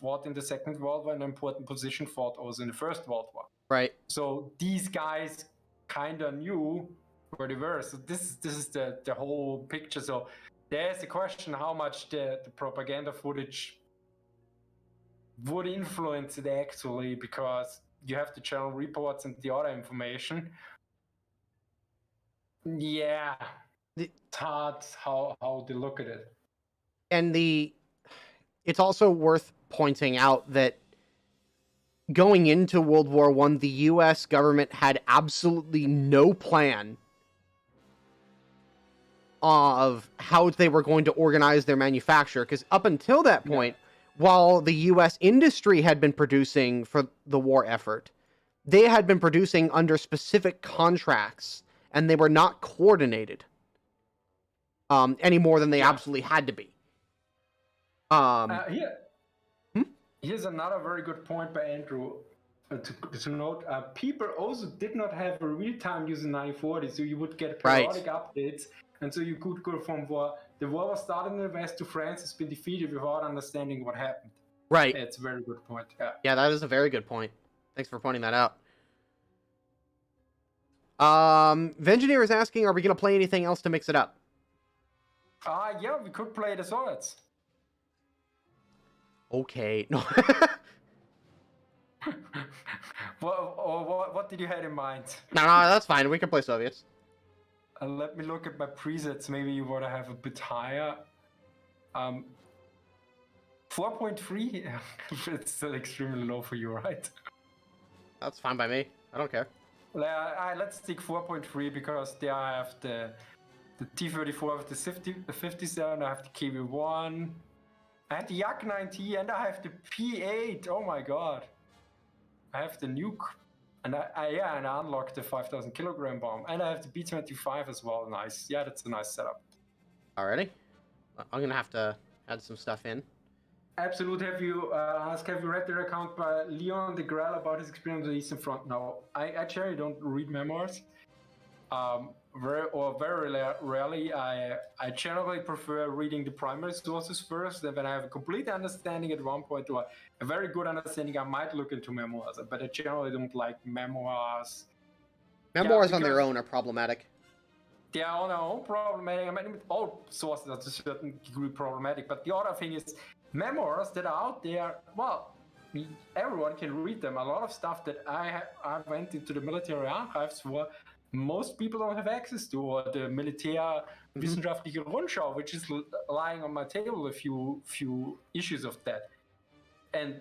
fought in the Second World War in an important position fought also in the First World War. Right. So these guys kind of knew where they were. So this is the whole picture. So there's the question how much the propaganda footage would influence it actually, because you have the general reports and the other information. Yeah, it's hard how they look at it. And it's also worth pointing out that going into World War I, the U.S. government had absolutely no plan of how they were going to organize their manufacture, because up until that point, while the U.S. industry had been producing for the war effort, they had been producing under specific contracts, and they were not coordinated any more than they absolutely had to be. Here's another very good point by Andrew to note. People also did not have a real-time use in 1940, so you would get periodic updates, and so you could go from the war was started in the West to France has been defeated without understanding what happened. Right. That's a very good point. Yeah, that is a very good point. Thanks for pointing that out. Vengineer is asking, are we going to play anything else to mix it up? Yeah, we could play the Soviets. Okay. No. What did you have in mind? No, that's fine. We can play Soviets. Let me look at my presets. Maybe you want to have a bit higher. 4.3? It's still extremely low for you, right? That's fine by me. I don't care. Let's take 4.3 because there I have the T34 with the 57, I have the KB1, I have the Yak 90, and I have the P8. Oh my god. I have the nuke. And I unlocked the 5,000 kilogram bomb. And I have the B25 as well. Nice. Yeah, that's a nice setup. Alrighty. I'm going to have to add some stuff in. Absolute. Have you read the account by Leon de Grelle about his experience on the Eastern Front? No, I actually don't read memoirs. Very rarely. I generally prefer reading the primary sources first, and when I have a complete understanding at one point or a very good understanding, I might look into memoirs. But I generally don't like memoirs. Memoirs on their own are problematic. They are on their own problematic. I mean, all sources are to a certain degree problematic. But the other thing is, memoirs that are out there, well, everyone can read them. A lot of stuff that I went into the military archives for, most people don't have access to, or the Militär Wissenschaftliche Rundschau, which is lying on my table, a few issues of that, and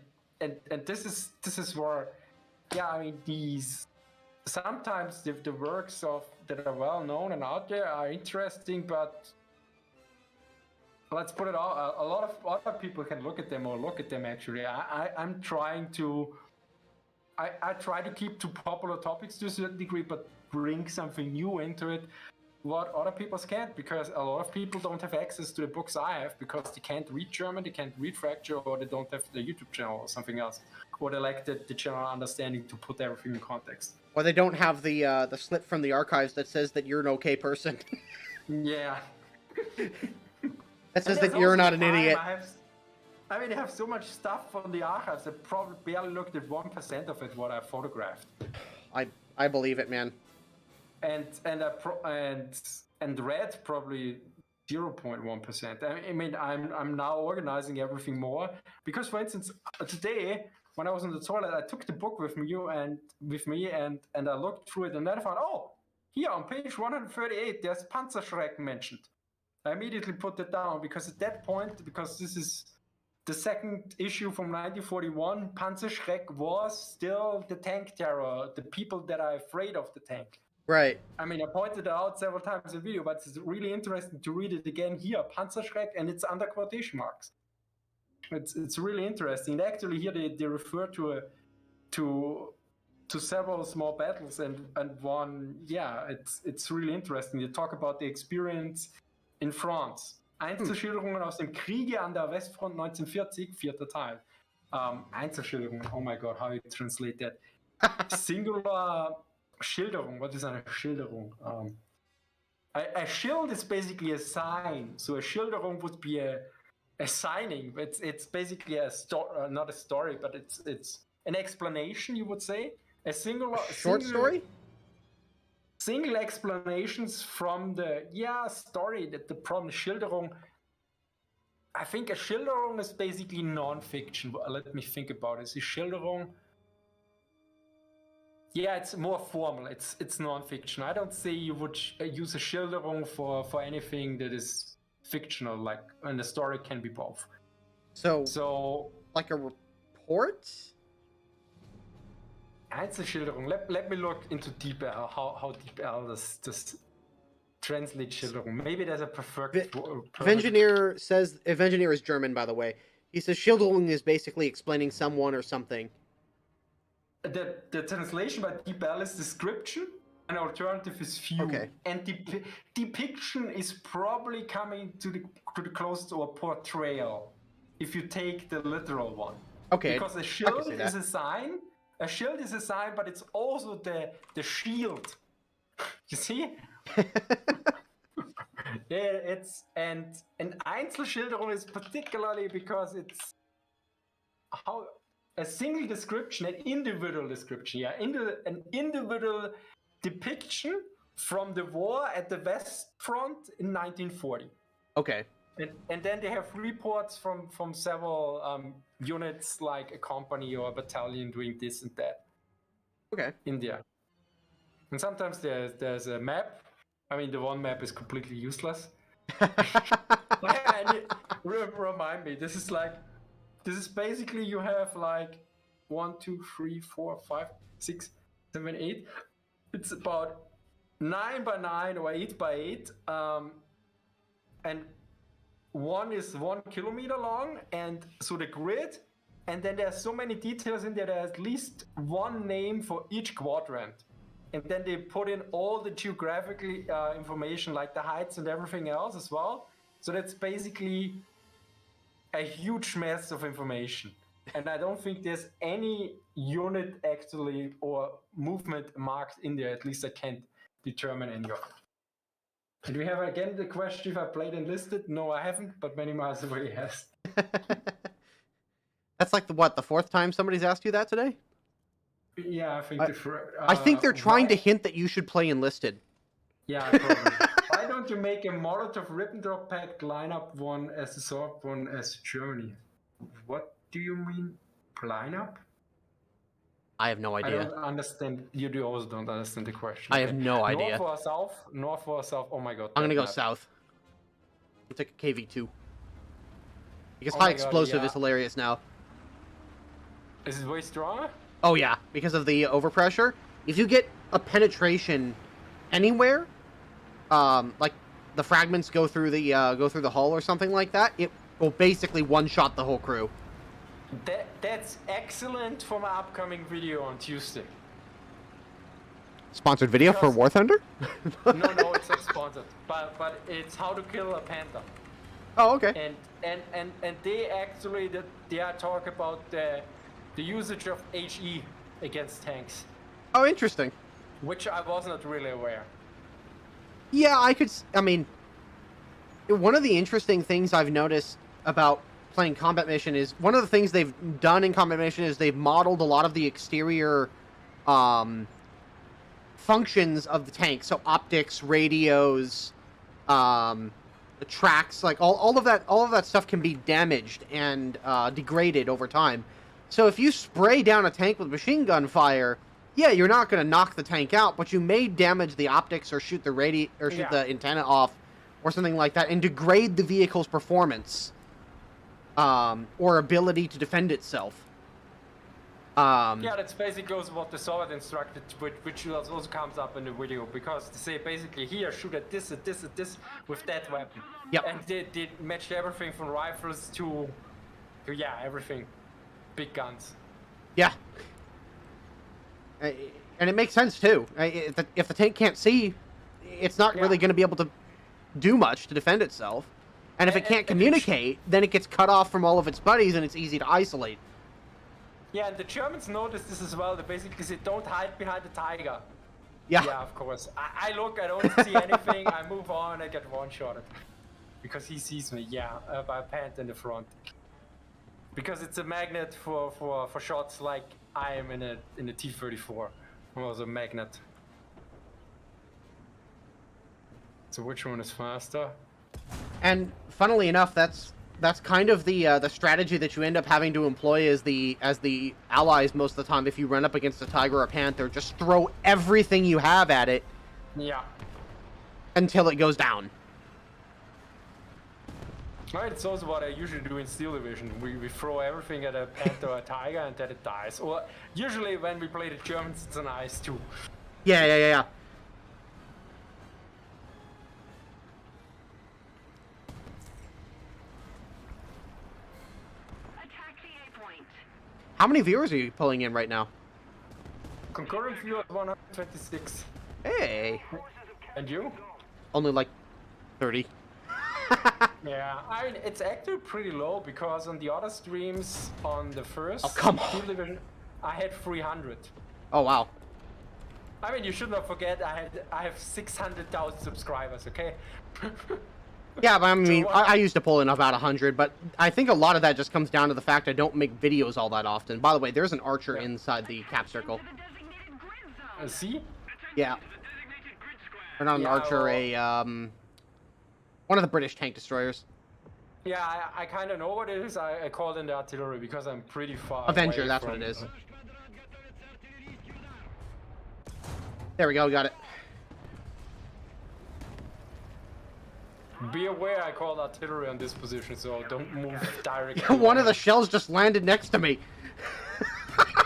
this is where, yeah, I mean, these sometimes the works that are well known and out there are interesting, but let's put it out, a lot of other people can look at them actually. I'm trying to. I try to keep to popular topics to a certain degree, but bring something new into it, what other people can't, because a lot of people don't have access to the books I have because they can't read German, they can't read Fracture, or they don't have the YouTube channel or something else, or they lack the general understanding to put everything in context. Or they don't have the slip from the archives that says that you're an okay person. Yeah. That says that you're not an idiot. I mean, I have so much stuff from the archives. I probably barely looked at 1% of it, what I photographed. I believe it, man. And and red probably 0.1%. I mean, I'm now organizing everything more because, for instance, today when I was in the toilet, I took the book with me and I looked through it, and then I found, oh, here on page 138, there's Panzerschreck mentioned. I immediately put it down because at that point, because this is the second issue from 1941, Panzerschreck was still the tank terror, the people that are afraid of the tank. Right. I mean, I pointed it out several times in the video, but it's really interesting to read it again here, Panzerschreck, and it's under quotation marks. It's really interesting. And actually, here they refer to several small battles and one. Yeah, it's really interesting. They talk about the experience in France. Einzelschilderungen aus dem Kriege an der Westfront 1940, 4. Teil. Einzelschilderungen. Oh my God, how you translate that? Singular Schilderung. What is a Schilderung? A shield is basically a sign. So a Schilderung would be a signing. It's basically a story, not a story, but it's an explanation, you would say. A short story? Single explanations from the story that the problem Schilderung. I think a Schilderung is basically non-fiction. Let me think about it. Is a Schilderung? Yeah, it's more formal. It's non-fiction. I don't say you would use a Schilderung for anything that is fictional, like, and the story can be both. So like a report? Einzelschilderung. Let me look into DeepL, how DeepL does translate Schilderung. Maybe there's a perfect... Engineer says, if Engineer is German, by the way, he says Schilderung is basically explaining someone or something. The translation by DeepL is description, and alternative is view. Okay. And depiction is probably coming to the closest to a portrayal, if you take the literal one. Okay. Because a shield is a sign. A shield is a sign, but it's also the shield. You see? Yeah, it's and Einzelschilderung is particularly because it's how a single description, an individual description, an individual depiction from the war at the West Front in 1940. Okay. And then they have reports from several units, like a company or a battalion doing this and that. Okay. In there. And sometimes there's a map. I mean, the one map is completely useless. And remind me, this is basically you have like 1, 2, 3, 4, 5, 6, 7, 8. It's about 9 by 9 or 8 by 8. And one is 1 kilometer long, and so the grid, and then there's so many details in there. There's at least one name for each quadrant, and then they put in all the geographically information, like the heights and everything else as well. So that's basically a huge mess of information, and I don't think there's any unit actually or movement marked in there. At least I can't determine any of it. And we have again the question if I played Enlisted. No, I haven't, but many miles away has. That's like the fourth time somebody's asked you that today? Yeah, I think I think they're trying to hint that you should play Enlisted. Yeah, probably. Why don't you make a Molotov Ribbentrop pack lineup one as the sword one as Germany? What do you mean, lineup? I have no idea. I don't understand. You also don't understand the question. I have no idea. North or south? North or south? Oh my God. I'm gonna go south. I'll take a KV2. Because high explosive is hilarious now. Is it way stronger? Oh yeah, because of the overpressure. If you get a penetration anywhere, like the fragments go through the hull or something like that, it will basically one-shot the whole crew. That's excellent for my upcoming video on Tuesday. Sponsored video for War Thunder? No, it's not sponsored. But it's how to kill a panther. Oh, okay. And they actually they are talking about the usage of HE against tanks. Oh, interesting. Which I was not really aware. Yeah, I mean, one of the interesting things I've noticed about playing Combat Mission is, one of the things they've done in Combat Mission is they've modeled a lot of the exterior functions of the tank. So optics, radios, the tracks, like all of that stuff can be damaged and degraded over time. So if you spray down a tank with machine gun fire, yeah, you're not going to knock the tank out, but you may damage the optics or shoot the the antenna off or something like that and degrade the vehicle's performance or ability to defend itself. Yeah, that's basically also what the Soviet instructed, which also comes up in the video, because they say basically here, shoot at this, at this, at this, with that weapon. Yep. And they matched everything from rifles to yeah, everything. Big guns. Yeah. And it makes sense, too. If the tank can't see, it's not really going to be able to do much to defend itself. And if it can't communicate, then it gets cut off from all of its buddies, and it's easy to isolate. Yeah, and the Germans noticed this as well. They basically say, don't hide behind the Tiger. Yeah. Yeah, of course. I look, I don't see anything, I move on, I get one-shotted. Because he sees me, yeah, by a Panther in the front. Because it's a magnet for shots like I am in a T-34. It was a magnet. So which one is faster? And funnily enough, that's kind of the strategy that you end up having to employ as the allies most of the time. If you run up against a Tiger or a Panther, just throw everything you have at it. Yeah. Until it goes down. Right, it's also what I usually do in Steel Division. We throw everything at a Panther or a Tiger and then it dies. Or usually when we play the Germans, it's an ice too. Yeah. How many viewers are you pulling in right now? Concurrent view at 126. Hey. And you? Only like 30. Yeah, I mean, it's actually pretty low because on the other streams on the first Steel Division, I had 300. Oh, wow. I mean, you should not forget I have 600,000 subscribers, okay? Yeah, but I mean, I used to pull in about 100, but I think a lot of that just comes down to the fact I don't make videos all that often. By the way, there's an archer inside the cap circle. See? Yeah. Or not an archer, one of the British tank destroyers. Yeah, I kind of know what it is. I called in the artillery because I'm pretty far Avenger, away that's from what it is. There we go, got it. Be aware I called artillery on this position, so don't move directly. One of the shells just landed next to me.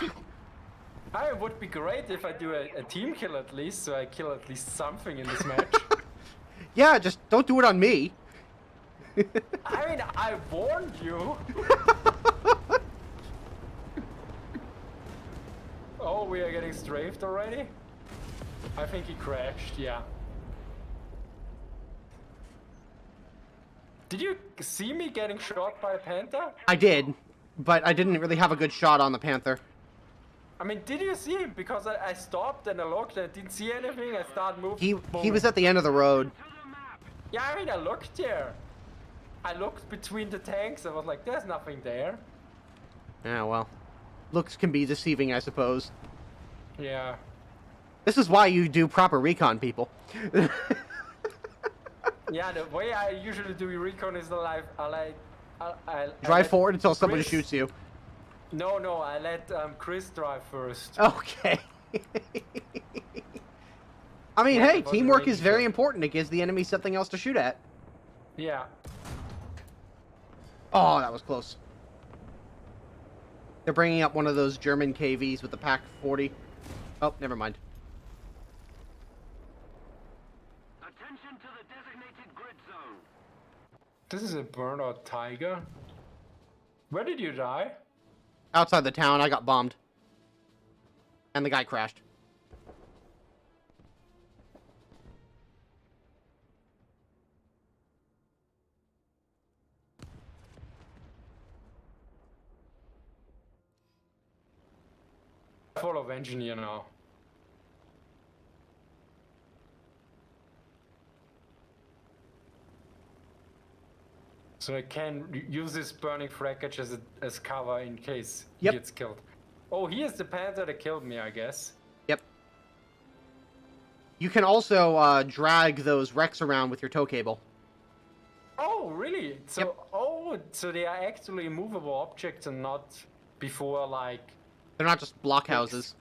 It would be great if I do a team kill at least, so I kill at least something in this match. Yeah, just don't do it on me. I mean, I warned you. Oh, we are getting strafed already? I think he crashed, yeah. Did you see me getting shot by a Panther? I did, but I didn't really have a good shot on the Panther. I mean, did you see him? Because I stopped and I looked and I didn't see anything. I started moving. He was at the end of the road. Yeah, I mean, I looked there. I looked between the tanks. I was like, there's nothing there. Yeah, well, looks can be deceiving, I suppose. Yeah. This is why you do proper recon, people. Yeah, the way I usually do recon is I drive forward until somebody Chris... shoots you. No, I let Chris drive first. Okay. I mean, hey, teamwork is very important. It gives the enemy something else to shoot at. Yeah. Oh, that was close. They're bringing up one of those German KVs with the PaK 40. Oh, never mind. Attention to the designated grid zone. This is a burnout Tiger. Where did you die? Outside the town, I got bombed. And the guy crashed. Full of engineer now. So I can use this burning wreckage as cover in case he gets killed. Oh, here's the Panther that killed me, I guess. Yep. You can also drag those wrecks around with your tow cable. Oh, really? So, Yep. oh, so they are actually movable objects and not before, like... They're not just blockhouses.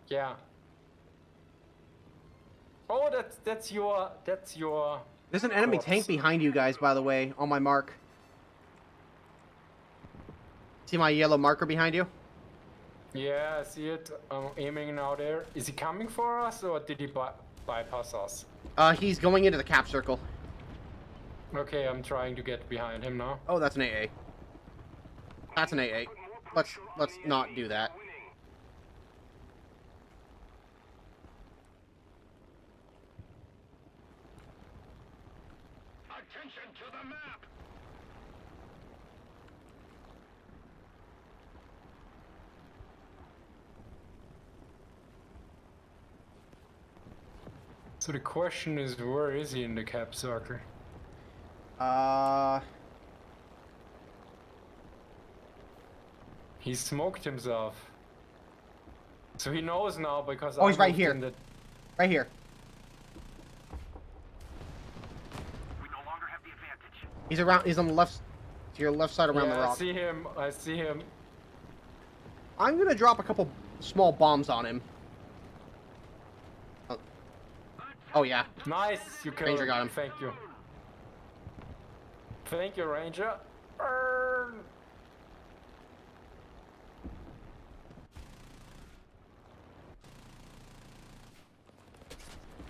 Yeah. Oh, that's your... There's an enemy corpse. tank behind you guys, by the way, on my mark. See my yellow marker behind you? Yeah, I see it. I'm aiming now there. Is he coming for us, or did he bypass us? He's going into the cap circle. Okay, I'm trying to get behind him now. Oh, that's an AA. That's an AA. Let's not do that. Attention to the map! So the question is, where is he in the cap circle? He smoked himself. So he knows now because Oh, he's I right moved here. in the... Right here. We no longer have the advantage. He's around. He's on the left, to your left side around Yeah, the rock. I see him. I see him. I'm gonna drop a couple small bombs on him. Oh yeah. Nice, you killed Ranger him. got him. Thank you. Thank you, Ranger. Burn.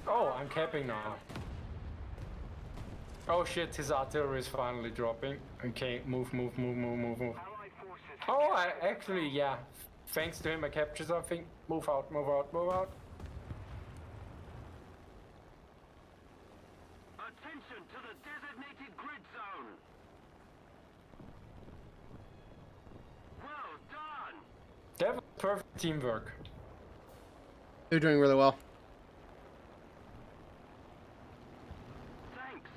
Oh, I'm capping now. Oh shit, his artillery is finally dropping. Okay, move. Oh, I actually, yeah. Thanks to him, I captured something. Move out. Attention to the designated grid zone! Well done! That was perfect teamwork. They're doing really well. Thanks!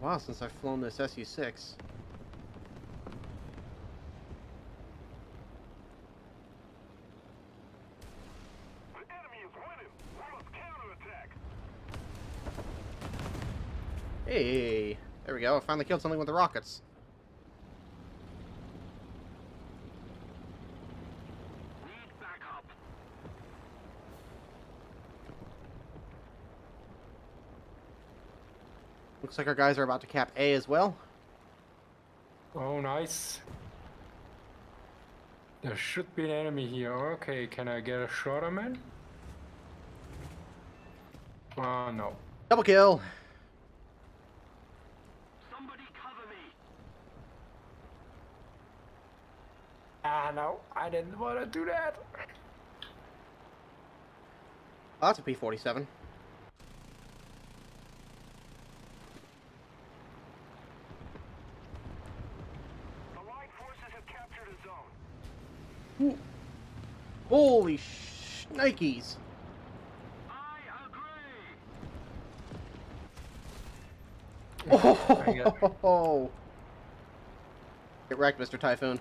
Wow, since I've flown this SU-6. The enemy is winning! We must counterattack! Hey, there we go. I finally killed something with the rockets. Need backup! Looks like our guys are about to cap A as well. Oh, nice. There should be an enemy here. Okay, can I get a shot on him? Oh, no. Double kill. Somebody cover me! Ah, no. I didn't want to do that. Oh, that's a P-47. Allied forces have captured a zone. Ooh. Holy shnikes. I agree! Oh, get wrecked, Mr. Typhoon.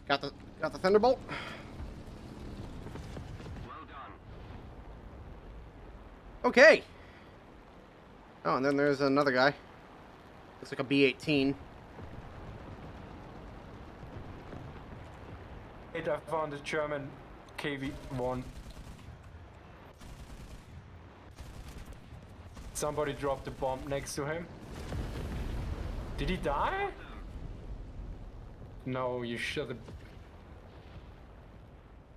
Got the Thunderbolt. Well done. Okay. Oh, and then there's another guy. Looks like a B-18. I found a German KV-1. Somebody dropped a bomb next to him. Did he die? No, you should have.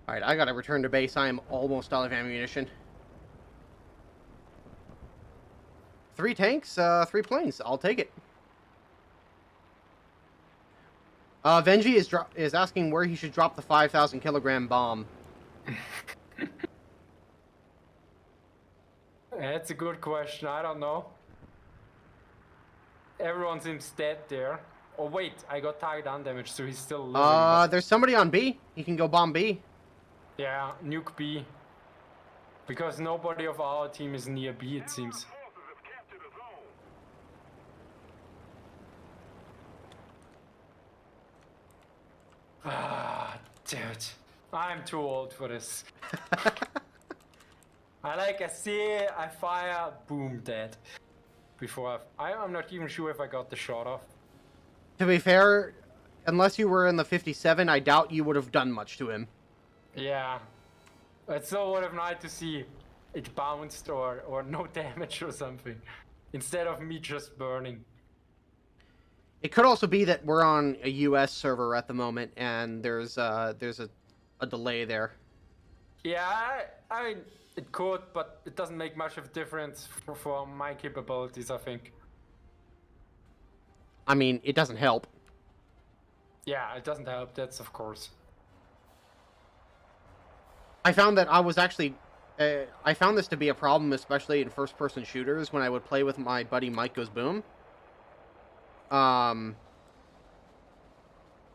Alright, I gotta return to base. I am almost out of ammunition. 3 tanks, 3 planes. I'll take it. Venji is asking where he should drop the 5,000 kilogram bomb. That's a good question. I don't know. Everyone seems dead there. Oh wait, I got target undamaged, so he's still living. There's somebody on B. He can go bomb B. Yeah, nuke B. Because nobody of our team is near B, it seems. Ah, dude. I'm too old for this. I see, I fire, boom, dead. Before I'm not even sure if I got the shot off. To be fair, unless you were in the 57, I doubt you would have done much to him. Yeah. It's so would have nice to see it bounced or no damage or something. Instead of me just burning. It could also be that we're on a US server at the moment and there's a delay there. Yeah, I mean, it could, but it doesn't make much of a difference for my capabilities, I think. I mean, it doesn't help. Yeah, it doesn't help, that's of course. I found that I was actually... I found this to be a problem, especially in first-person shooters, when I would play with my buddy Mike Goes Boom.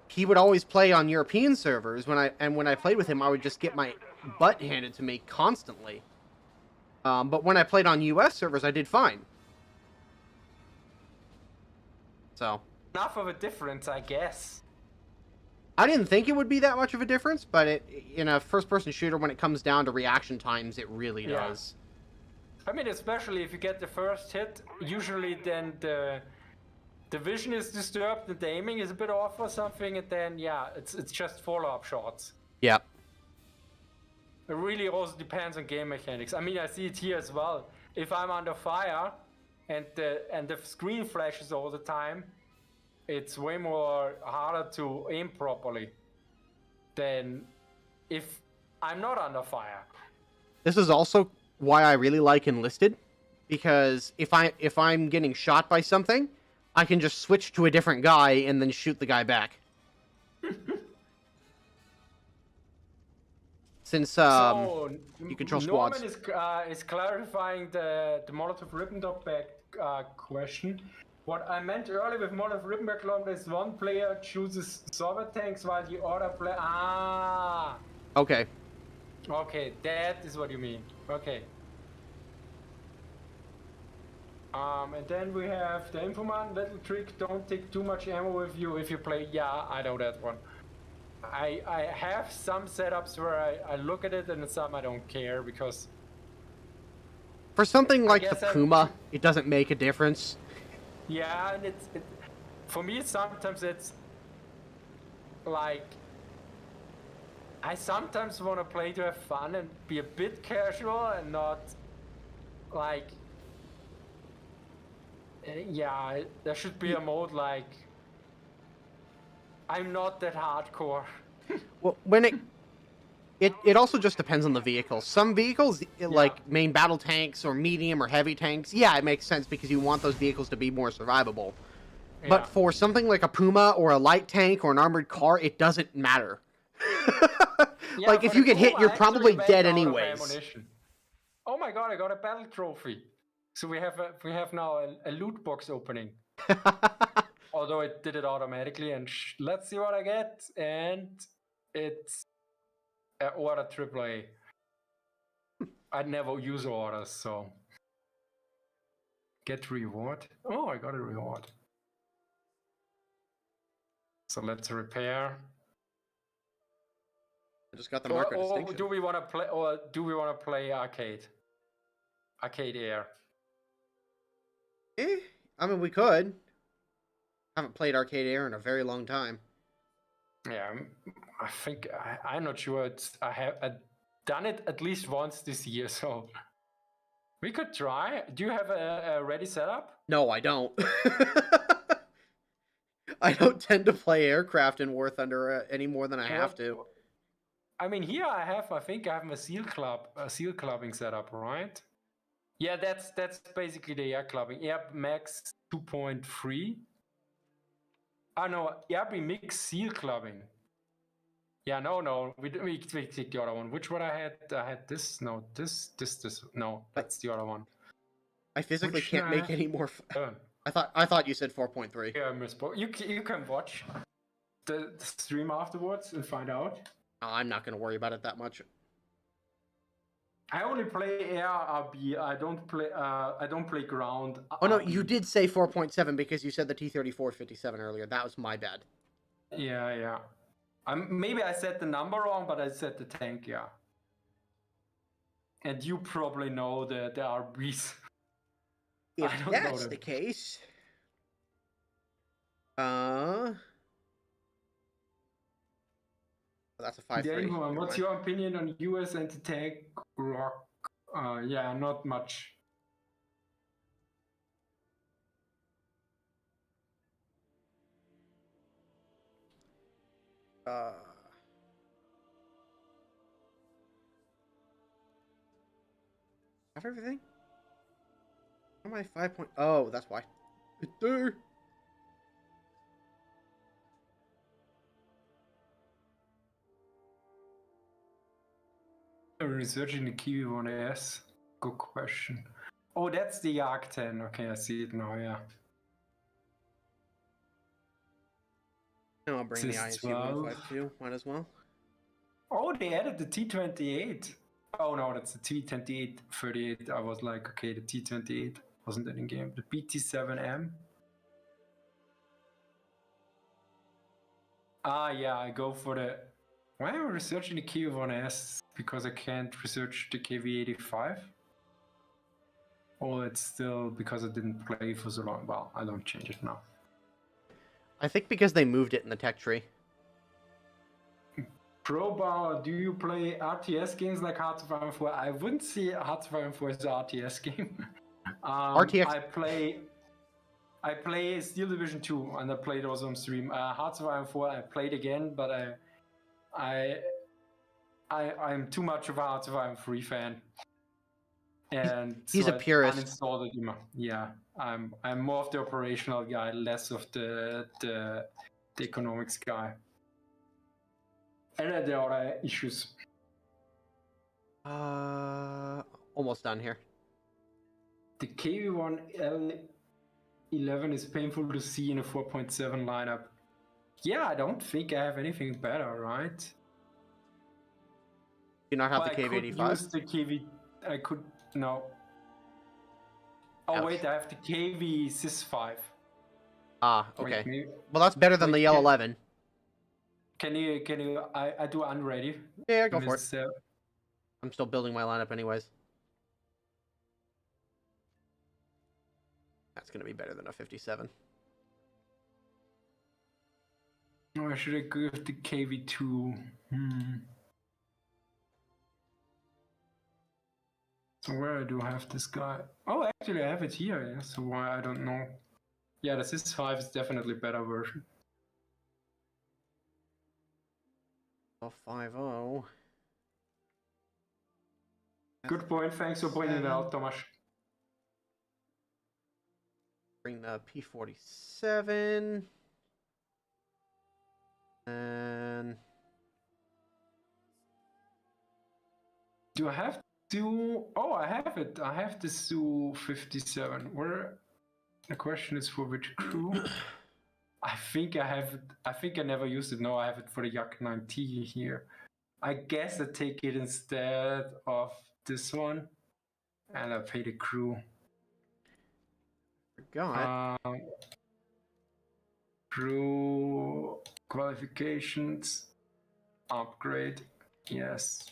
He would always play on European servers, when I played with him, I would just get my butt handed to me constantly. But when I played on US servers, I did fine. So... Enough of a difference, I guess. I didn't think it would be that much of a difference, but in a first-person shooter, when it comes down to reaction times, it really does. I mean, especially if you get the first hit, usually then the vision is disturbed, the aiming is a bit off or something, and then, yeah, it's just follow-up shots. Yep. It really also depends on game mechanics. I mean, I see it here as well. If I'm under fire, and the screen flashes all the time, it's way more harder to aim properly than if I'm not under fire. This is also why I really like Enlisted, because if I'm getting shot by something, I can just switch to a different guy and then shoot the guy back. Since you control squads. Norman is clarifying the Molotov Ribbentrop question. What I meant earlier with Molotov Ribbentrop is one player chooses server tanks while the other player... Ah! Okay. Okay, that is what you mean. Okay. And then we have the Infoman, little trick, don't take too much ammo with you if you play... Yeah, I know that one. I have some setups where I look at it and some I don't care because... For something like the Puma, it doesn't make a difference. Yeah, and for me sometimes it's like I sometimes want to play to have fun and be a bit casual and not like yeah, there should be a mode like I'm not that hardcore. Well, when it also just depends on the vehicle. Some vehicles, like main battle tanks or medium or heavy tanks, yeah, it makes sense because you want those vehicles to be more survivable. Yeah. But for something like a Puma or a light tank or an armored car, it doesn't matter. Yeah, like, if you get hit, you're probably dead anyways. Oh my god, I got a battle trophy. So we have now a loot box opening. Although it did it automatically, and let's see what I get. And it's order AAA. I never use orders, so get reward. Oh, I got a reward. So let's repair. I just got the marker distinction. Do we want to play? Or do we want to play arcade? Arcade Air. I mean, we could. I haven't played Arcade Air in a very long time. Yeah, I think I'm not sure. I have done it at least once this year, so we could try. Do you have a ready setup? No, I don't. I don't tend to play aircraft in War Thunder any more than I have to. I mean, here I think I have a seal clubbing setup, right? Yeah, that's basically the air clubbing. Air Max 2.3. Oh no, Airby Mix Seal Clubbing. Yeah, no, we take the other one. Which one I had? I had this. No, this. No, that's the other one. I physically can't make any more. I thought you said 4.3. Yeah, I misspoke. You can watch the stream afterwards and find out. I'm not going to worry about it that much. I only play air RB. I don't play ground. Oh no, RB. you did say 4.7 because you said the T34 57 earlier. That was my bad. Yeah. Maybe I said the number wrong, but I said the tank, yeah. And you probably know the RBs. If I don't that's know the them. case, that's a 5.3. Daniel, what's your opinion on US and the tank rock? Yeah, not much. Have everything? How am I 5. Oh, that's why. Researching the Kiwi 1S. Good question. Oh, that's the Yak 10. Okay, I see it now, yeah. No, I'll bring the ISU 152. Might as well. Oh, they added the T28. Oh no, that's the T28 38. I was like, okay, the T28 wasn't in game. The BT7M. Yeah, I go for the. Why am I researching the KV1S? Because I can't research the KV85? Or it's still because I didn't play for so long. Well, I don't change it now. I think because they moved it in the tech tree. Probauer, do you play RTS games like Hearts of Iron 4? I wouldn't say Hearts of Iron 4 is an RTS game. RTX. I play Steel Division 2 and I played also on stream. Hearts of Iron 4 I played again, but I'm too much of a Hearts of Iron 3 fan. And he's so a purist. I uninstalled it. Yeah, I'm more of the operational guy, less of the economics guy. And there are other issues. Almost done here. The KV1L11 is painful to see in a 4.7 lineup. Yeah, I don't think I have anything better, right? Do you not have but the KV85? I could use the KV. I could no. Oh Ouch. wait, I have the KV Sys5. Ah, okay. Wait, well, that's better than the L11. Can you? I do unready. Yeah, go for it. I'm still building my lineup anyways. That's gonna be better than a 57. Or should I go with the KV2? So where do I have this guy? Oh, actually I have it here, yeah. So why I don't know. Yeah, the Sys5 is definitely a better version. 50. Good point, thanks for pointing it out, Thomas. Bring the P47. And do I have to? Oh, I have it. I have the Su-57. Where? The question is for which crew? I think I have it. I think I never used it. No, I have it for the Yak 9T here. I guess I take it instead of this one, and I pay the crew. Forgot. Crew qualifications, upgrade. Yes.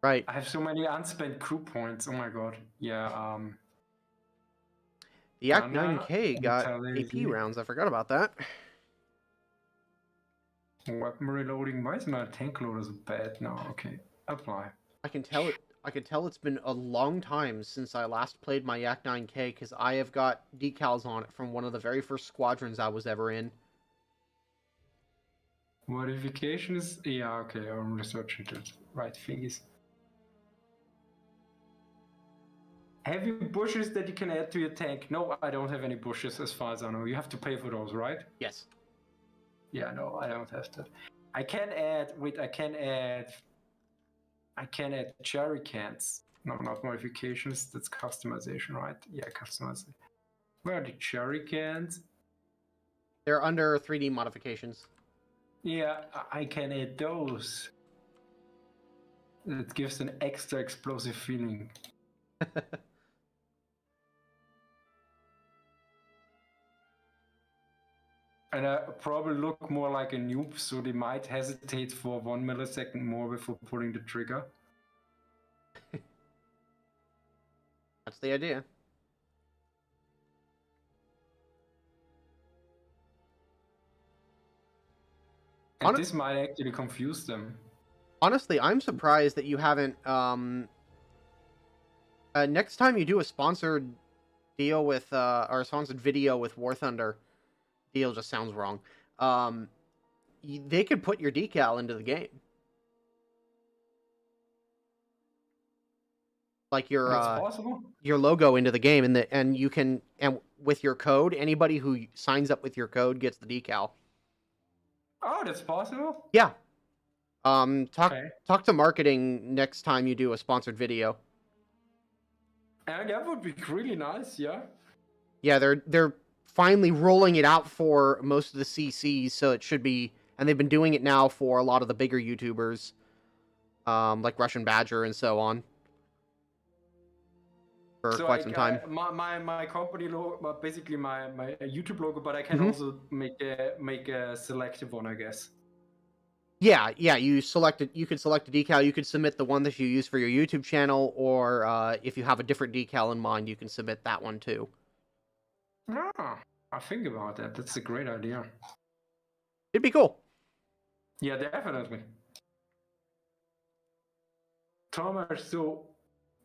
Right. I have so many unspent crew points. Oh my god. Yeah. The Yak 9K got AP rounds. I forgot about that. Weapon reloading. Why is my tank loader so bad now? Okay, apply. I can tell it's been a long time since I last played my Yak 9K because I have got decals on it from one of the very first squadrons I was ever in. Modification is okay. I'm researching the right things. Have you bushes that you can add to your tank? No, I don't have any bushes as far as I know. You have to pay for those, right? Yes. Yeah, no, I don't have that. I can add. Wait, I can add cherry cans. No, not modifications. That's customization, right? Yeah, customization. Where are the cherry cans? They're under 3D modifications. Yeah, I can add those. It gives an extra explosive feeling. And I probably look more like a noob, so they might hesitate for 1 millisecond more before pulling the trigger. That's the idea. And this might actually confuse them. Honestly, I'm surprised that you haven't. Next time you do a sponsored deal with, or a sponsored video with War Thunder, deal just sounds wrong. They could put your decal into the game, like your logo into the game, and you can, and with your code, anybody who signs up with your code gets the decal. Oh, that's possible? Yeah. Talk to marketing next time you do a sponsored video. And that would be really nice, yeah. Yeah, they're finally rolling it out for most of the CCs, so it should be, and they've been doing it now for a lot of the bigger YouTubers, like Russian Badger and so on, for quite some time. My company logo, basically my YouTube logo, but I can also make a selective one, I guess. Yeah, you could select a decal. You could submit the one that you use for your YouTube channel, or if you have a different decal in mind, you can submit that one too. Ah, I think about that. That's a great idea. It'd be cool. Yeah, definitely. Thomas, so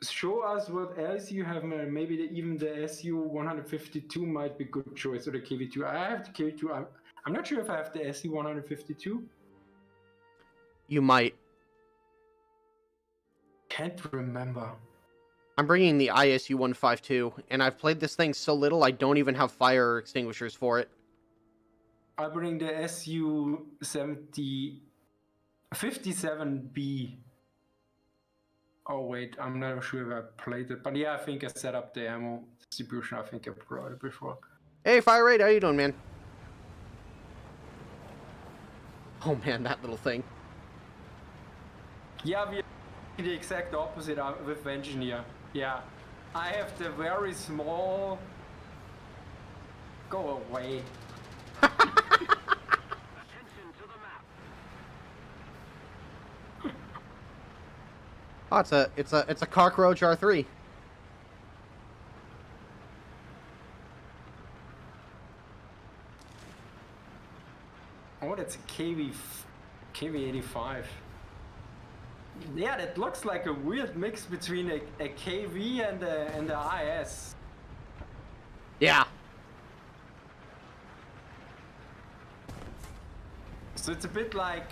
show us what else you have. Maybe even the SU152 might be a good choice, or the KV2. I have the KV2. I'm not sure if I have the SU152. You might. Can't remember. I'm bringing the ISU152, and I've played this thing so little I don't even have fire extinguishers for it. I bring the SU57B. Oh wait, I'm not sure if I played it, but yeah, I think I set up the ammo distribution. I think I brought it before. Hey, Fire Raid, how you doing, man? Oh man, that little thing. Yeah, we are the exact opposite with Engineer. Yeah, I have the very small... Go away. Oh, it's a cockroach R3. Oh, that's a KV85. Yeah, that looks like a weird mix between a KV and the IS. Yeah. So it's a bit like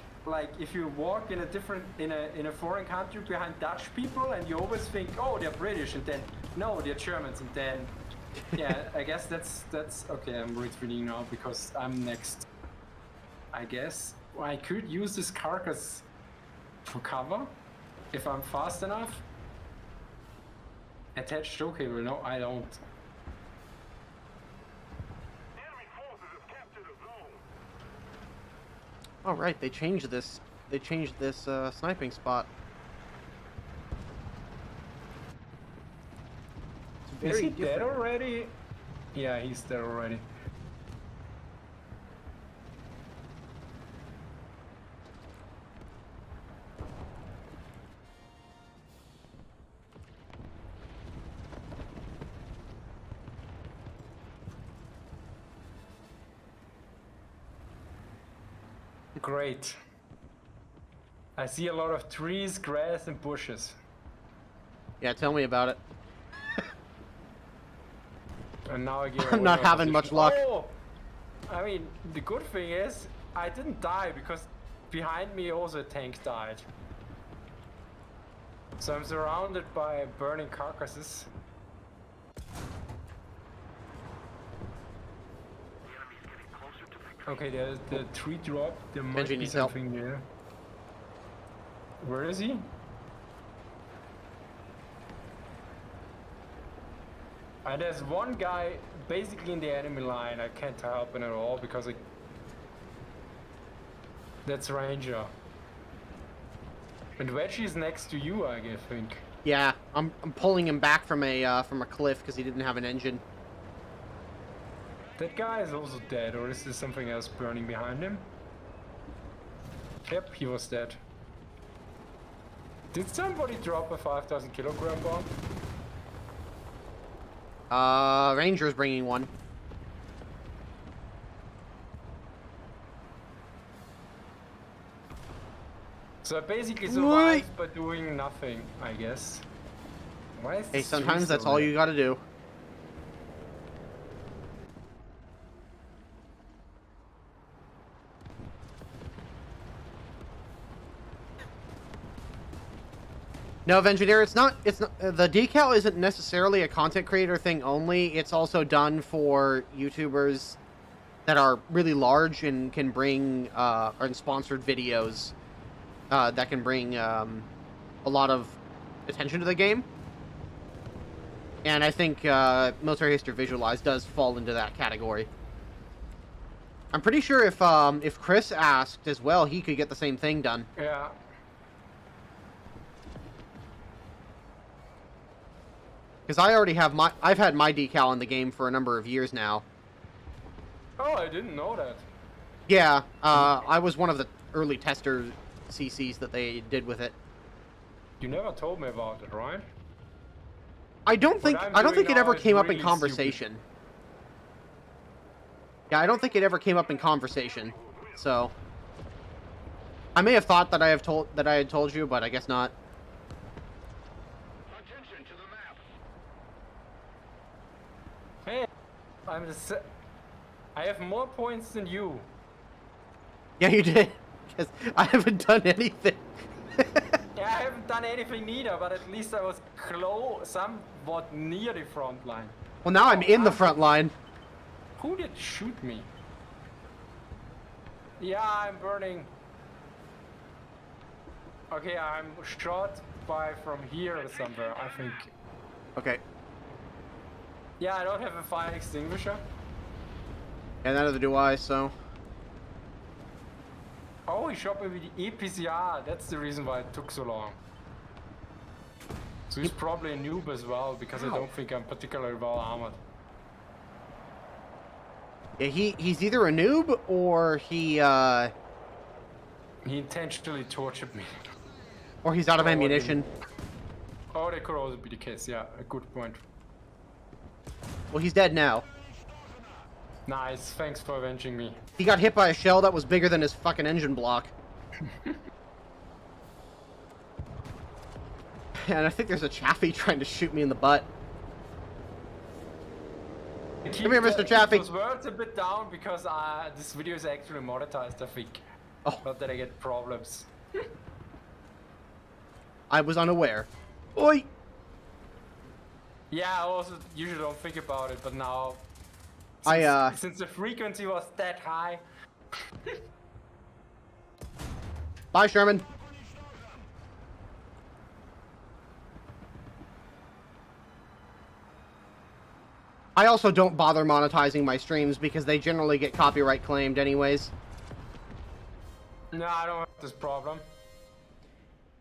if you walk in a foreign country behind Dutch people, and you always think, oh, they're British, and then no, they're Germans, and then yeah, I guess that's okay. I'm retweeting now because I'm next. I guess I could use this carcass for cover if I'm fast enough. Attached tow cable? No, I don't. Oh right, they changed this. They changed this sniping spot. Is he dead already? Yeah, he's dead already. Great. I see a lot of trees, grass, and bushes. Yeah, tell me about it. And now I get I'm not having much luck. Oh! I mean, the good thing is, I didn't die because behind me also a tank died. So I'm surrounded by burning carcasses. Okay, the tree drop. There might be something there. Where is he? There's one guy basically in the enemy line. I can't help him at all because that's Ranger. And Reggie's next to you, I think. Yeah, I'm pulling him back from a cliff because he didn't have an engine. That guy is also dead, or is there something else burning behind him? Yep, he was dead. Did somebody drop a 5,000 kilogram bomb? Ranger's bringing one. So I basically survived by doing nothing, I guess. Why is Hey, this sometimes tree that's so all red? you gotta do. No, Engineer, it's not, the decal isn't necessarily a content creator thing only. It's also done for YouTubers that are really large and can bring, or in sponsored videos, that can bring, a lot of attention to the game. And I think, Military History Visualized does fall into that category. I'm pretty sure if Chris asked as well, he could get the same thing done. Yeah. Because I already have I've had my decal in the game for a number of years now. Oh, I didn't know that. Yeah, I was one of the early tester CCs that they did with it. You never told me about it, right? I don't think it ever came up in really conversation. Yeah, I don't think it ever came up in conversation. So I may have thought that I had told you, but I guess not. Attention to the map. Hey, I have more points than you. Yeah, you did. Because I haven't done anything. Yeah, I haven't done anything neither, but at least I was somewhat near the front line. Well, now I'm in the front line. Who did shoot me? Yeah, I'm burning. Okay, I'm shot from here or somewhere, I think. Okay. Yeah, I don't have a fire extinguisher. And neither do I, so... Oh, he shot me with the EPCR. That's the reason why it took so long. So he's probably a noob as well, because I don't think I'm particularly well armored. Yeah, he's either a noob or he intentionally tortured me. or he's out of ammunition. Oh, that could also be the case, yeah, a good point. Well, he's dead now. Nice, thanks for avenging me. He got hit by a shell that was bigger than his fucking engine block. And I think there's a Chaffee trying to shoot me in the butt. Come here, Mr. Chaffee. Those words a bit down because this video is actually monetized, I think. Oh. Not that I get problems. I was unaware. Oi! Yeah, I also usually don't think about it, but now... Since the frequency was that high... Bye, Sherman. I also don't bother monetizing my streams because they generally get copyright claimed anyways. No, I don't have this problem.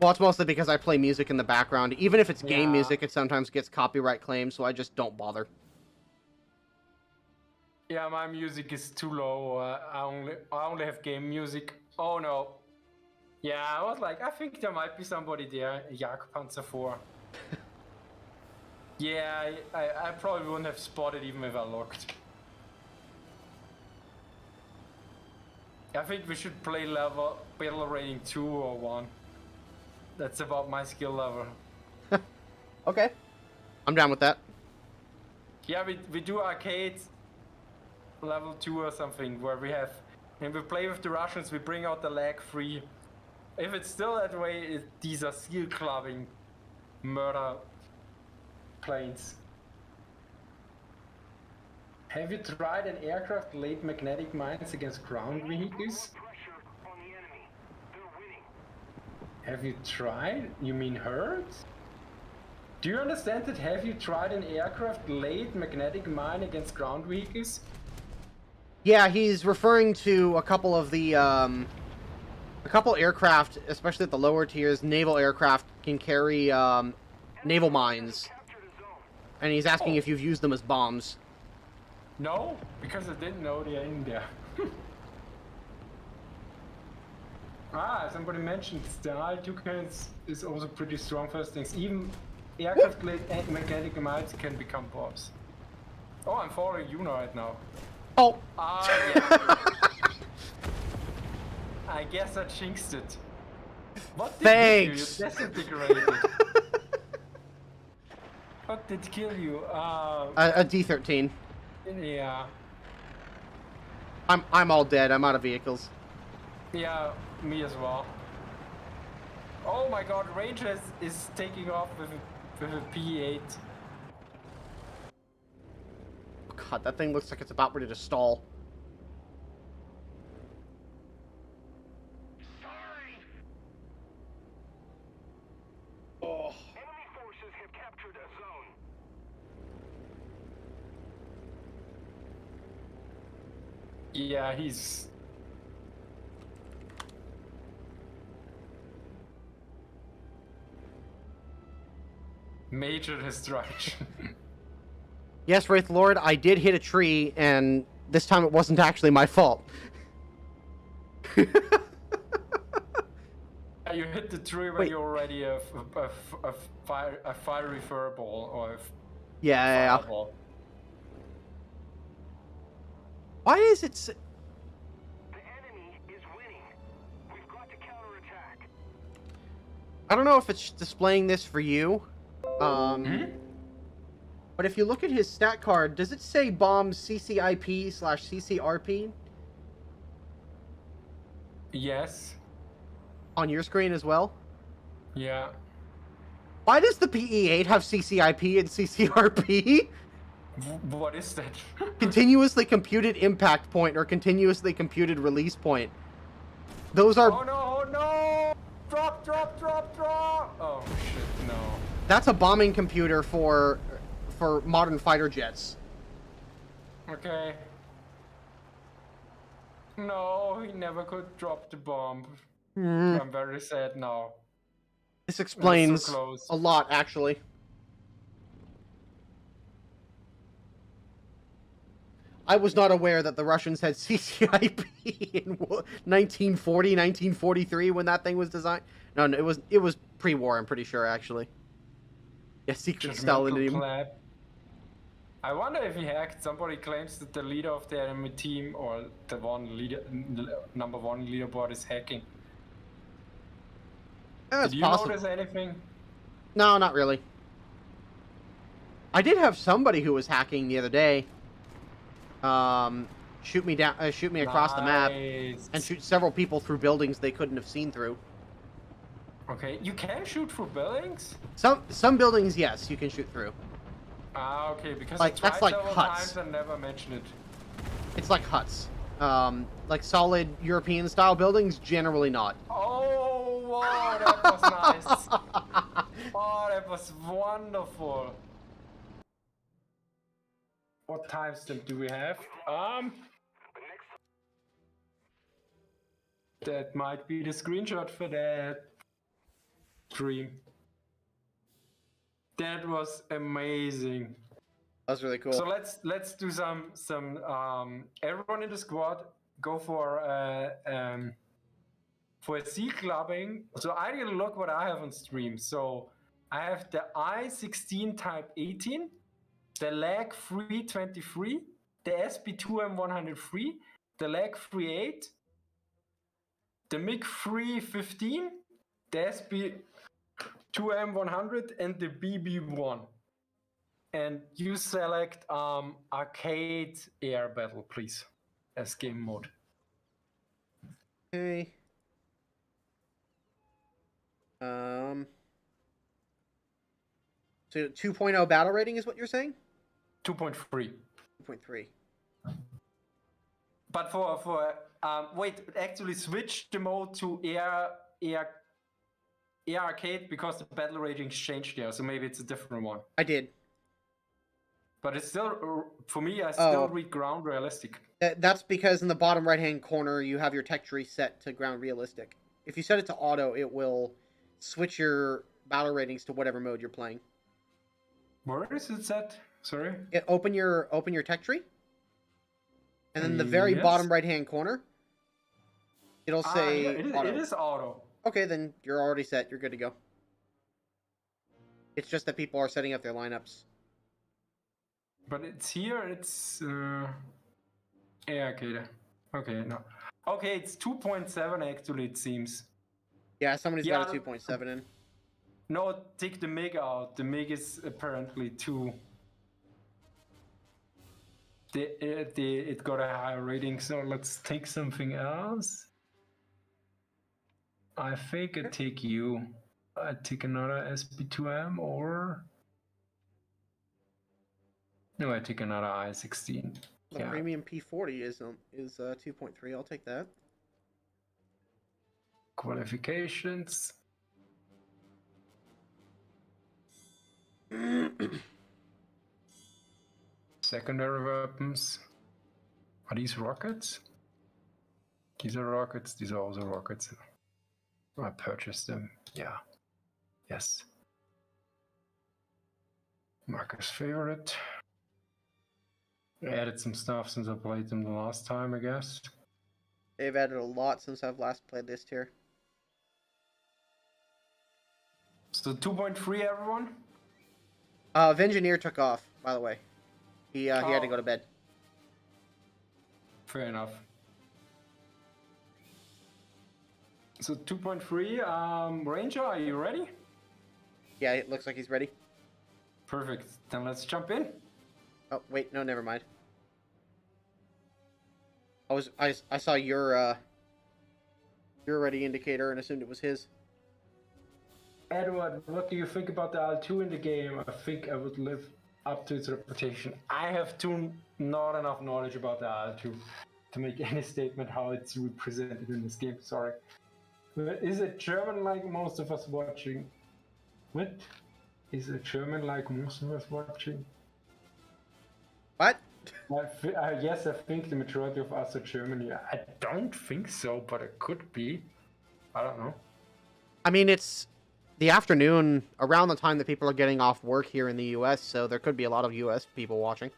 Well, it's mostly because I play music in the background. Even if it's game Yeah. music, it sometimes gets copyright claimed, so I just don't bother. Yeah, my music is too low. I only have game music. Oh no. Yeah, I was like, I think there might be somebody there. Jagdpanzer 4. Yeah, I probably wouldn't have spotted even if I looked. I think we should play battle rating 2 or 1. That's about my skill level. Okay. I'm down with that. Yeah, we do arcade level 2 or something where we have, and we play with the Russians, we bring out the lag free. If it's still that way, these are skill clubbing murder planes. Have you tried an aircraft laid magnetic mines against ground vehicles? Pressure on the enemy. They're winning. Have you tried? You mean heard? Do you understand that? Have you tried an aircraft laid magnetic mine against ground vehicles? Yeah, he's referring to a couple of the A couple aircraft, especially at the lower tiers, naval aircraft can carry naval mines. And he's asking if you've used them as bombs. No, because I didn't know they're in there. Somebody mentioned the I-2K is also pretty strong first things. Even aircraft-grade mechanical mines can become bombs. Oh, I'm following you right now. Oh! Yeah. I guess I jinxed it. What did Thanks. you do? You disintegrated. What did kill you? A D-13. Yeah. I'm all dead. I'm out of vehicles. Yeah, me as well. Oh my god, Ranger is taking off with a P8. God, that thing looks like it's about ready to stall. Sorry. Oh. Enemy forces have captured a zone. Yeah, he's... major destruction. Yes, Wraith Lord, I did hit a tree, and this time it wasn't actually my fault. You hit the tree when you're already a fiery furball or a Yeah. fireball. Why is it... The enemy is winning. We've got to counterattack. I don't know if it's displaying this for you. But if you look at his stat card, does it say bomb CCIP/CCRP? Yes. On your screen as well? Yeah. Why does the PE8 have CCIP and CCRP? What is that? Continuously computed impact point or continuously computed release point. Those are... Oh no, oh no! Drop! Oh shit, no. That's a bombing computer for modern fighter jets. Okay. No, he never could drop the bomb. I'm very sad now. This explains so close. a lot, actually. I was not aware that the Russians had CCIP in 1940, 1943 when that thing was designed. No, it was pre-war, I'm pretty sure, actually. Yeah, secret Stalinity. Collab. I wonder if he hacked. Somebody claims that the leader of the enemy team or the number one leaderboard is hacking. That's Did you possible. notice anything? No, not really. I did have somebody who was hacking the other day. Shoot me across the map, and shoot several people through buildings they couldn't have seen through. Okay, you can shoot through buildings? Some buildings, yes, you can shoot through. Ah, okay, because Like, I tried that's like several huts. times and never mentioned it. It's like huts. Like solid European style buildings, generally not. Oh, wow, that was nice. Oh, that was wonderful. What timestamp do we have? That might be the screenshot for that stream. That was amazing. That was really cool. So let's do some everyone in the squad go for a C clubbing. So I really look what I have on stream. So I have the i16 Type 18, the lag 323, the SP2M103, the lag 38, the MiG 315, the SP2M100, and the BB1. And you select arcade air battle, please, as game mode. Okay. So 2.0 battle rating is what you're saying? 2.3. 2.3. But for wait, actually switch the mode to air arcade because the battle rating changed there, so maybe it's a different one. I did. But it's still, for me, I still read ground realistic. That's because in the bottom right-hand corner you have your tech tree set to ground realistic. if you set it to auto, it will switch your battle ratings to whatever mode you're playing. Where is it set? Sorry. Open your tech tree, and then the very bottom right hand corner, it'll say yeah, auto. It is auto. Okay, then you're already set. You're good to go. It's just that people are setting up their lineups. But it's here. It's yeah. Okay. Okay. No. Okay. It's 2.7 actually. It seems. Yeah, somebody's got a 2.7 in. No, take the MIG out. The MIG is apparently 2. It got a higher rating, so let's take something else. I think I take you. I take another SB2M or... No, I take another i16. The premium P40 is 2.3. I'll take that. Qualifications. Secondary weapons. Are these rockets? These are rockets. These are also rockets. I purchased them. Yeah. Yes. Marcus' favorite. I added some stuff since I played them the last time, I guess. They've added a lot since I've last played this tier. So 2.3, everyone? Vengineer took off, by the way. He had to go to bed. Fair enough. So 2.3, Ranger, are you ready? Yeah, it looks like he's ready. Perfect. Then let's jump in. Oh wait, no, never mind. I saw your ready indicator and assumed it was his. Edward, what do you think about the L2 in the game? I think I would live up to its reputation. I have not enough knowledge about the L2 to make any statement how it's represented in this game. Sorry. Is it German like most of us watching? What? Is it German like most of us watching? What? Yes, I think the majority of us are German. I don't think so, but it could be. I don't know. I mean, it's the afternoon around the time that people are getting off work here in the US, so there could be a lot of US people watching.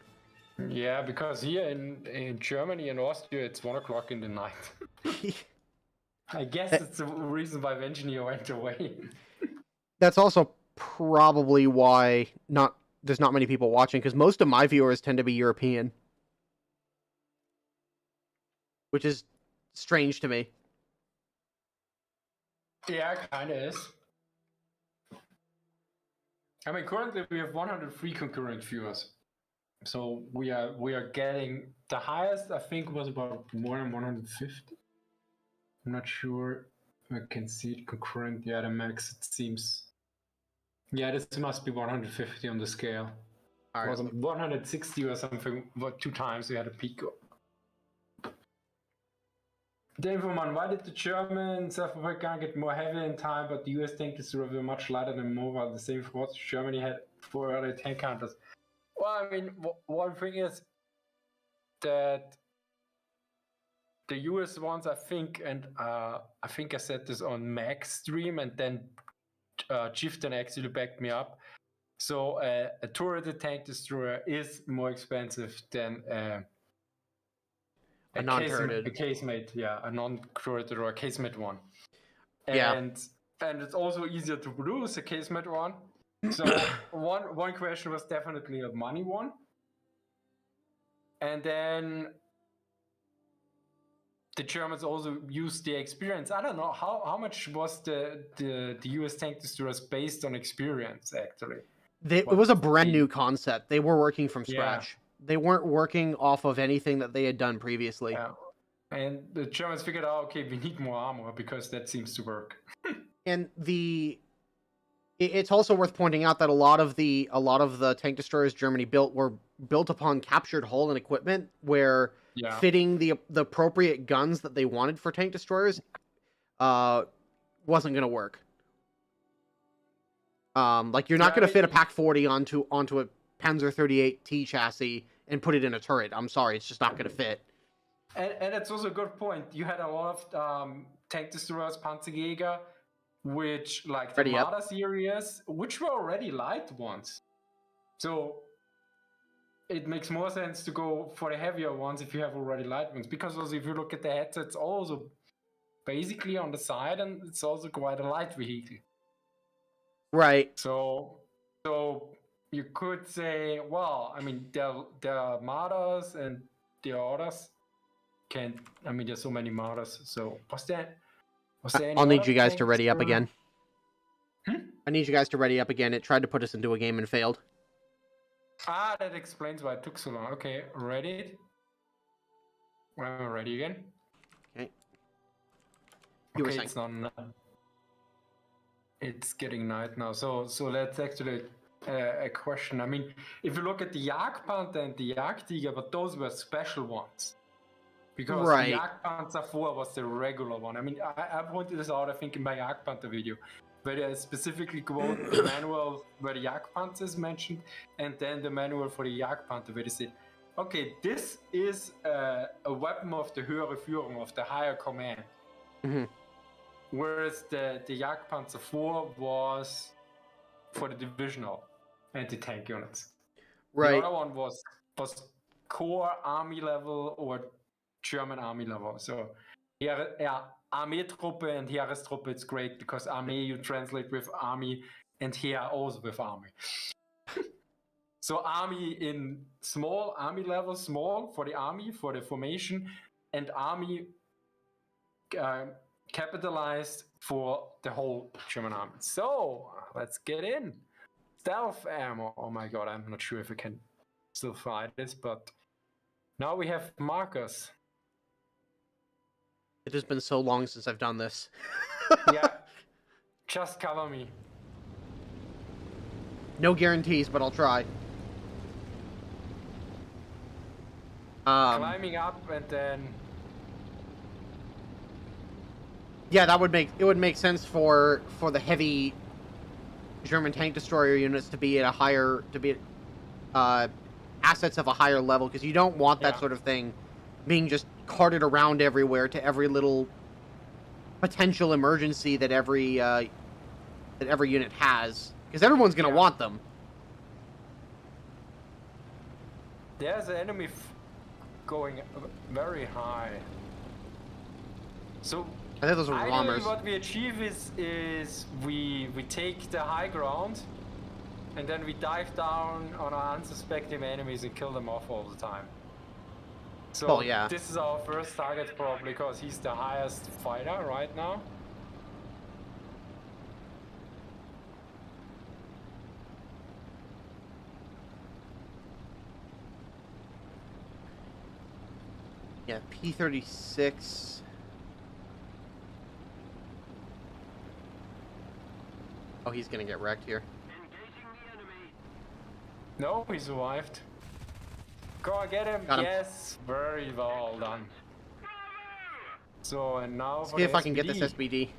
Yeah, because here in Germany and Austria, it's 1 o'clock in the night. I guess it's the reason why Engineer went away. That's also probably why there's not many people watching, because most of my viewers tend to be European. Which is strange to me. Yeah, kinda is. I mean, currently we have 103 concurrent viewers. So we are getting the highest, I think, was about more than 150. I'm not sure if I can see it concurrent. Yeah, the max, it seems. Yeah, this must be 150 on the scale. All right. It was 160 or something, but 2 times we had a peak. The Infoman, why did the German South-Africa get more heavy in time, but the US tank destroyers were much lighter than mobile? The same for Germany had 4 early tank counters. Well, I mean, one thing is that the US ones, I think, and I think I said this on Max stream, and then Gifton actually backed me up. So a turreted tank destroyer is more expensive than a non-turreted, a casemate, yeah, a non-turreted or a casemate one. And it's also easier to produce a casemate one. So one question was definitely a money one. And then the Germans also used the experience. I don't know how much was the US tank destroyers based on experience actually. It was a brand new concept. They were working from scratch. Yeah. They weren't working off of anything that they had done previously. Yeah. And the Germans figured out, okay, we need more armor because that seems to work. And it's also worth pointing out that a lot of the tank destroyers Germany built were built upon captured hull and equipment, where fitting the appropriate guns that they wanted for tank destroyers wasn't going to work. Like you're not going to fit a Pak 40 onto a Panzer 38T chassis and put it in a turret. I'm sorry, it's just not going to fit. And it's also a good point. You had a lot of tank destroyers, Panzerjäger, which like the Marder series, which were already light ones. So it makes more sense to go for the heavier ones if you have already light ones. Because also if you look at the headsets, also basically on the side, and it's also quite a light vehicle. Right. So you could say, well, I mean, there are Marders and there are others. There's so many Marders. So was there I'll need you guys to ready up again. I need you guys to ready up again. It tried to put us into a game and failed. Ah, that explains why it took so long. Okay, ready? We're ready again. Okay. Okay, it's not. It's getting night now. So that's actually a question. I mean, if you look at the Jagdpanther and the Jagdtiger, but those were special ones. Because the Jagdpanzer 4 was the regular one. I mean, I pointed this out, I think, in my Jagdpanther video, where I specifically quote the manual where the Jagdpanzer is mentioned, and then the manual for the Jagdpanther, where they said, okay, this is a weapon of the höhere Führung, of the higher command. Mm-hmm. Whereas the Jagdpanzer 4 was for the divisional anti-tank units. Right. The other one was core army level or German army level. So Armeetruppe and Heerestruppe, it's great because Armee you translate with army and Heer also with army. So army in small, army level small for the army, for the formation, and army capitalized for the whole German army. So let's get in. Stealth ammo. Oh my god, I'm not sure if I can still find this, but now we have markers. It has been so long since I've done this. Yeah, just cover me. No guarantees, but I'll try. Climbing up and then. Yeah, it would make sense for the heavy German tank destroyer units to be at a higher assets of a higher level, because you don't want that sort of thing being just carted around everywhere to every little potential emergency that every unit has, because everyone's gonna want them. There's an enemy going very high. So I think those are bombers. What we achieve is we take the high ground, and then we dive down on our unsuspecting enemies and kill them off all the time. So this is our first target probably, because he's the highest fighter right now. Yeah, P-36. Oh, he's gonna get wrecked here. No, he survived. Go on, get him. Got him. Yes, very well done. So, and now see if I can get this SBD.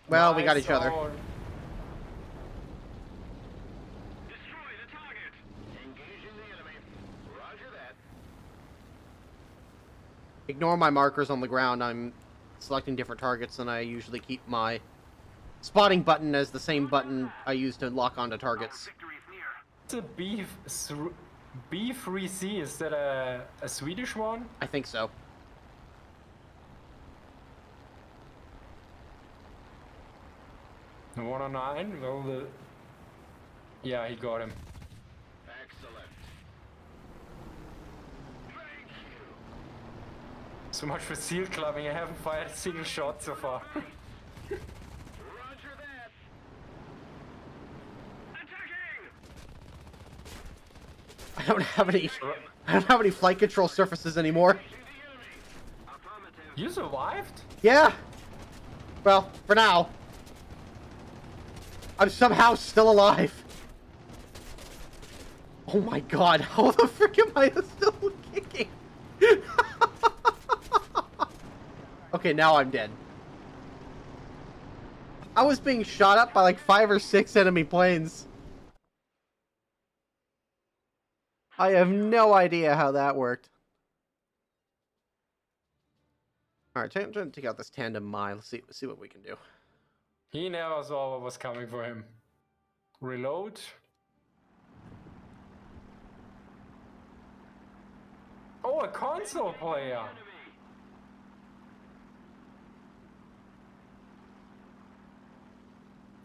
Well, nice. We got each other. Destroy the target. Engaging the enemy. Roger that. Ignore my markers on the ground. I'm selecting different targets, and I usually keep my spotting button as the same button I use to lock onto targets. It's a B3C, is that a Swedish one? I think so. The 109? Well, yeah, he got him. Excellent. Thank you. So much for seal clubbing, I haven't fired a single shot so far. Roger that. Attacking. I don't have any flight control surfaces anymore. You survived? Yeah. Well, for now. I'm somehow still alive. Oh my god, how the frick am I still kicking? Okay, now I'm dead. I was being shot up by like 5 or 6 enemy planes. I have no idea how that worked. Alright, trying to take out this tandem mine. Let's see what we can do. He never saw what was coming for him. Reload. Oh, a console player.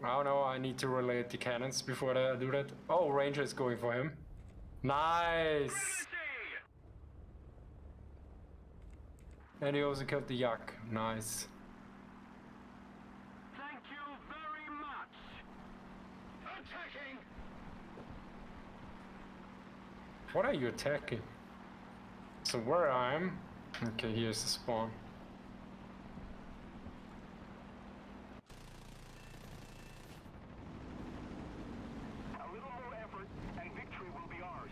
Oh no, I need to relate the cannons before I do that. Oh, Ranger is going for him. Nice! And he also killed the Yak. Nice. Thank you very much. Attacking. What are you attacking? So where I am? Okay, here's the spawn. A little more effort and victory will be ours.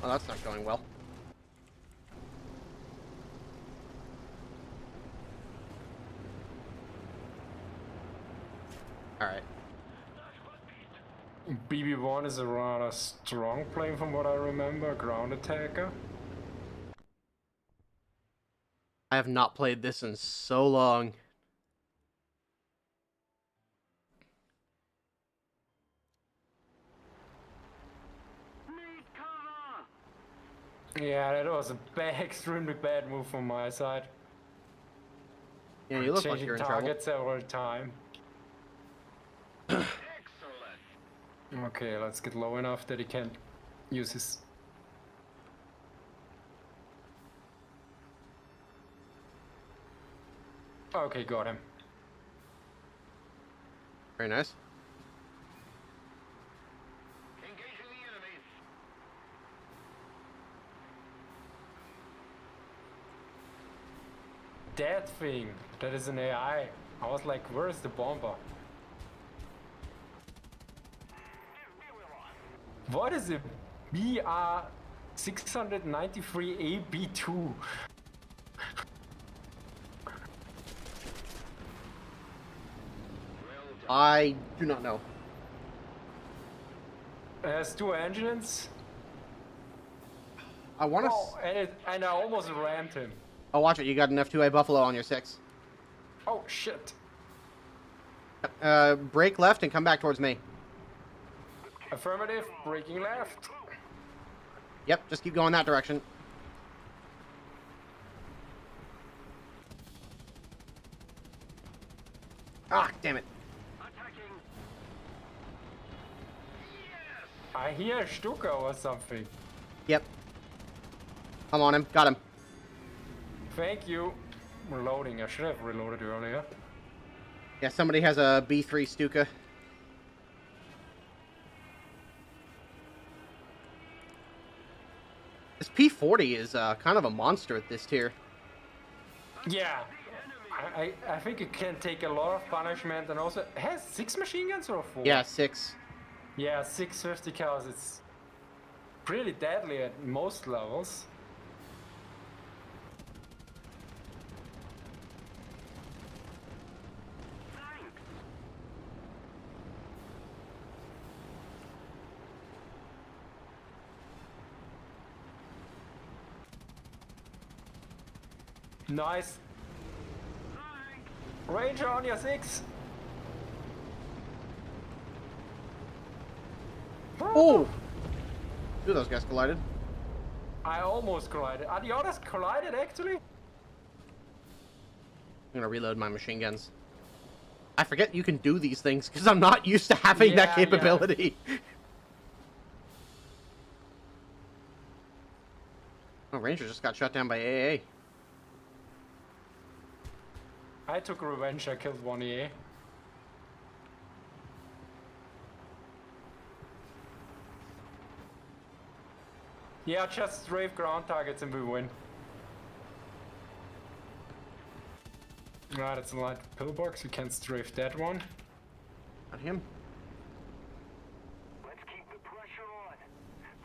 Oh, that's not going well. Alright. BB1 is a rather strong plane from what I remember, ground attacker. I have not played this in so long. Need cover. Yeah, that was a bad, extremely bad move from my side. Yeah, you look like Changing you're in trouble. target several times. Excellent. Okay, let's get low enough that he can't use his... Okay, got him. Very nice. Engaging the enemy. That thing, that is an AI. I was like, where is the bomber? What is a BR 693 AB2? I do not know. It has two engines. I want to. Oh, and I almost rammed him. Oh, watch it. You got an F2A Buffalo on your 6. Oh shit. Brake left and come back towards me. Affirmative, braking left. Yep, just keep going that direction. Ah, damn it. Attacking. Yes. I hear a Stuka or something. Yep. I'm on him. Got him. Thank you. Reloading. I should have reloaded earlier. Yeah, somebody has a B3 Stuka. This P40 is kind of a monster at this tier. Yeah. I think it can take a lot of punishment, and also it has 6 machine guns or 4? Yeah, 6. Yeah, 650 cals. It's pretty deadly at most levels. Nice. Ranger on your 6. Oh! Two of those guys collided. I almost collided. Are the others collided actually? I'm gonna reload my machine guns. I forget you can do these things because I'm not used to having that Yeah, capability. Oh, Ranger just got shot down by AA. I took revenge. I killed one EA. Yeah, just strafe ground targets and we win. Right, it's a light pillbox. You can strafe that one. Got him. Let's keep the pressure on.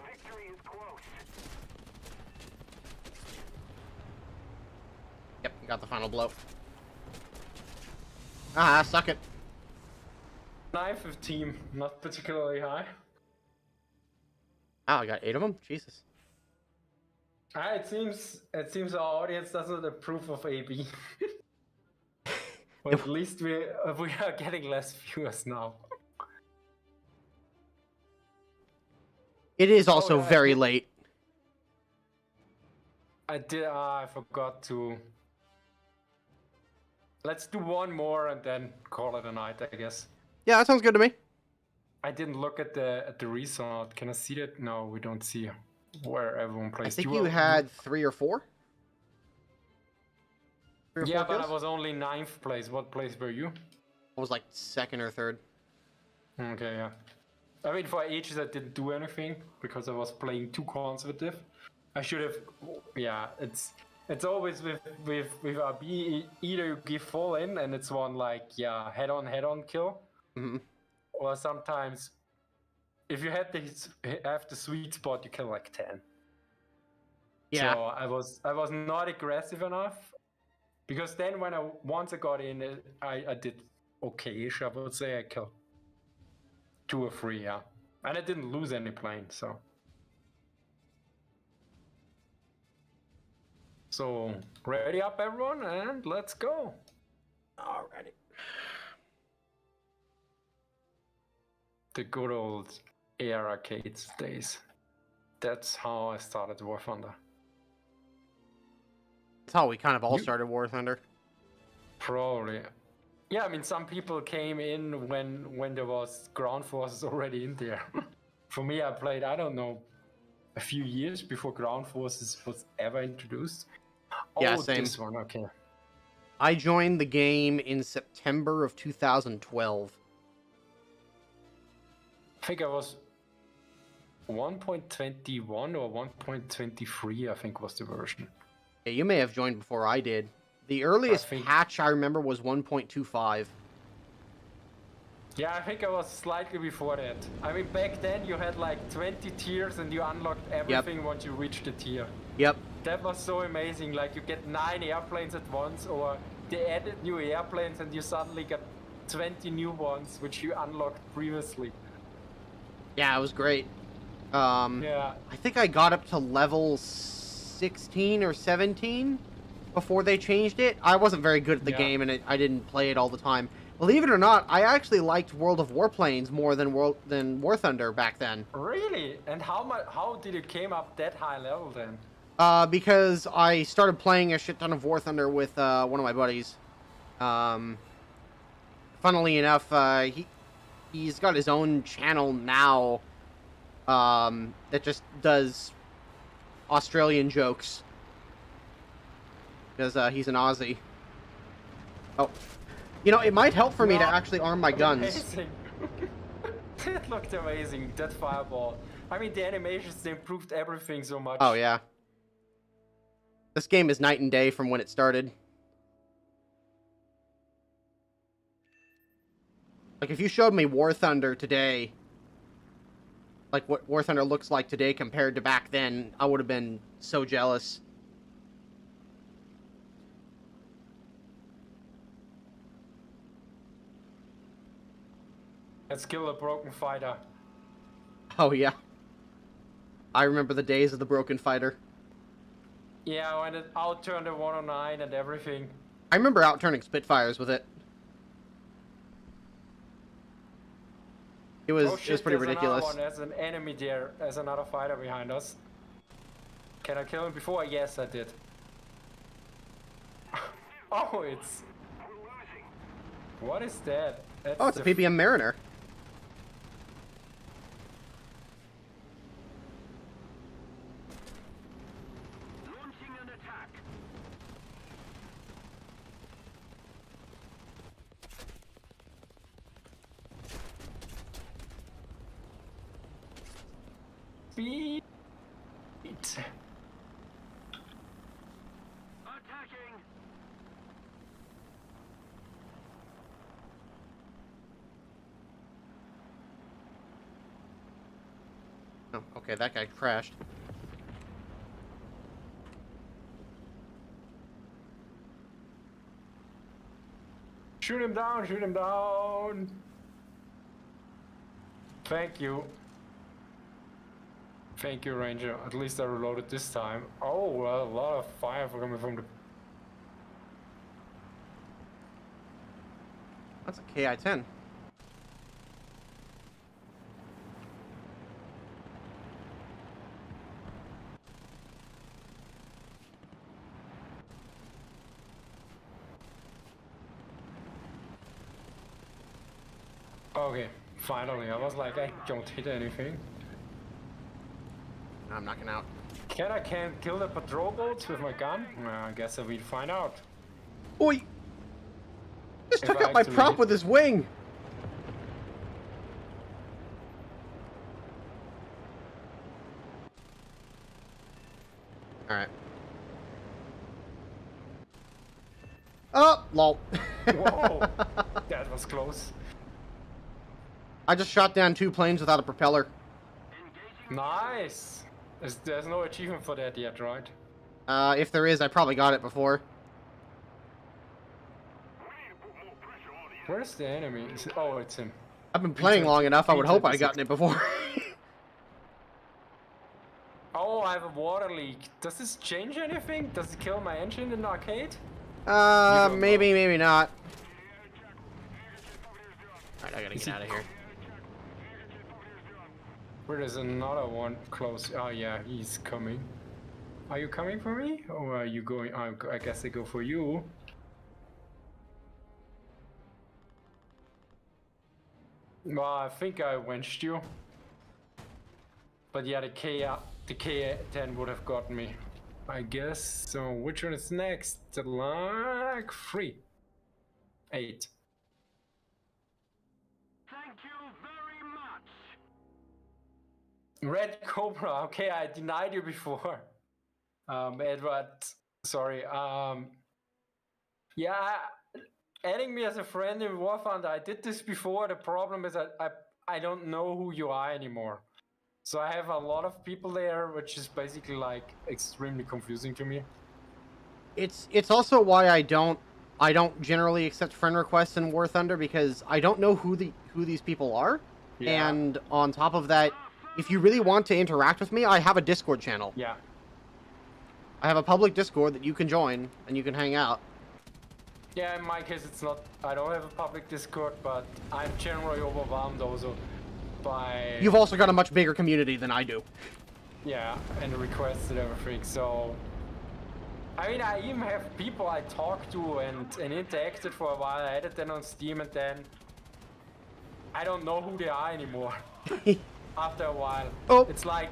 Victory is close. Got the final blow. Ah, suck it. 9th team, not particularly high. Oh, I got 8 of them? Jesus. It seems our audience doesn't approve of AB. Well, at least we are getting less viewers now. It is also yeah, very late. I forgot to. Let's do one more and then call it a night, I guess. Yeah, that sounds good to me. I didn't look at the result. Can I see that? No, we don't see where everyone plays. I think you had 3 or 4. 3 or 4 but kills? I was only 9th place. What place were you? I was like 2nd or 3rd. Okay, yeah. I mean, for ages I didn't do anything because I was playing too conservative. I should have. Yeah, it's always with RB. Either you give full in and it's one like head on kill, or sometimes if you have the sweet spot, you kill like 10. Yeah. So I was not aggressive enough, because then once I got in, I did okay-ish. I would say I killed 2 or 3, yeah, and I didn't lose any planes, so. So, ready up everyone, and let's go. Alrighty. The good old AR arcades days. That's how I started War Thunder. That's how we kind of all started War Thunder. Probably. Yeah, I mean, some people came in when there was ground forces already in there. For me, I played, I don't know, a few years before ground forces was ever introduced. Yeah, oh, same. This one, okay. I joined the game in September of 2012. I think I was 1.21 or 1.23, I think was the version. Yeah, you may have joined before I did. The earliest patch I remember was 1.25. Yeah, I think I was slightly before that. I mean, back then you had like 20 tiers and you unlocked everything once you reached the tier. Yep. That was so amazing. Like, you get 9 airplanes at once, or they added new airplanes and you suddenly got 20 new ones which you unlocked previously. Yeah, it was great. Yeah. I think I got up to level 16 or 17 before they changed it. I wasn't very good at the game, and I didn't play it all the time. Believe it or not, I actually liked World of Warplanes more than War Thunder back then. Really? And how did it came up that high level then? Because I started playing a shit ton of War Thunder with one of my buddies. Funnily enough, he's got his own channel now that just does Australian jokes. Because he's an Aussie. Oh. You know, it might help for me to actually arm my guns. Amazing. It looked amazing, that fireball. I mean, the animations, they improved everything so much. Oh, yeah. This game is night and day from when it started. Like, if you showed me War Thunder today, like what War Thunder looks like today compared to back then, I would have been so jealous. Let's kill a broken fighter. Oh, yeah. I remember the days of the broken fighter. Yeah, when it outturned the 109 and everything. I remember outturning Spitfires with it. It was pretty ridiculous. Another one. There's an enemy there. There's another fighter behind us. Can I kill him before? Yes, I did. Oh, it's... What is that? That's oh, it's a PPM Mariner. Launching an attack. Speed. Attacking. Oh, okay, that guy crashed. Shoot him down, shoot him down. Thank you. Thank you, Ranger. At least I reloaded this time. Oh, well, a lot of fire coming from the... That's a KI-10. Okay, finally. I was like, I don't hit anything. I'm knocking out. Can't kill the patrol boats with my gun? Well, I guess I will find out. Oi! Just If took I out my actually prop hit- with his wing! Alright. Oh! Lol. Whoa! That was close. I just shot down 2 planes without a propeller. Nice! There's no achievement for that yet, right? If there is, I probably got it before. Where's the enemy? Oh, it's him. I've been playing long enough, I would hope I'd 326. gotten it before. Oh, I have a water leak. Does this change anything? Does it kill my engine in the arcade? Maybe, maybe not. Alright, I gotta Is get he- out of here. Where is another one close? Oh yeah, he's coming. Are you coming for me? Or are you going? I guess I go for you. Well, I think I wenched you. But yeah, the K10 would have gotten me, I guess. So which one is next? Like 3. 8. Thank you very much. Red Cobra. Okay, I denied you before. Edward, sorry. Yeah, adding me as a friend in War Thunder, I did this before. The problem is I don't know who you are anymore. So I have a lot of people there, which is basically like extremely confusing to me. It's also why I don't generally accept friend requests in War Thunder, because I don't know who these people are. Yeah. And on top of that, if you really want to interact with me, I have a Discord channel. Yeah. I have a public Discord that you can join and you can hang out. Yeah, in my case, it's not. I don't have a public Discord, but I'm generally overwhelmed also by. You've also got a much bigger community than I do. Yeah, and the requests and everything. So, I mean, I even have people I talked to and interacted for a while. I added them on Steam, and then I don't know who they are anymore. After a while, Oh. it's like,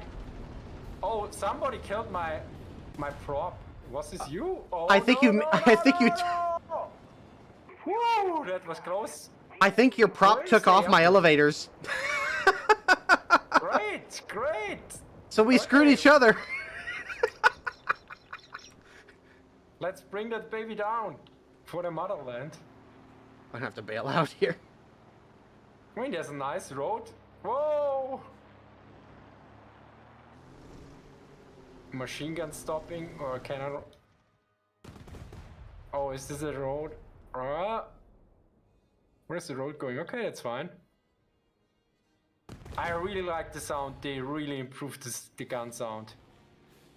oh, somebody killed my prop. Was this you? Oh, I think you- I think you- no. Woo, that was close. I think your prop took off my elevators. Great, great. So we screwed Okay. each other. Let's bring that baby down for the motherland. I'm gonna have to bail out here. I mean, there's a nice road. Whoa! Machine gun stopping, or can I? Oh, is this a road? Where's the road going? Okay, that's fine. I really like the sound. They really improved the gun sound.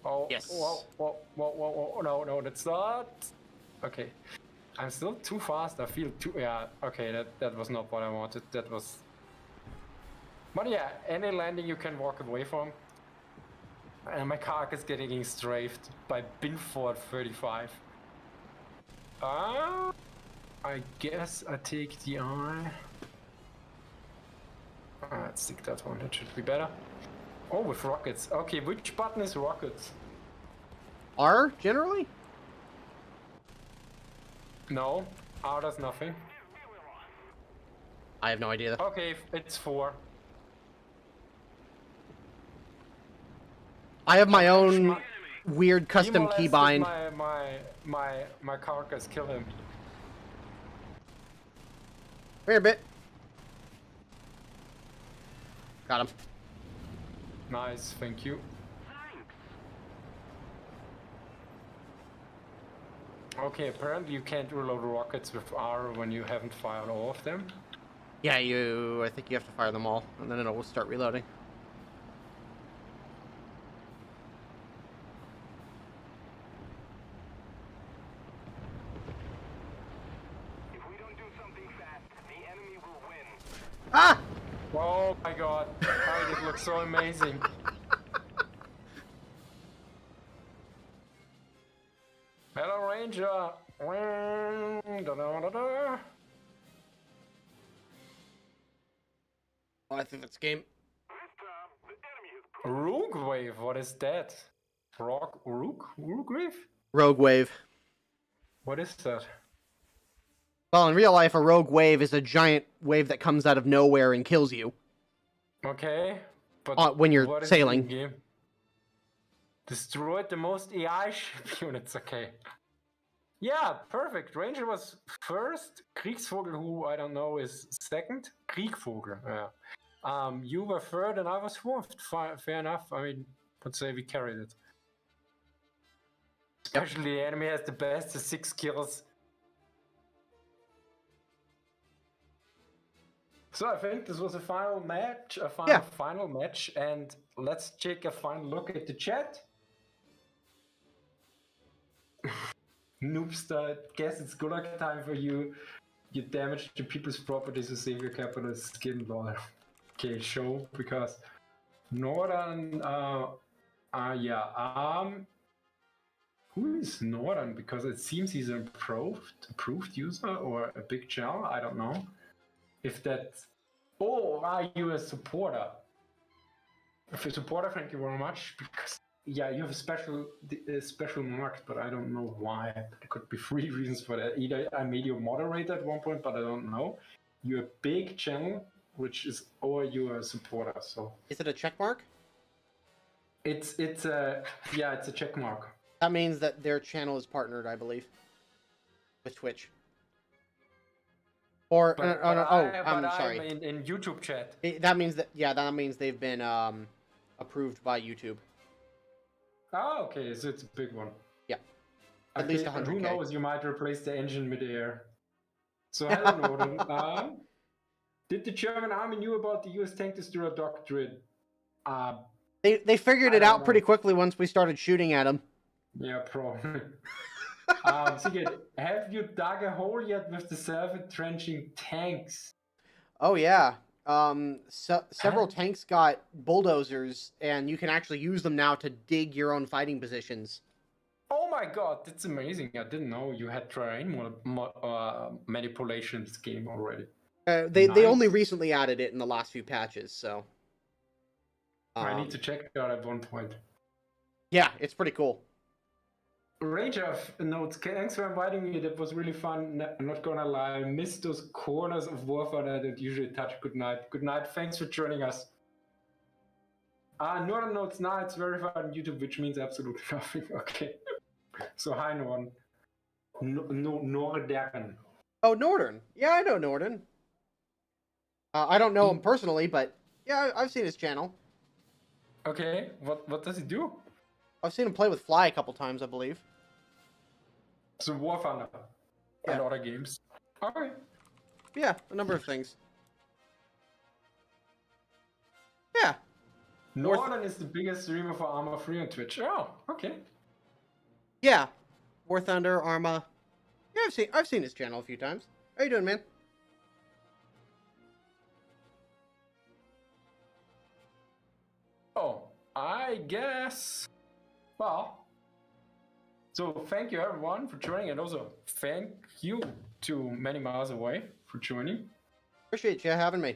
Oh, Yes. whoa, no, that's not. Okay. I'm still too fast. I feel too. Yeah. Okay. That was not what I wanted. That was. But yeah, any landing you can walk away from. And my car is getting strafed by Binford 35. I guess I take the eye. Let's stick that one. That should be better. Oh, with rockets. Okay, which button is rockets? R, generally? No. R does nothing. I have no idea. Okay, it's 4. I have my own Schmuck. weird He custom molested keybind. My carcass. Kill him. Come here, bit. Got him. Nice, thank you. Okay, apparently you can't reload rockets with R when you haven't fired all of them. Yeah, I think you have to fire them all, and then it'll start reloading. If we don't do something fast, the enemy will win. Ah! Oh my god, how did it look so amazing. Hello, Ranger. Da-da-da-da. Oh, I think that's game. This time, the enemy has Rogue Wave, what is that? Rogue Wave? Rogue Wave. What is that? Well, in real life, a rogue wave is a giant wave that comes out of nowhere and kills you. Okay, but When you're what is sailing. the game? Destroyed the most AI ship units, okay. Yeah, perfect. Ranger was first. Kriegsvogel, who I don't know, is second. Kriegvogel, yeah. You were third and I was fourth. Fair enough. I mean, let's say we carried it. Especially the enemy has the best, the 6 kills. So I think this was a final match, final match, and let's take a final look at the chat. Noobster, guess it's good luck time for you. You damaged the people's properties with single capital skin lol. Okay, show because Northern who is Northern? Because it seems he's an approved user or a big channel, I don't know. If that's are you a supporter? If you're a supporter, thank you very much. Because yeah, you have a special mark, but I don't know why. There could be 3 reasons for that. Either I made you a moderator at one point, but I don't know. You're a big channel, or you're a supporter. So Is it a check mark? it's a check mark. That means that their channel is partnered, I believe, with Twitch. Or I'm sorry. In YouTube chat. That means that they've been approved by YouTube. Oh, okay, so it's a big one. Yeah. At least 100K. Who knows, you might replace the engine mid-air. So, hello, Norton. Did the German army knew about the US tank destroyer doctrine? They figured it out pretty quickly once we started shooting at them. Yeah, probably. Sigurd, have you dug a hole yet with the self-entrenching tanks? Oh, yeah. Several tanks got bulldozers, and you can actually use them now to dig your own fighting positions. Oh my god, that's amazing. I didn't know you had terrain manipulation in this game already. They only recently added it in the last few patches, so... I need to check it out at one point. Yeah, it's pretty cool. Ranger notes, thanks for inviting me. That was really fun. I'm not gonna lie, I missed those corners of Warfare that I don't usually touch. Good night. Good night. Thanks for joining us. Northern notes, now it's verified on YouTube, which means absolutely nothing. Okay. So hi, Northern. Northern. Oh, Northern. Yeah, I know Northern. I don't know him personally, but yeah, I've seen his channel. Okay, what does he do? I've seen him play with Fly a couple times, I believe. So War Thunder and other games. Okay. Yeah, a number of things. Yeah. Northern is the biggest streamer for Arma 3 on Twitch. Oh, okay. Yeah. War Thunder, Arma. Yeah, I've seen his channel a few times. How you doing, man? Oh, I guess. Well, so thank you everyone for joining, and also thank you to Many Miles Away for joining. Appreciate you having me.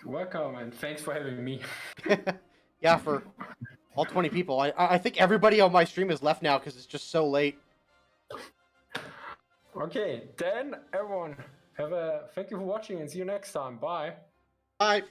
You're welcome, and thanks for having me. Yeah, for all 20 people. I think everybody on my stream is left now because it's just so late. Okay, then everyone, thank you for watching and see you next time. Bye. Bye.